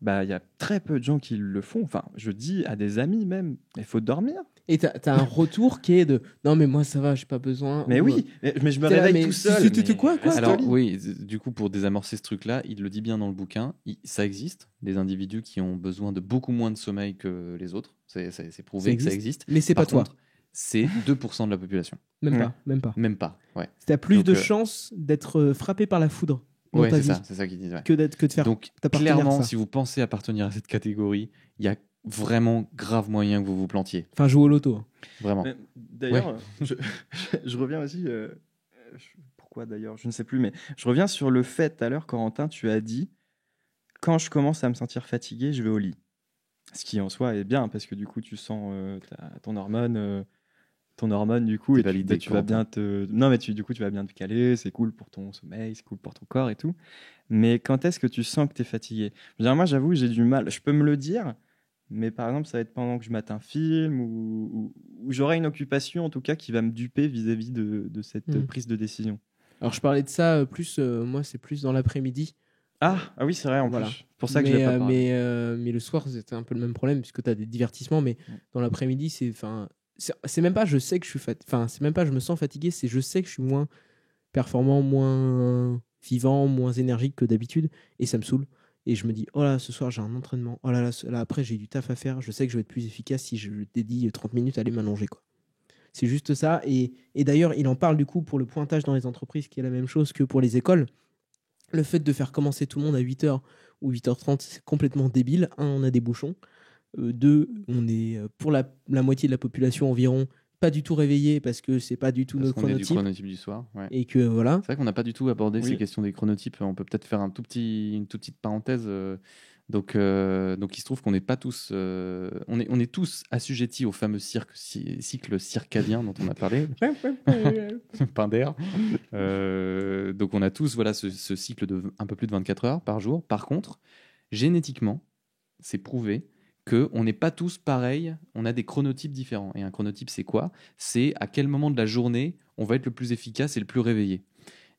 y a très peu de gens qui le font. Enfin, je dis à des amis même, il faut dormir. Et t'as un retour qui est de non, mais moi ça va, j'ai pas besoin. Mais oui, mais je me réveille tout seul. Quoi Alors oui, du coup, pour désamorcer ce truc-là, il le dit bien dans le bouquin, ça existe, des individus qui ont besoin de beaucoup moins de sommeil que les autres. C'est prouvé que ça existe. Mais c'est pas toi. Par contre, c'est 2% de la population. Même pas. Ouais. T'as plus de chances d'être frappé par la foudre. Ouais, c'est ça qu'ils disent. Ouais. Que de faire. Donc, clairement, si vous pensez appartenir à cette catégorie, il y a vraiment grave moyen que vous vous plantiez. Enfin, jouer au loto. Vraiment. D'ailleurs, je reviens aussi. Pourquoi d'ailleurs je ne sais plus, mais je reviens sur le fait tout à l'heure, Corentin, tu as dit quand je commence à me sentir fatigué, je vais au lit. Ce qui en soi est bien parce que du coup, tu sens ton hormone. Du coup, et validé, tu vas bien du coup tu vas bien te caler, c'est cool pour ton sommeil, c'est cool pour ton corps et tout. Mais quand est-ce que tu sens que tu es fatigué ? Moi, j'avoue, j'ai du mal. Je peux me le dire, mais par exemple, ça va être pendant que je mate un film ou j'aurai une occupation en tout cas qui va me duper vis-à-vis de cette prise de décision. Alors, je parlais de ça plus, moi, c'est plus dans l'après-midi. Ah oui, c'est vrai, plus. C'est pour ça que je l'ai pas parlé. Mais le soir, c'était un peu le même problème puisque tu as des divertissements, mais dans l'après-midi, c'est même pas je sais que je suis c'est même pas je me sens fatigué, c'est je sais que je suis moins performant, moins vivant, moins énergique que d'habitude et ça me saoule et je me dis oh là ce soir j'ai un entraînement, oh là après j'ai du taf à faire, je sais que je vais être plus efficace si je dédie 30 minutes à aller m'allonger, quoi. C'est juste ça et d'ailleurs il en parle du coup pour le pointage dans les entreprises qui est la même chose que pour les écoles. Le fait de faire commencer tout le monde à 8h ou 8h30, c'est complètement débile. On a des bouchons. 2, on est pour la moitié de la population environ pas du tout réveillé parce que c'est pas du tout notre chronotype. Du chronotype du soir. Ouais. Et que voilà. C'est vrai qu'on n'a pas du tout abordé ces questions des chronotypes. On peut peut-être faire une toute petite parenthèse Donc il se trouve qu'on n'est pas tous, on est tous assujettis au fameux cycle circadien dont on a parlé, pain d'air. Donc on a tous voilà ce cycle de un peu plus de 24 heures par jour. Par contre, génétiquement, c'est prouvé qu'on n'est pas tous pareils, on a des chronotypes différents. Et un chronotype, c'est quoi? C'est à quel moment de la journée on va être le plus efficace et le plus réveillé.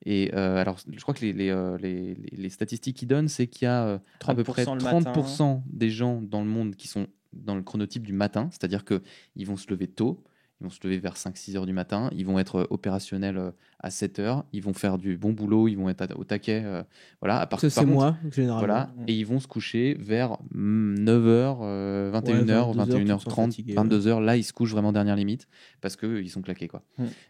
Et alors, je crois que les statistiques qu'ils donnent, c'est qu'il y a à peu près 30% des gens dans le monde qui sont dans le chronotype du matin, c'est-à-dire qu'ils vont se lever tôt, ils vont se lever vers 5-6 heures du matin, ils vont être opérationnels à 7 heures, ils vont faire du bon boulot, ils vont être au taquet. Voilà. Ça, c'est moi, généralement. Voilà, et ils vont se coucher vers 9h, 21h, 21h30, 22h. Là, ils se couchent vraiment dernière limite parce qu'ils sont claqués, quoi.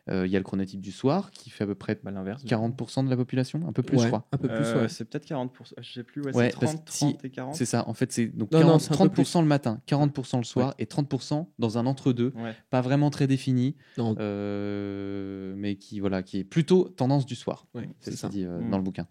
Il y a le chronotype du soir qui fait à peu près 40% de la population, un peu plus, je crois. Un peu plus, c'est peut-être 40%. Je sais plus, c'est 30 et 40. C'est ça, en fait, c'est donc 30% le matin, 40% le soir et 30% dans un entre-deux, pas vraiment très défini, mais qui est plutôt tendance du soir. C'est ce qu'il dit dans le bouquin.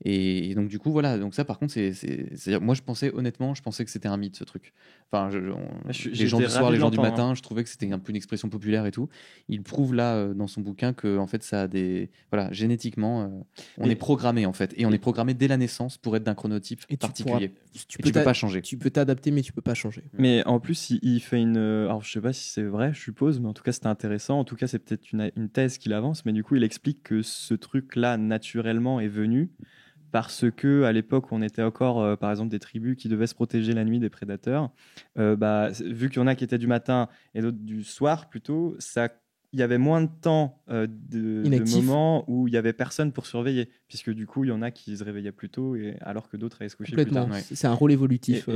Et donc, du coup, voilà. Donc, ça, par contre, c'est-à-dire, moi, je pensais que c'était un mythe, ce truc. Enfin, les gens du soir, les gens du matin, je trouvais que c'était un peu une expression populaire et tout. Il prouve là, dans son bouquin, que, en fait, ça a des. Voilà, génétiquement, on est programmé, en fait. Et on est programmé dès la naissance pour être d'un chronotype particulier. Tu peux pas changer. Tu peux t'adapter, mais tu peux pas changer. Mais en plus, il fait une. Alors, je sais pas si c'est vrai, je suppose, mais en tout cas, c'était intéressant. En tout cas, c'est peut-être une thèse qu'il avance, mais du coup, il explique que ce truc-là, naturellement, est venu parce que à l'époque, on était encore, par exemple, des tribus qui devaient se protéger la nuit des prédateurs. Vu qu'il y en a qui étaient du matin et d'autres du soir, plutôt, il y avait moins de temps de moments où il y avait personne pour surveiller, puisque du coup, il y en a qui se réveillaient plus tôt, alors que d'autres allaient se coucher plus tard. C'est un rôle évolutif.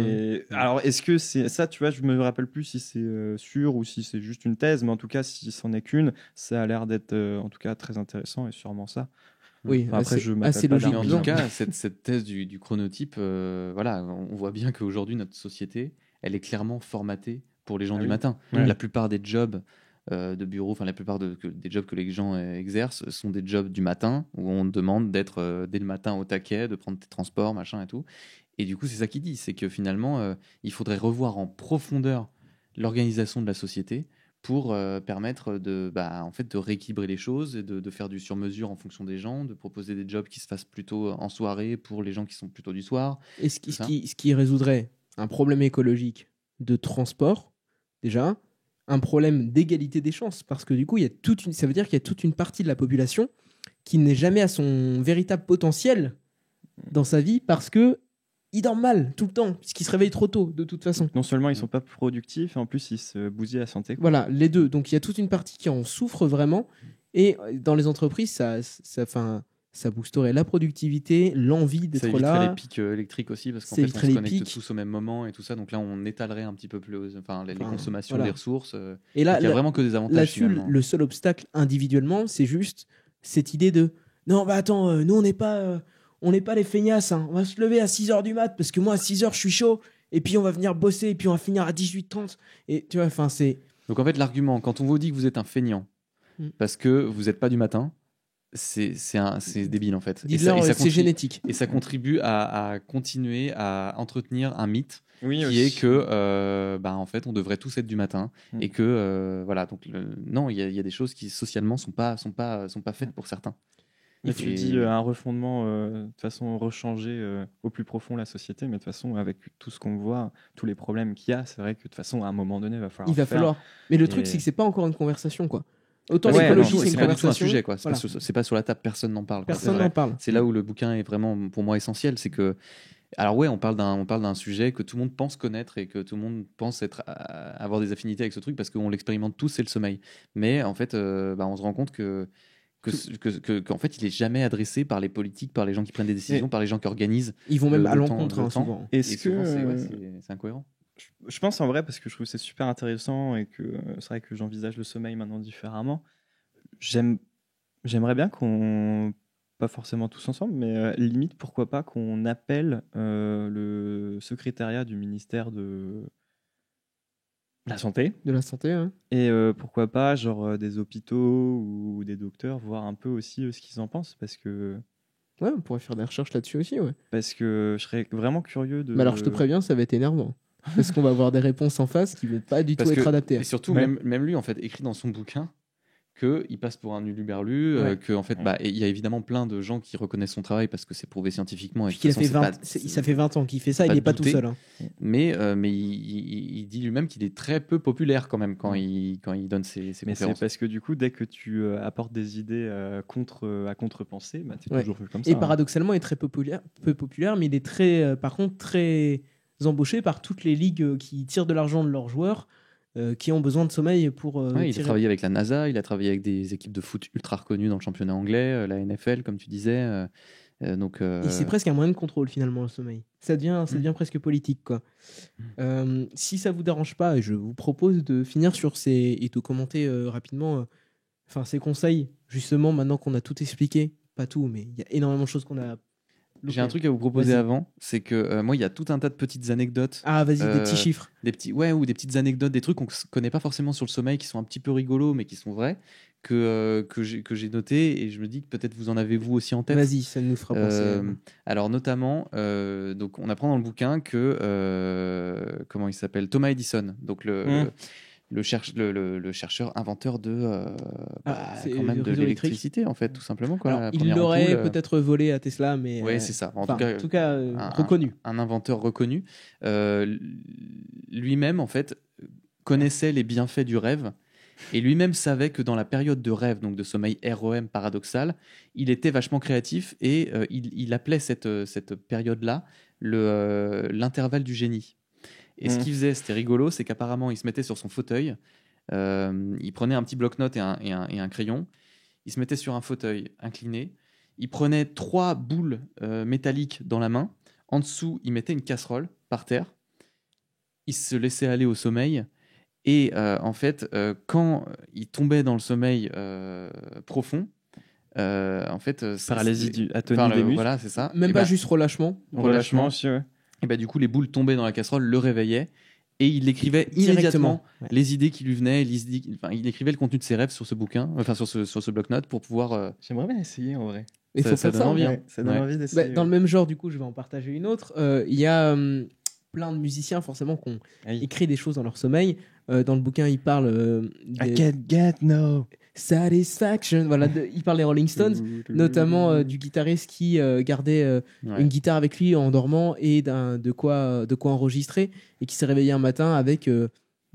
Alors, est-ce que c'est ça, tu vois, je me rappelle plus si c'est sûr ou si c'est juste une thèse, mais en tout cas, si c'en est qu'une, ça a l'air d'être en tout cas très intéressant et sûrement ça. Oui, après, assez logique. En tout cas, cette thèse du chronotype, voilà, on voit bien qu'aujourd'hui, notre société, elle est clairement formatée pour les gens du matin. La plupart des jobs de bureau, enfin la plupart des jobs que les gens exercent sont des jobs du matin où on demande d'être dès le matin au taquet, de prendre tes transports, machin et tout. Et du coup, c'est ça qu'il dit, c'est que finalement, il faudrait revoir en profondeur l'organisation de la société pour permettre en fait, de rééquilibrer les choses et de faire du sur-mesure en fonction des gens, de proposer des jobs qui se fassent plutôt en soirée pour les gens qui sont plutôt du soir. Et ce qui résoudrait un problème écologique de transport, déjà, un problème d'égalité des chances, parce que du coup, ça veut dire qu'il y a toute une partie de la population qui n'est jamais à son véritable potentiel dans sa vie parce que ils dorment mal tout le temps, puisqu'ils se réveillent trop tôt, de toute façon. Non seulement ils sont pas productifs, en plus ils se bousillent la santé. Voilà, les deux. Donc il y a toute une partie qui en souffre vraiment. Et dans les entreprises, ça boosterait la productivité, l'envie d'être là. Ça éviterait les pics électriques aussi, parce qu'en fait, on se connecte tous au même moment et tout ça. Donc là, on étalerait un petit peu plus les consommations des ressources. Et là, il n'y a vraiment que des avantages. Là-dessus, le seul obstacle individuellement, c'est juste cette idée de non, attends, nous, on n'est pas les feignasses. Hein. On va se lever à 6h du mat, parce que moi, à 6h, je suis chaud. Et puis, on va venir bosser, et puis on va finir à 18h30. Et tu vois, c'est. Donc en fait, l'argument, quand on vous dit que vous êtes un feignant, parce que vous n'êtes pas du matin, c'est débile en fait. C'est génétique. Et ça contribue à continuer à entretenir un mythe qui est que en fait on devrait tous être du matin et que voilà, donc non, il y a des choses qui socialement sont pas faites pour certains. Et tu dis un refondement de façon rechanger au plus profond la société, mais de toute façon avec tout ce qu'on voit, tous les problèmes qu'il y a, c'est vrai que de toute façon à un moment donné il va falloir. Mais le truc c'est que c'est pas encore une conversation quoi. Autant l'écologie, c'est une conversation. Un sujet, quoi. C'est pas sur la table, personne n'en parle. Personne n'en parle. C'est là où le bouquin est vraiment, pour moi, essentiel. C'est que, alors on parle d'un sujet que tout le monde pense connaître et que tout le monde pense avoir des affinités avec ce truc parce qu'on l'expérimente tous, c'est le sommeil. Mais en fait, on se rend compte qu'en fait, il est jamais adressé par les politiques, par les gens qui prennent des décisions, par les gens qui organisent. Ils vont même à l'encontre, souvent. Et souvent, c'est incohérent. Je pense en vrai, parce que je trouve que c'est super intéressant et que c'est vrai que j'envisage le sommeil maintenant différemment. J'aimerais bien qu'on, pas forcément tous ensemble, mais limite, pourquoi pas qu'on appelle le secrétariat du ministère de la Santé. De la Santé, hein. Et pourquoi pas, genre des hôpitaux ou des docteurs, voir un peu aussi ce qu'ils en pensent, parce que Ouais, on pourrait faire des recherches là-dessus aussi, ouais. Parce que je serais vraiment curieux de. Mais alors, je te préviens, ça va être énervant. Parce qu'on va avoir des réponses en face qui ne vont pas du tout être adaptées. Et surtout, Ouais. même lui, en fait, écrit dans son bouquin qu'il passe pour un uluberlu, Ouais. que en fait, Ouais. bah, il y a évidemment plein de gens qui reconnaissent son travail parce que c'est prouvé scientifiquement. Et Puis qu'il a de toute fait façon, 20... ça fait 20 ans qu'il fait ça, pas il n'est de pas tout douter. seul. Hein. Mais il dit lui-même qu'il est très peu populaire quand même quand Mm. il donne ses Mais c'est conférences. parce que du coup, dès que tu apportes des idées à contrepenser, bah, t'es Ouais. toujours comme ça. Et hein. paradoxalement, il est très peu populaire, mais il est très, par contre très embauché par toutes les ligues qui tirent de l'argent de leurs joueurs, qui ont besoin de sommeil pour Ouais, il a tirer. travaillé avec la NASA, il a travaillé avec des équipes de foot ultra reconnues dans le championnat anglais, la NFL, comme tu disais. Donc, Et c'est presque un moyen de contrôle finalement le sommeil. Ça devient presque politique quoi. Si ça vous dérange pas, je vous propose de finir sur ces et de commenter rapidement, ces conseils justement maintenant qu'on a tout expliqué, pas tout, mais il y a énormément de choses qu'on a. j'ai un truc à vous proposer Vas-y. avant, c'est que moi, il y a tout un tas de petites anecdotes. Ah vas-y, des Euh, petits chiffres. Ou des petites anecdotes, des trucs qu'on ne connaît pas forcément sur le sommeil, qui sont un petit peu rigolos, mais qui sont vrais, que j'ai noté, et je me dis que peut-être vous en avez vous aussi en tête. Vas-y, ça nous fera penser. Alors notamment, donc on apprend dans le bouquin que comment il s'appelle, Thomas Edison, donc le chercheur inventeur de C'est quand même le de réseau l'électricité en fait, tout simplement quoi. Alors, La il première l'aurait ampoule, peut-être volé à Tesla, mais ouais, c'est ça. en tout cas, reconnu. Un inventeur reconnu. Lui-même, en fait, connaissait les bienfaits du rêve et lui-même savait que dans la période de rêve, donc de sommeil REM paradoxal, il était vachement créatif et il appelait cette période-là l'intervalle du génie. Et ce qu'il faisait, c'était rigolo, c'est qu'apparemment, il se mettait sur son fauteuil, il prenait un petit bloc-notes et un crayon, il se mettait sur un fauteuil incliné, il prenait 3 boules métalliques dans la main, en dessous, il mettait une casserole par terre, il se laissait aller au sommeil, et en fait, quand il tombait dans le sommeil profond, en fait, Paralysie atonie des muscles. voilà, c'est ça. Même Et pas bah, juste relâchement. Relâchement aussi, ouais. et bah, du coup, les boules tombaient dans la casserole, le réveillaient, et il écrivait Directement. immédiatement Ouais. les idées qui lui venaient, il écrivait le contenu de ses rêves sur ce bouquin, enfin sur ce bloc-notes pour pouvoir. J'aimerais bien essayer en vrai. Il faut Ça faire donne ça. envie, hein. hein. Ça donne Ouais. envie d'essayer. Dans le même genre, du coup, je vais en partager une autre. Il y a plein de musiciens, forcément, qui ont écrit des choses dans leur sommeil. Dans le bouquin, il parle I can't get no Satisfaction. Voilà, il parle des Rolling Stones, notamment du guitariste qui gardait Ouais. une guitare avec lui en dormant et de quoi enregistrer, et qui s'est réveillé un matin avec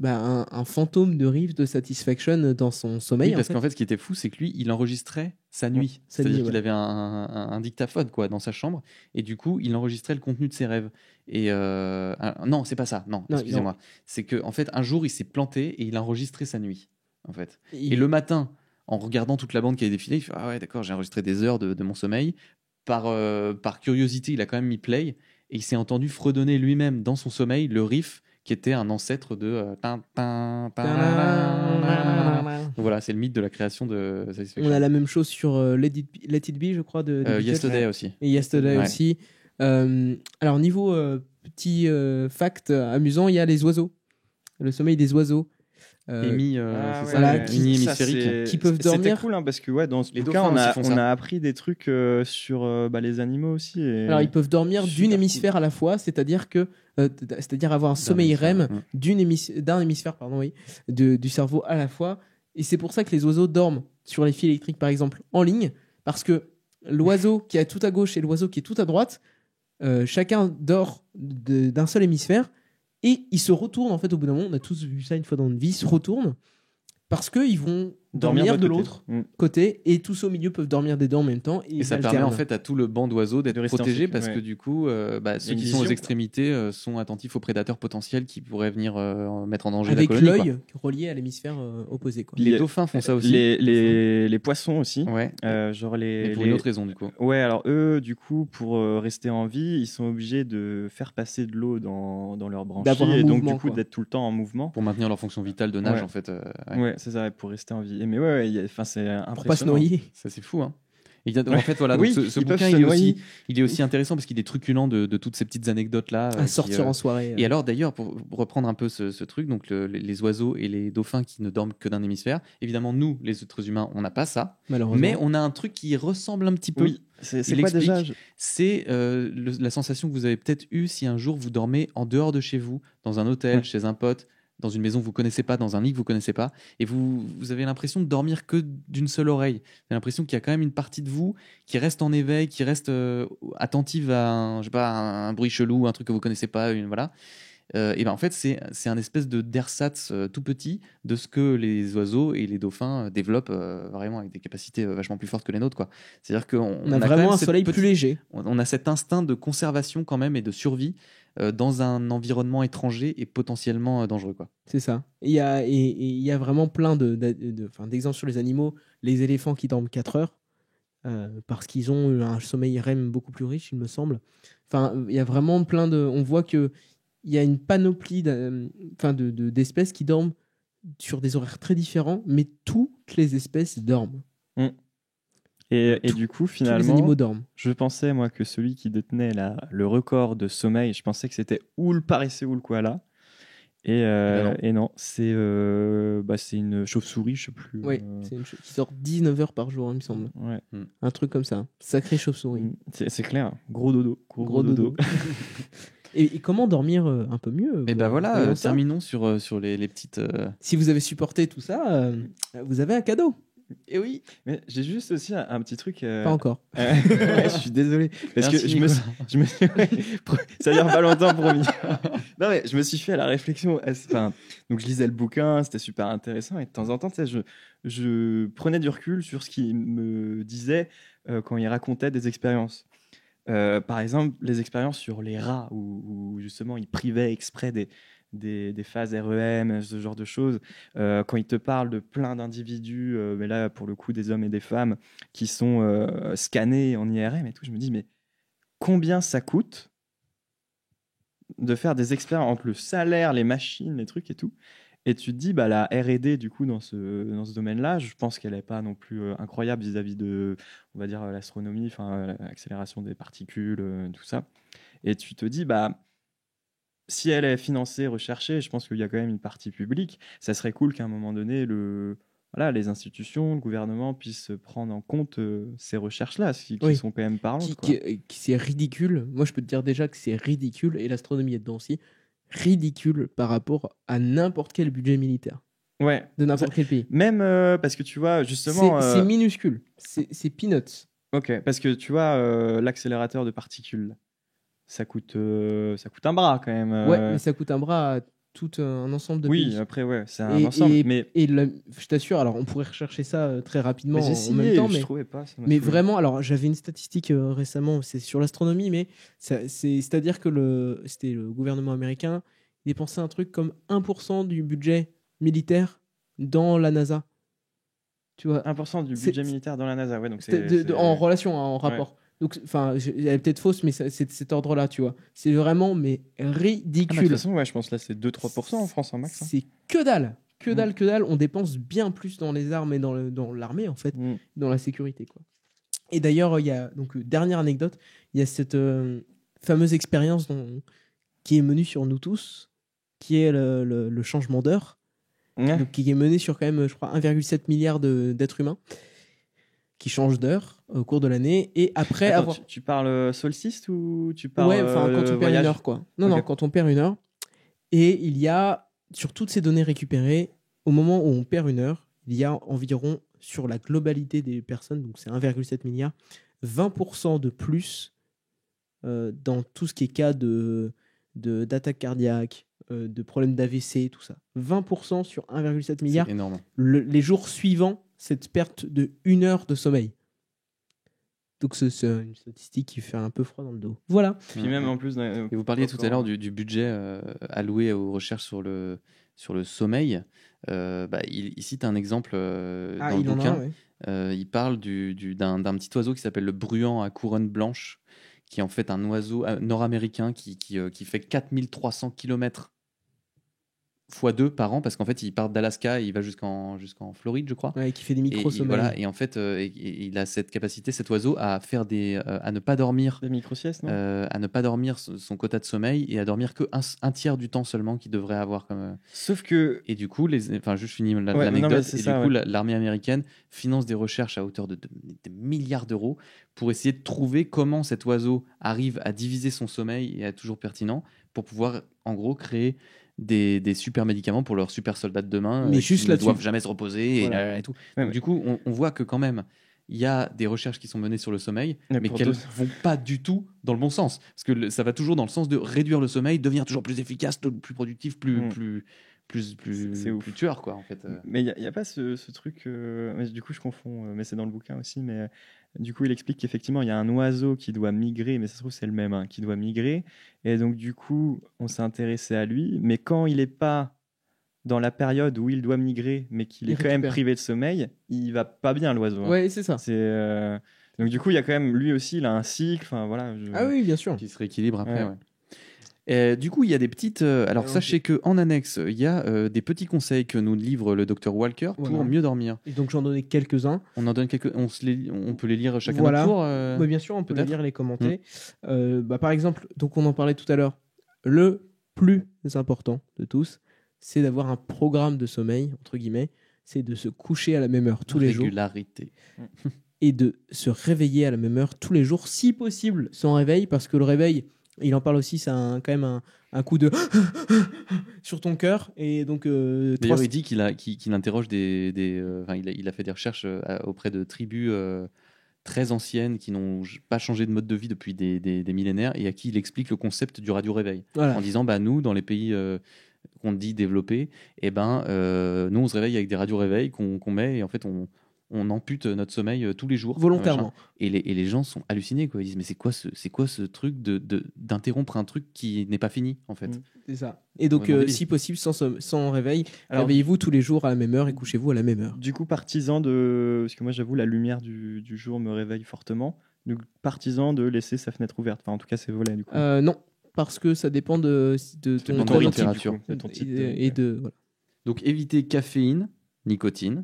un fantôme de riff de Satisfaction dans son sommeil. Oui, parce en fait. qu'en fait, ce qui était fou, c'est que lui, il enregistrait sa nuit. sa C'est-à-dire nuit, qu'il ouais. avait un dictaphone quoi, dans sa chambre, et du coup, il enregistrait le contenu de ses rêves. Et non, c'est pas ça. Non, Non, excusez-moi. C'est que en fait, un jour, il s'est planté et il a enregistré sa nuit. En fait. Il- Et le matin, en regardant toute la bande qui avait défilé, il fait ah ouais, d'accord, j'ai enregistré des heures de mon sommeil. Par curiosité, il a quand même mis play et il s'est entendu fredonner lui-même dans son sommeil le riff qui était un ancêtre de tin, tin, tin, donc voilà, c'est le mythe de la création de On Satisfaction. a la même chose sur Let It Be, je crois, de Beatles. Yesterday aussi. Et Yesterday Ouais. aussi. Alors, niveau petit fact amusant, il y a les oiseaux. Le sommeil des oiseaux. Émis, Ah c'est ouais, ça, ouais, mini ça, hémisphérique. c'est- Qui peuvent C'était dormir. cool hein, parce que dans ce Les bouquin, dauphins on a, aussi font on ça. a appris des trucs sur les animaux aussi. Et... Alors, ils peuvent dormir Super d'une cool. hémisphère à la fois, c'est-à-dire avoir un sommeil hémisphère, REM ouais. d'un hémisphère, pardon, oui, du cerveau à la fois. Et c'est pour ça que les oiseaux dorment sur les fils électriques, par exemple, en ligne, parce que l'oiseau qui est tout à gauche et l'oiseau qui est tout à droite, chacun dort d'un seul hémisphère, et ils se retournent, en fait, au bout d'un moment. On a tous vu ça une fois dans notre vie, ils se retournent parce qu'ils vont dormir de l'autre côté, et tous au milieu peuvent dormir des deux en même temps. Et ça permet en fait à tout le banc d'oiseaux d'être De rester en protégé sécurité, parce ouais. que du coup, ceux une qui sont aux vision, extrémités sont attentifs aux prédateurs potentiels qui pourraient venir mettre en danger avec la colonie. l'œil relié à l'hémisphère opposé. Quoi. Les dauphins font ça aussi. Les poissons aussi. Ouais. Genre Mais pour une autre raison du coup. Ouais, alors eux, du coup, pour rester en vie, ils sont obligés de faire passer de l'eau dans leurs branchies D'avoir un et donc mouvement, du coup quoi. d'être tout le temps en mouvement. Pour maintenir leur fonction vitale de nage Ouais. en fait. Ouais, c'est ça, pour rester en vie. Mais ouais, c'est impressionnant. Pour pas se noyer. Ça c'est fou hein. Exactement. En fait, voilà, Oui, donc ce ils peuvent bouquin, se noyer. il est aussi intéressant parce qu'il est truculent de toutes ces petites anecdotes-là. À sortir en soirée. Et alors, d'ailleurs, pour reprendre un peu ce truc, donc les oiseaux et les dauphins qui ne dorment que d'un hémisphère, évidemment, nous, les êtres humains, on n'a pas ça. Malheureusement. Mais on a un truc qui ressemble un petit peu. Oui, c'est Il quoi déjà explique, c'est la sensation que vous avez peut-être eue si un jour vous dormez en dehors de chez vous, dans un hôtel, Ouais. chez un pote, dans une maison que vous connaissez pas, dans un lit que vous connaissez pas, et vous avez l'impression de dormir que d'une seule oreille. Vous avez l'impression qu'il y a quand même une partie de vous qui reste en éveil, qui reste attentive à je sais pas, un bruit chelou, un truc que vous connaissez pas, voilà. Et ben en fait, c'est un espèce de d'ersatz tout petit de ce que les oiseaux et les dauphins développent vraiment avec des capacités vachement plus fortes que les nôtres, quoi. C'est-à-dire qu'on On a quand vraiment même un cette soleil petite- plus léger. on a cet instinct de conservation quand même et de survie dans un environnement étranger et potentiellement dangereux, quoi. C'est ça. Il y a vraiment plein d'exemples sur les animaux. Les éléphants qui dorment 4 heures parce qu'ils ont eu un sommeil REM beaucoup plus riche, il me semble. Enfin, il y a vraiment plein de. On voit que il y a une panoplie d'espèces qui dorment sur des horaires très différents, mais toutes les espèces dorment. Et Tout- du coup, Tous les finalement, animaux dorment. je pensais, moi, que celui qui détenait le record de sommeil, je pensais que c'était ou le paresseux ou le koala. non. Et non, c'est une chauve-souris, je sais plus. Oui, c'est une chose qui sort 19 heures par jour, il me semble. Ouais. Un truc comme ça. Sacré chauve-souris. C'est clair, gros dodo. Gros dodo. Et comment dormir un peu mieux Et ben voilà, voyons ça. terminons sur les petites. Si vous avez supporté tout ça, vous avez un cadeau. Et oui. Mais j'ai juste aussi un petit truc. Pas encore. Ouais, je suis désolé. Parce Merci, que je me suis. Ouais, ça dure pas longtemps, promis. Non, mais je me suis fait à la réflexion. Enfin, donc, je lisais le bouquin, c'était super intéressant. Et de temps en temps, tu sais, je prenais du recul sur ce qu'il me disait quand il racontait des expériences. Par exemple, les expériences sur les rats, où justement, il privait exprès des phases REM, ce genre de choses. Quand il te parle de plein d'individus, mais là, pour le coup, des hommes et des femmes qui sont scannés en IRM et tout, je me dis, mais combien ça coûte de faire des expériences entre le salaire, les machines, les trucs et tout. Et tu te dis, bah, la R&D, du coup, dans ce domaine-là, je pense qu'elle n'est pas non plus incroyable vis-à-vis de, on va dire, l'astronomie, enfin, l'accélération des particules, tout ça. Et tu te dis, bah, si elle est financée, recherchée, je pense qu'il y a quand même une partie publique. Ça serait cool qu'à un moment donné, les institutions, le gouvernement puissent prendre en compte ces recherches-là, qui Oui. sont quand même parlantes. Quoi. C'est ridicule. Moi, je peux te dire déjà que c'est ridicule, et l'astronomie est dedans aussi, ridicule par rapport à n'importe quel budget militaire Ouais. de n'importe quel pays. Même parce que tu vois, justement. C'est minuscule. C'est peanuts. Ok, parce que tu vois, l'accélérateur de particules, ça coûte un bras quand même. Ouais, mais ça coûte un bras à tout un ensemble de Oui, pays. après, ouais, c'est un ensemble. Mais Je t'assure, alors on pourrait rechercher ça très rapidement j'ai en essayé, même temps, je mais trouvais pas. Ça m'a Mais saoulé. vraiment, alors j'avais une statistique récemment, c'est sur l'astronomie, mais c'est-à-dire que c'était le gouvernement américain, il dépensait un truc comme 1% du budget militaire dans la NASA. Tu vois, 1% du c'est- budget militaire dans la NASA, ouais, donc en relation, hein, en rapport. Donc, enfin, elle est peut-être fausse, mais c'est de cet ordre-là, tu vois. C'est vraiment, mais Ah, bah, de ridicule. toute façon, ouais, je pense là, c'est 2-3% en France en max. Hein. C'est que dalle. Que dalle, que dalle. On dépense bien plus dans les armes et dans l'armée, en fait, dans la sécurité, quoi. Et d'ailleurs, il y a, donc, dernière anecdote, il y a cette fameuse expérience qui est menée sur nous tous, qui est le changement d'heure, Ouais. donc, qui est menée sur quand même, je crois, 1,7 milliard d'êtres humains qui changent d'heure au cours de l'année. Et après Attends, avoir. tu parles solstice ou tu parles Ouais, enfin, quand on perd voyage une heure, quoi. Non, Ok. quand on perd une heure. Et il y a, sur toutes ces données récupérées, au moment où on perd une heure, il y a environ, sur la globalité des personnes, donc c'est 1,7 milliard, 20% de plus dans tout ce qui est cas d'attaque cardiaque, de problèmes d'AVC, tout ça. 20% sur 1,7 milliard. C'est énorme. Les jours suivants, cette perte de 1 heure de sommeil. Donc c'est une statistique qui fait un peu froid dans le dos. Voilà. Puis même en plus. Et vous parliez tout à l'heure du budget alloué aux recherches sur le sommeil. Il cite un exemple dans le bouquin. Il parle d'un petit oiseau qui s'appelle le bruant à couronne blanche, qui est en fait un oiseau nord-américain qui fait 4300 km x2 par an parce qu'en fait il part d'Alaska et il va jusqu'en Floride, je crois. Ouais, qui fait des Et micro-sommeils. voilà, et en fait il a cette capacité, cet oiseau, à faire à ne pas dormir, Des micro-siestes, non à ne pas dormir son quota de sommeil et à dormir que un tiers du temps seulement qu'il devrait avoir comme. Sauf que. Et du coup, enfin, je finis Ouais, non, l'anecdote. mais c'est Et ça, du coup, ouais. l'armée américaine finance des recherches à hauteur de milliards d'euros pour essayer de trouver comment cet oiseau arrive à diviser son sommeil et à être toujours pertinent pour pouvoir, en gros, créer des super médicaments pour leurs super soldats de demain Mais qui juste ne là-dessus. doivent jamais se reposer Voilà. et tout. Ouais, Donc, du coup, on voit que quand même, il y a des recherches qui sont menées sur le sommeil, Mais mais pour qu'elles d'autres- vont pas du tout dans le bon sens. Parce que ça va toujours dans le sens de réduire le sommeil, devenir toujours plus efficace, plus productif, Mm. C'est ouf. plus tueur, quoi, en fait. Mais il y a pas ce truc. Mais du coup, je confonds, mais c'est dans le bouquin aussi. Mais du coup, il explique qu'effectivement, il y a un oiseau qui doit migrer, mais ça se trouve, c'est le même, hein, qui doit migrer. Et donc, du coup, on s'est intéressé à lui. Mais quand il n'est pas dans la période où il doit migrer, mais qu'il Il est quand même récupère. privé de sommeil, il va pas bien, l'oiseau. Hein. Ouais, c'est ça. Donc, du coup, il y a quand même, lui aussi, il a un cycle. Enfin, voilà. Ah oui, bien sûr. Qui se rééquilibre après, Ouais. ouais. Du coup, il y a des petites. Alors, Ok. sachez qu'en annexe, il y a des petits conseils que nous livre le docteur Walker pour Voilà. mieux dormir. Et donc j'en donnais quelques-uns. On en donne quelques. On peut les lire chacun Voilà. notre tour. Mais bien sûr, on peut les peut-être lire, les commenter. Par exemple, donc on en parlait tout à l'heure, le plus important de tous, c'est d'avoir un programme de sommeil, entre guillemets, c'est de se coucher à la même heure tous les jours Régularité. et de se réveiller à la même heure tous les jours, si possible sans réveil, parce que le réveil, il en parle aussi, c'est quand même un coup de sur ton cœur. Et donc, D'ailleurs, il dit qu'il interroge enfin, il a fait des recherches auprès de tribus très anciennes qui n'ont pas changé de mode de vie depuis des millénaires et à qui il explique le concept du radio-réveil. Voilà. En disant, nous, dans les pays qu'on dit développés, nous, on se réveille avec des radio-réveils qu'on met et en fait, on ampute notre sommeil tous les jours. Volontairement. Et les gens sont hallucinés, quoi. Ils disent, mais c'est quoi ce truc d'interrompre un truc qui n'est pas fini, en fait. C'est ça. Et donc, Vraiment débile. si possible, sans réveil, Alors, réveillez-vous tous les jours à la même heure et couchez-vous à la même heure. Du coup, partisan de. Parce que moi, j'avoue, la lumière du jour me réveille fortement. Donc, partisan de laisser sa fenêtre ouverte. Enfin, en tout cas, ses volets, du coup. Non, parce que ça dépend de ton dépend de ton la type, température. du coup, de ton type et de voilà. Donc, éviter caféine, nicotine,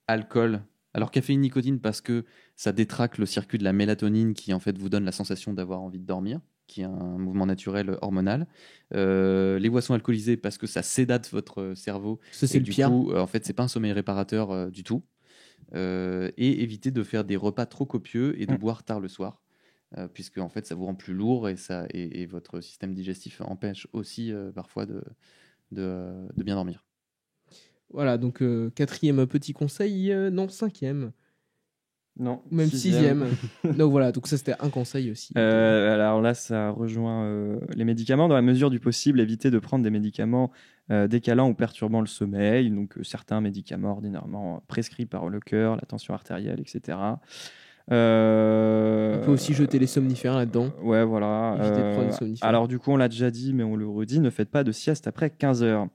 alcool. Alors, caféine, nicotine, parce que ça détraque le circuit de la mélatonine qui, en fait, vous donne la sensation d'avoir envie de dormir, qui est un mouvement naturel hormonal. Les boissons alcoolisées, parce que ça sédate votre cerveau. Ça, c'est Et le du pire. coup, en fait, c'est pas un sommeil réparateur du tout. Et éviter de faire des repas trop copieux et de boire tard le soir. Puisque en fait ça vous rend plus lourd et votre système digestif empêche aussi parfois de bien dormir. Voilà, donc quatrième petit conseil, non, cinquième, Non. même sixième. Donc voilà, donc ça c'était un conseil aussi. Alors là, ça rejoint les médicaments. Dans la mesure du possible, éviter de prendre des médicaments décalant ou perturbant le sommeil. Donc certains médicaments ordinairement prescrits par le cœur, la tension artérielle, etc. On peut aussi jeter les somnifères là-dedans. Ouais, voilà. Éviter de prendre des somnifères. Alors du coup, on l'a déjà dit, mais on le redit, ne faites pas de sieste après 15 heures.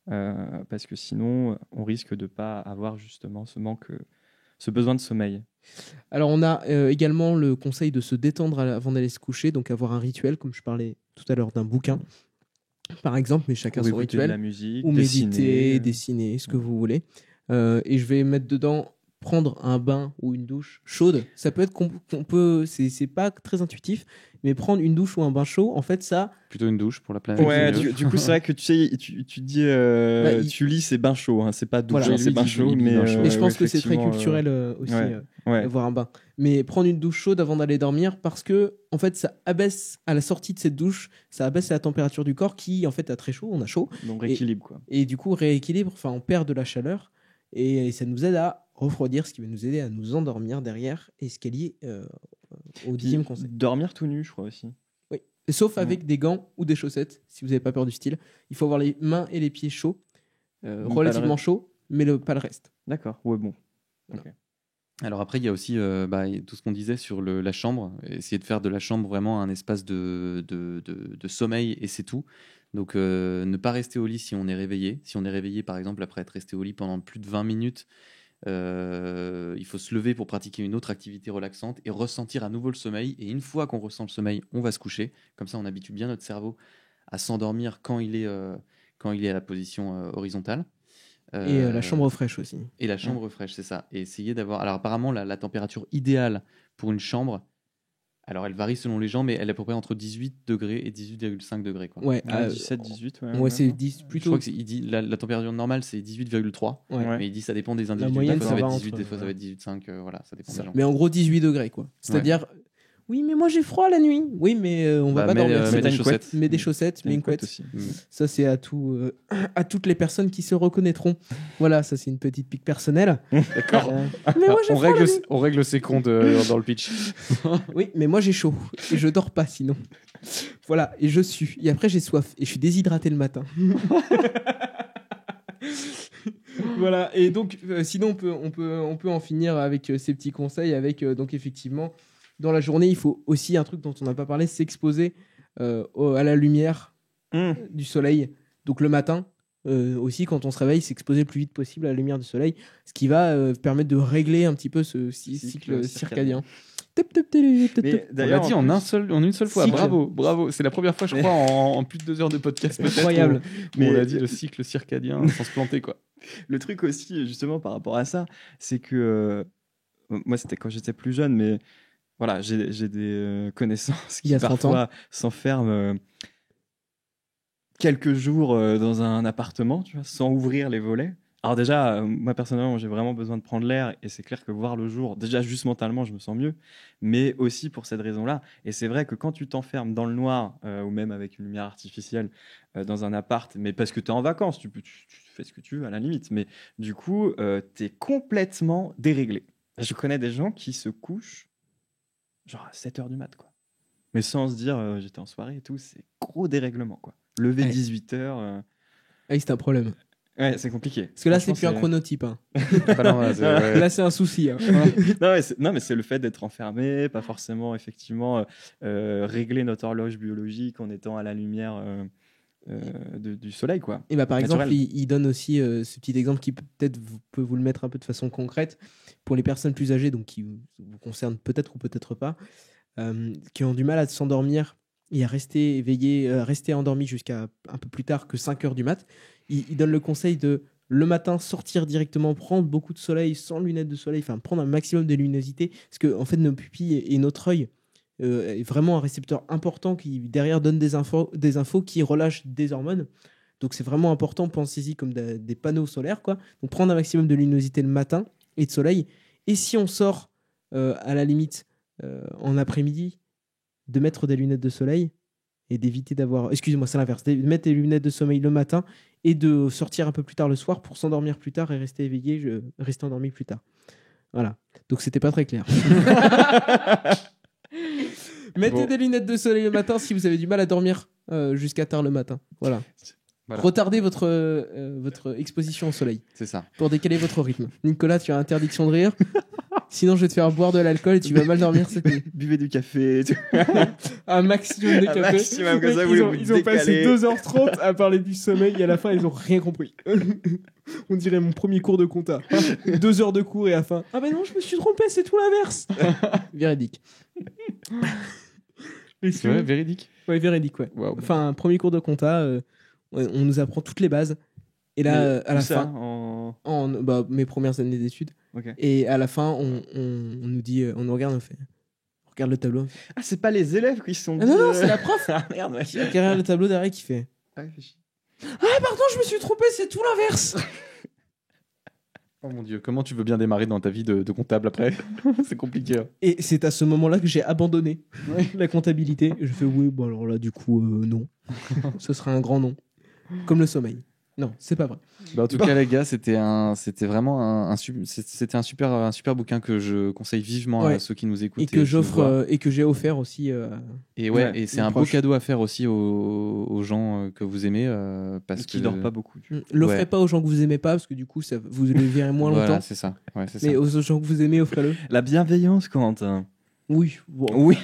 Parce que sinon, on risque de ne pas avoir justement ce besoin de sommeil. Alors on a également le conseil de se détendre avant d'aller se coucher, donc avoir un rituel, comme je parlais tout à l'heure d'un bouquin, par exemple, mais chacun Ou son écouter de rituel. la musique, Ou méditer, dessiner. dessiner, ce que vous voulez. Et je vais mettre dedans prendre un bain ou une douche chaude. Ça peut être c'est pas très intuitif, mais prendre une douche ou un bain chaud, en fait, ça. Plutôt une douche pour la planète. Ouais, c'est mieux. du coup, c'est vrai que tu sais, tu dis, tu lis, c'est bain chaud, hein, c'est pas douche, Voilà. c'est bain chaud. il dit Mais, bain chaud. Et je pense ouais, que c'est très effectivement, culturel aussi, ouais. avoir un bain. Mais prendre une douche chaude avant d'aller dormir, parce que, en fait, ça abaisse, à la sortie de cette douche, ça abaisse la température du corps qui, en fait, a très chaud, on a chaud. Donc rééquilibre, quoi. Et du coup, rééquilibre, enfin, on perd de la chaleur. Et ça nous aide à refroidir, ce qui va nous aider à nous endormir derrière, et ce qui est lié au dixième conseil. Dormir tout nu, je crois aussi. Oui. Sauf avec des gants ou des chaussettes, si vous n'avez pas peur du style. Il faut avoir les mains et les pieds chauds, relativement chauds, mais pas le reste. D'accord, ouais, bon. Voilà. Ok. Alors après, il y a aussi tout ce qu'on disait sur la chambre. Essayer de faire de la chambre vraiment un espace de sommeil et c'est tout. Donc ne pas rester au lit si on est réveillé. Si on est réveillé, par exemple, après être resté au lit pendant plus de 20 minutes, il faut se lever pour pratiquer une autre activité relaxante et ressentir à nouveau le sommeil. Et une fois qu'on ressent le sommeil, on va se coucher. Comme ça, on habitue bien notre cerveau à s'endormir quand il est quand il est à la position horizontale. Et la chambre fraîche aussi. Et la chambre fraîche, c'est ça. Et essayer d'avoir. Alors, apparemment, la température idéale pour une chambre, alors elle varie selon les gens, mais elle est à peu près entre 18 degrés et 18,5 degrés. Quoi. Ouais, 17, 18. ouais, c'est 10 Je plutôt. crois que il dit la température normale, c'est 18,3. Ouais. Mais il dit ça dépend des individus. moyenne, des fois, ça ça va va être 18, entre- des fois, ça va être 18,5. Voilà, ça dépend des gens. Mais en gros, 18 degrés, quoi. C'est-à-dire, oui, mais moi j'ai froid la nuit. Oui, mais on va pas dormir. Mets des une couette. chaussettes. Mets des chaussettes, mets une couette. aussi. Ça, c'est à toutes les personnes qui se reconnaîtront. Voilà, ça, c'est une petite pique personnelle. D'accord. Mais moi, j'ai froid la nuit. On règle ses comptes dans le pitch. Oui, mais moi, j'ai chaud. Et je dors pas sinon. Voilà, et je sue. Et après, j'ai soif. Et je suis déshydraté le matin. Voilà, et donc, sinon, on peut en finir avec ces petits conseils. Avec, donc, effectivement, dans la journée, il faut aussi un truc dont on n'a pas parlé, s'exposer à la lumière du soleil. Donc, le matin, aussi, quand on se réveille, s'exposer le plus vite possible à la lumière du soleil, ce qui va permettre de régler un petit peu ce cycle circadien. Mais On l'a d'ailleurs, dit en une seule fois. Cycle. Bravo. C'est la première fois, je crois, en plus de 2 heures de podcast. peut-être, Incroyable. où on a dit le cycle circadien sans se planter, quoi. le truc aussi, justement, par rapport à ça, c'est que moi, c'était quand j'étais plus jeune, mais voilà, j'ai des connaissances Il y qui a 30 ans. parfois s'enferment quelques jours dans un appartement, tu vois, sans ouvrir les volets. Alors déjà, moi personnellement, j'ai vraiment besoin de prendre l'air et c'est clair que voir le jour, déjà juste mentalement, je me sens mieux, mais aussi pour cette raison-là. Et c'est vrai que quand tu t'enfermes dans le noir ou même avec une lumière artificielle dans un appart, mais parce que tu es en vacances, tu fais ce que tu veux à la limite, mais du coup, tu es complètement déréglé. Je connais des gens qui se couchent genre à 7h du mat, quoi. Mais sans se dire j'étais en soirée et tout, c'est gros dérèglement, quoi. Lever Ouais. 18h. Ah, c'est un problème. Ouais, c'est compliqué. Parce que là, c'est Franchement, plus un chronotype. Hein. Ouais. Là, c'est un souci. Hein. Non, mais c'est le fait d'être enfermé, pas forcément effectivement régler notre horloge biologique en étant à la lumière du soleil, quoi. Et bah, par Naturel. exemple, il donne aussi ce petit exemple qui peut-être peut vous le mettre un peu de façon concrète pour les personnes plus âgées, donc qui vous concernent peut-être ou peut-être pas, qui ont du mal à s'endormir et à rester éveillé, rester endormi jusqu'à un peu plus tard que 5 heures du mat. Il donne le conseil de le matin sortir directement, prendre beaucoup de soleil sans lunettes de soleil, enfin prendre un maximum de luminosité, parce que en fait nos pupilles et notre œil est vraiment un récepteur important qui derrière donne des infos qui relâchent des hormones. Donc c'est vraiment important, pensez-y comme des panneaux solaires, quoi. Donc prendre un maximum de luminosité le matin et de soleil. Et si on sort à la limite en après-midi, de mettre des lunettes de soleil et d'éviter d'avoir... Excusez-moi, c'est l'inverse. De mettre des lunettes de sommeil le matin et de sortir un peu plus tard le soir pour s'endormir plus tard et rester éveillé, rester endormi plus tard. Voilà. Donc c'était pas très clair. Mettez des lunettes de soleil le matin si vous avez du mal à dormir jusqu'à tard le matin. Voilà. Retardez votre exposition au soleil C'est ça. pour décaler votre rythme. Nicolas, tu as interdiction de rire. Sinon, je vais te faire boire de l'alcool et tu vas mal dormir cette nuit. Buvez du café. Un maximum de Un café. maximum, comme ça, Mec, vous ils ont passé décalez. 2h30 à parler du sommeil et à la fin, ils ont rien compris. On dirait mon premier cours de compta. 2 heures de cours et à la fin. Ah ben non, je me suis trompé, c'est tout l'inverse. Véridique. C'est vrai, véridique. Ouais, véridique, ouais. Waouh. Enfin, premier cours de compta, on nous apprend toutes les bases. Et là, à la fin, mes premières années d'études, Ok. et à la fin, on nous dit, on nous regarde, on fait, on regarde le tableau. Ah, c'est pas les élèves qui sont. Ah non, non, c'est la prof Ah merde, ouais. qui regarde le tableau derrière qui fait, Ah, fait chier. ah pardon, je me suis trompé, c'est tout l'inverse. Oh mon Dieu, comment tu veux bien démarrer dans ta vie de comptable après? C'est compliqué. Hein. Et c'est à ce moment-là que j'ai abandonné la comptabilité. Et je fais, oui, bon alors là, du coup, non. Ce sera un grand non. Comme le sommeil. Non, c'est pas vrai. Bah, en tout cas, les gars, c'était vraiment c'était un super bouquin que je conseille vivement Ouais. à ceux qui nous écoutent. Et que qui nous j'offre voient. et que j'ai offert aussi. Et Ouais, et c'est les un beau proches. cadeau à faire aussi aux gens que vous aimez. Parce Qui que... dort pas beaucoup. L'offrez Ouais. pas aux gens que vous aimez pas, parce que du coup, vous les verrez moins Voilà, longtemps. c'est ça. Ouais, c'est Mais ça. aux gens que vous aimez, offrez-le. La bienveillance, Quentin. Oui. Bon. Oui.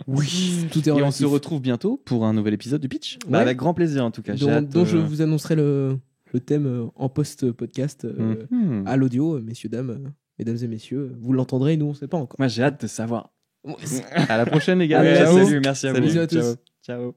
Oui. Tout est Et on relatif. se retrouve bientôt pour un nouvel épisode du Pitch. Bah, Ouais. avec grand plaisir, en tout cas. J'ai dont, hâte, dont je vous annoncerai le thème en post-podcast Mhm. à l'audio, messieurs, dames, mesdames et messieurs. Vous l'entendrez, nous, on sait pas encore. Moi, j'ai hâte de savoir. À la prochaine, les gars. Allez, Ouais, ciao. salut, merci à Salut. vous. Bisous à tous. Ciao. Ciao.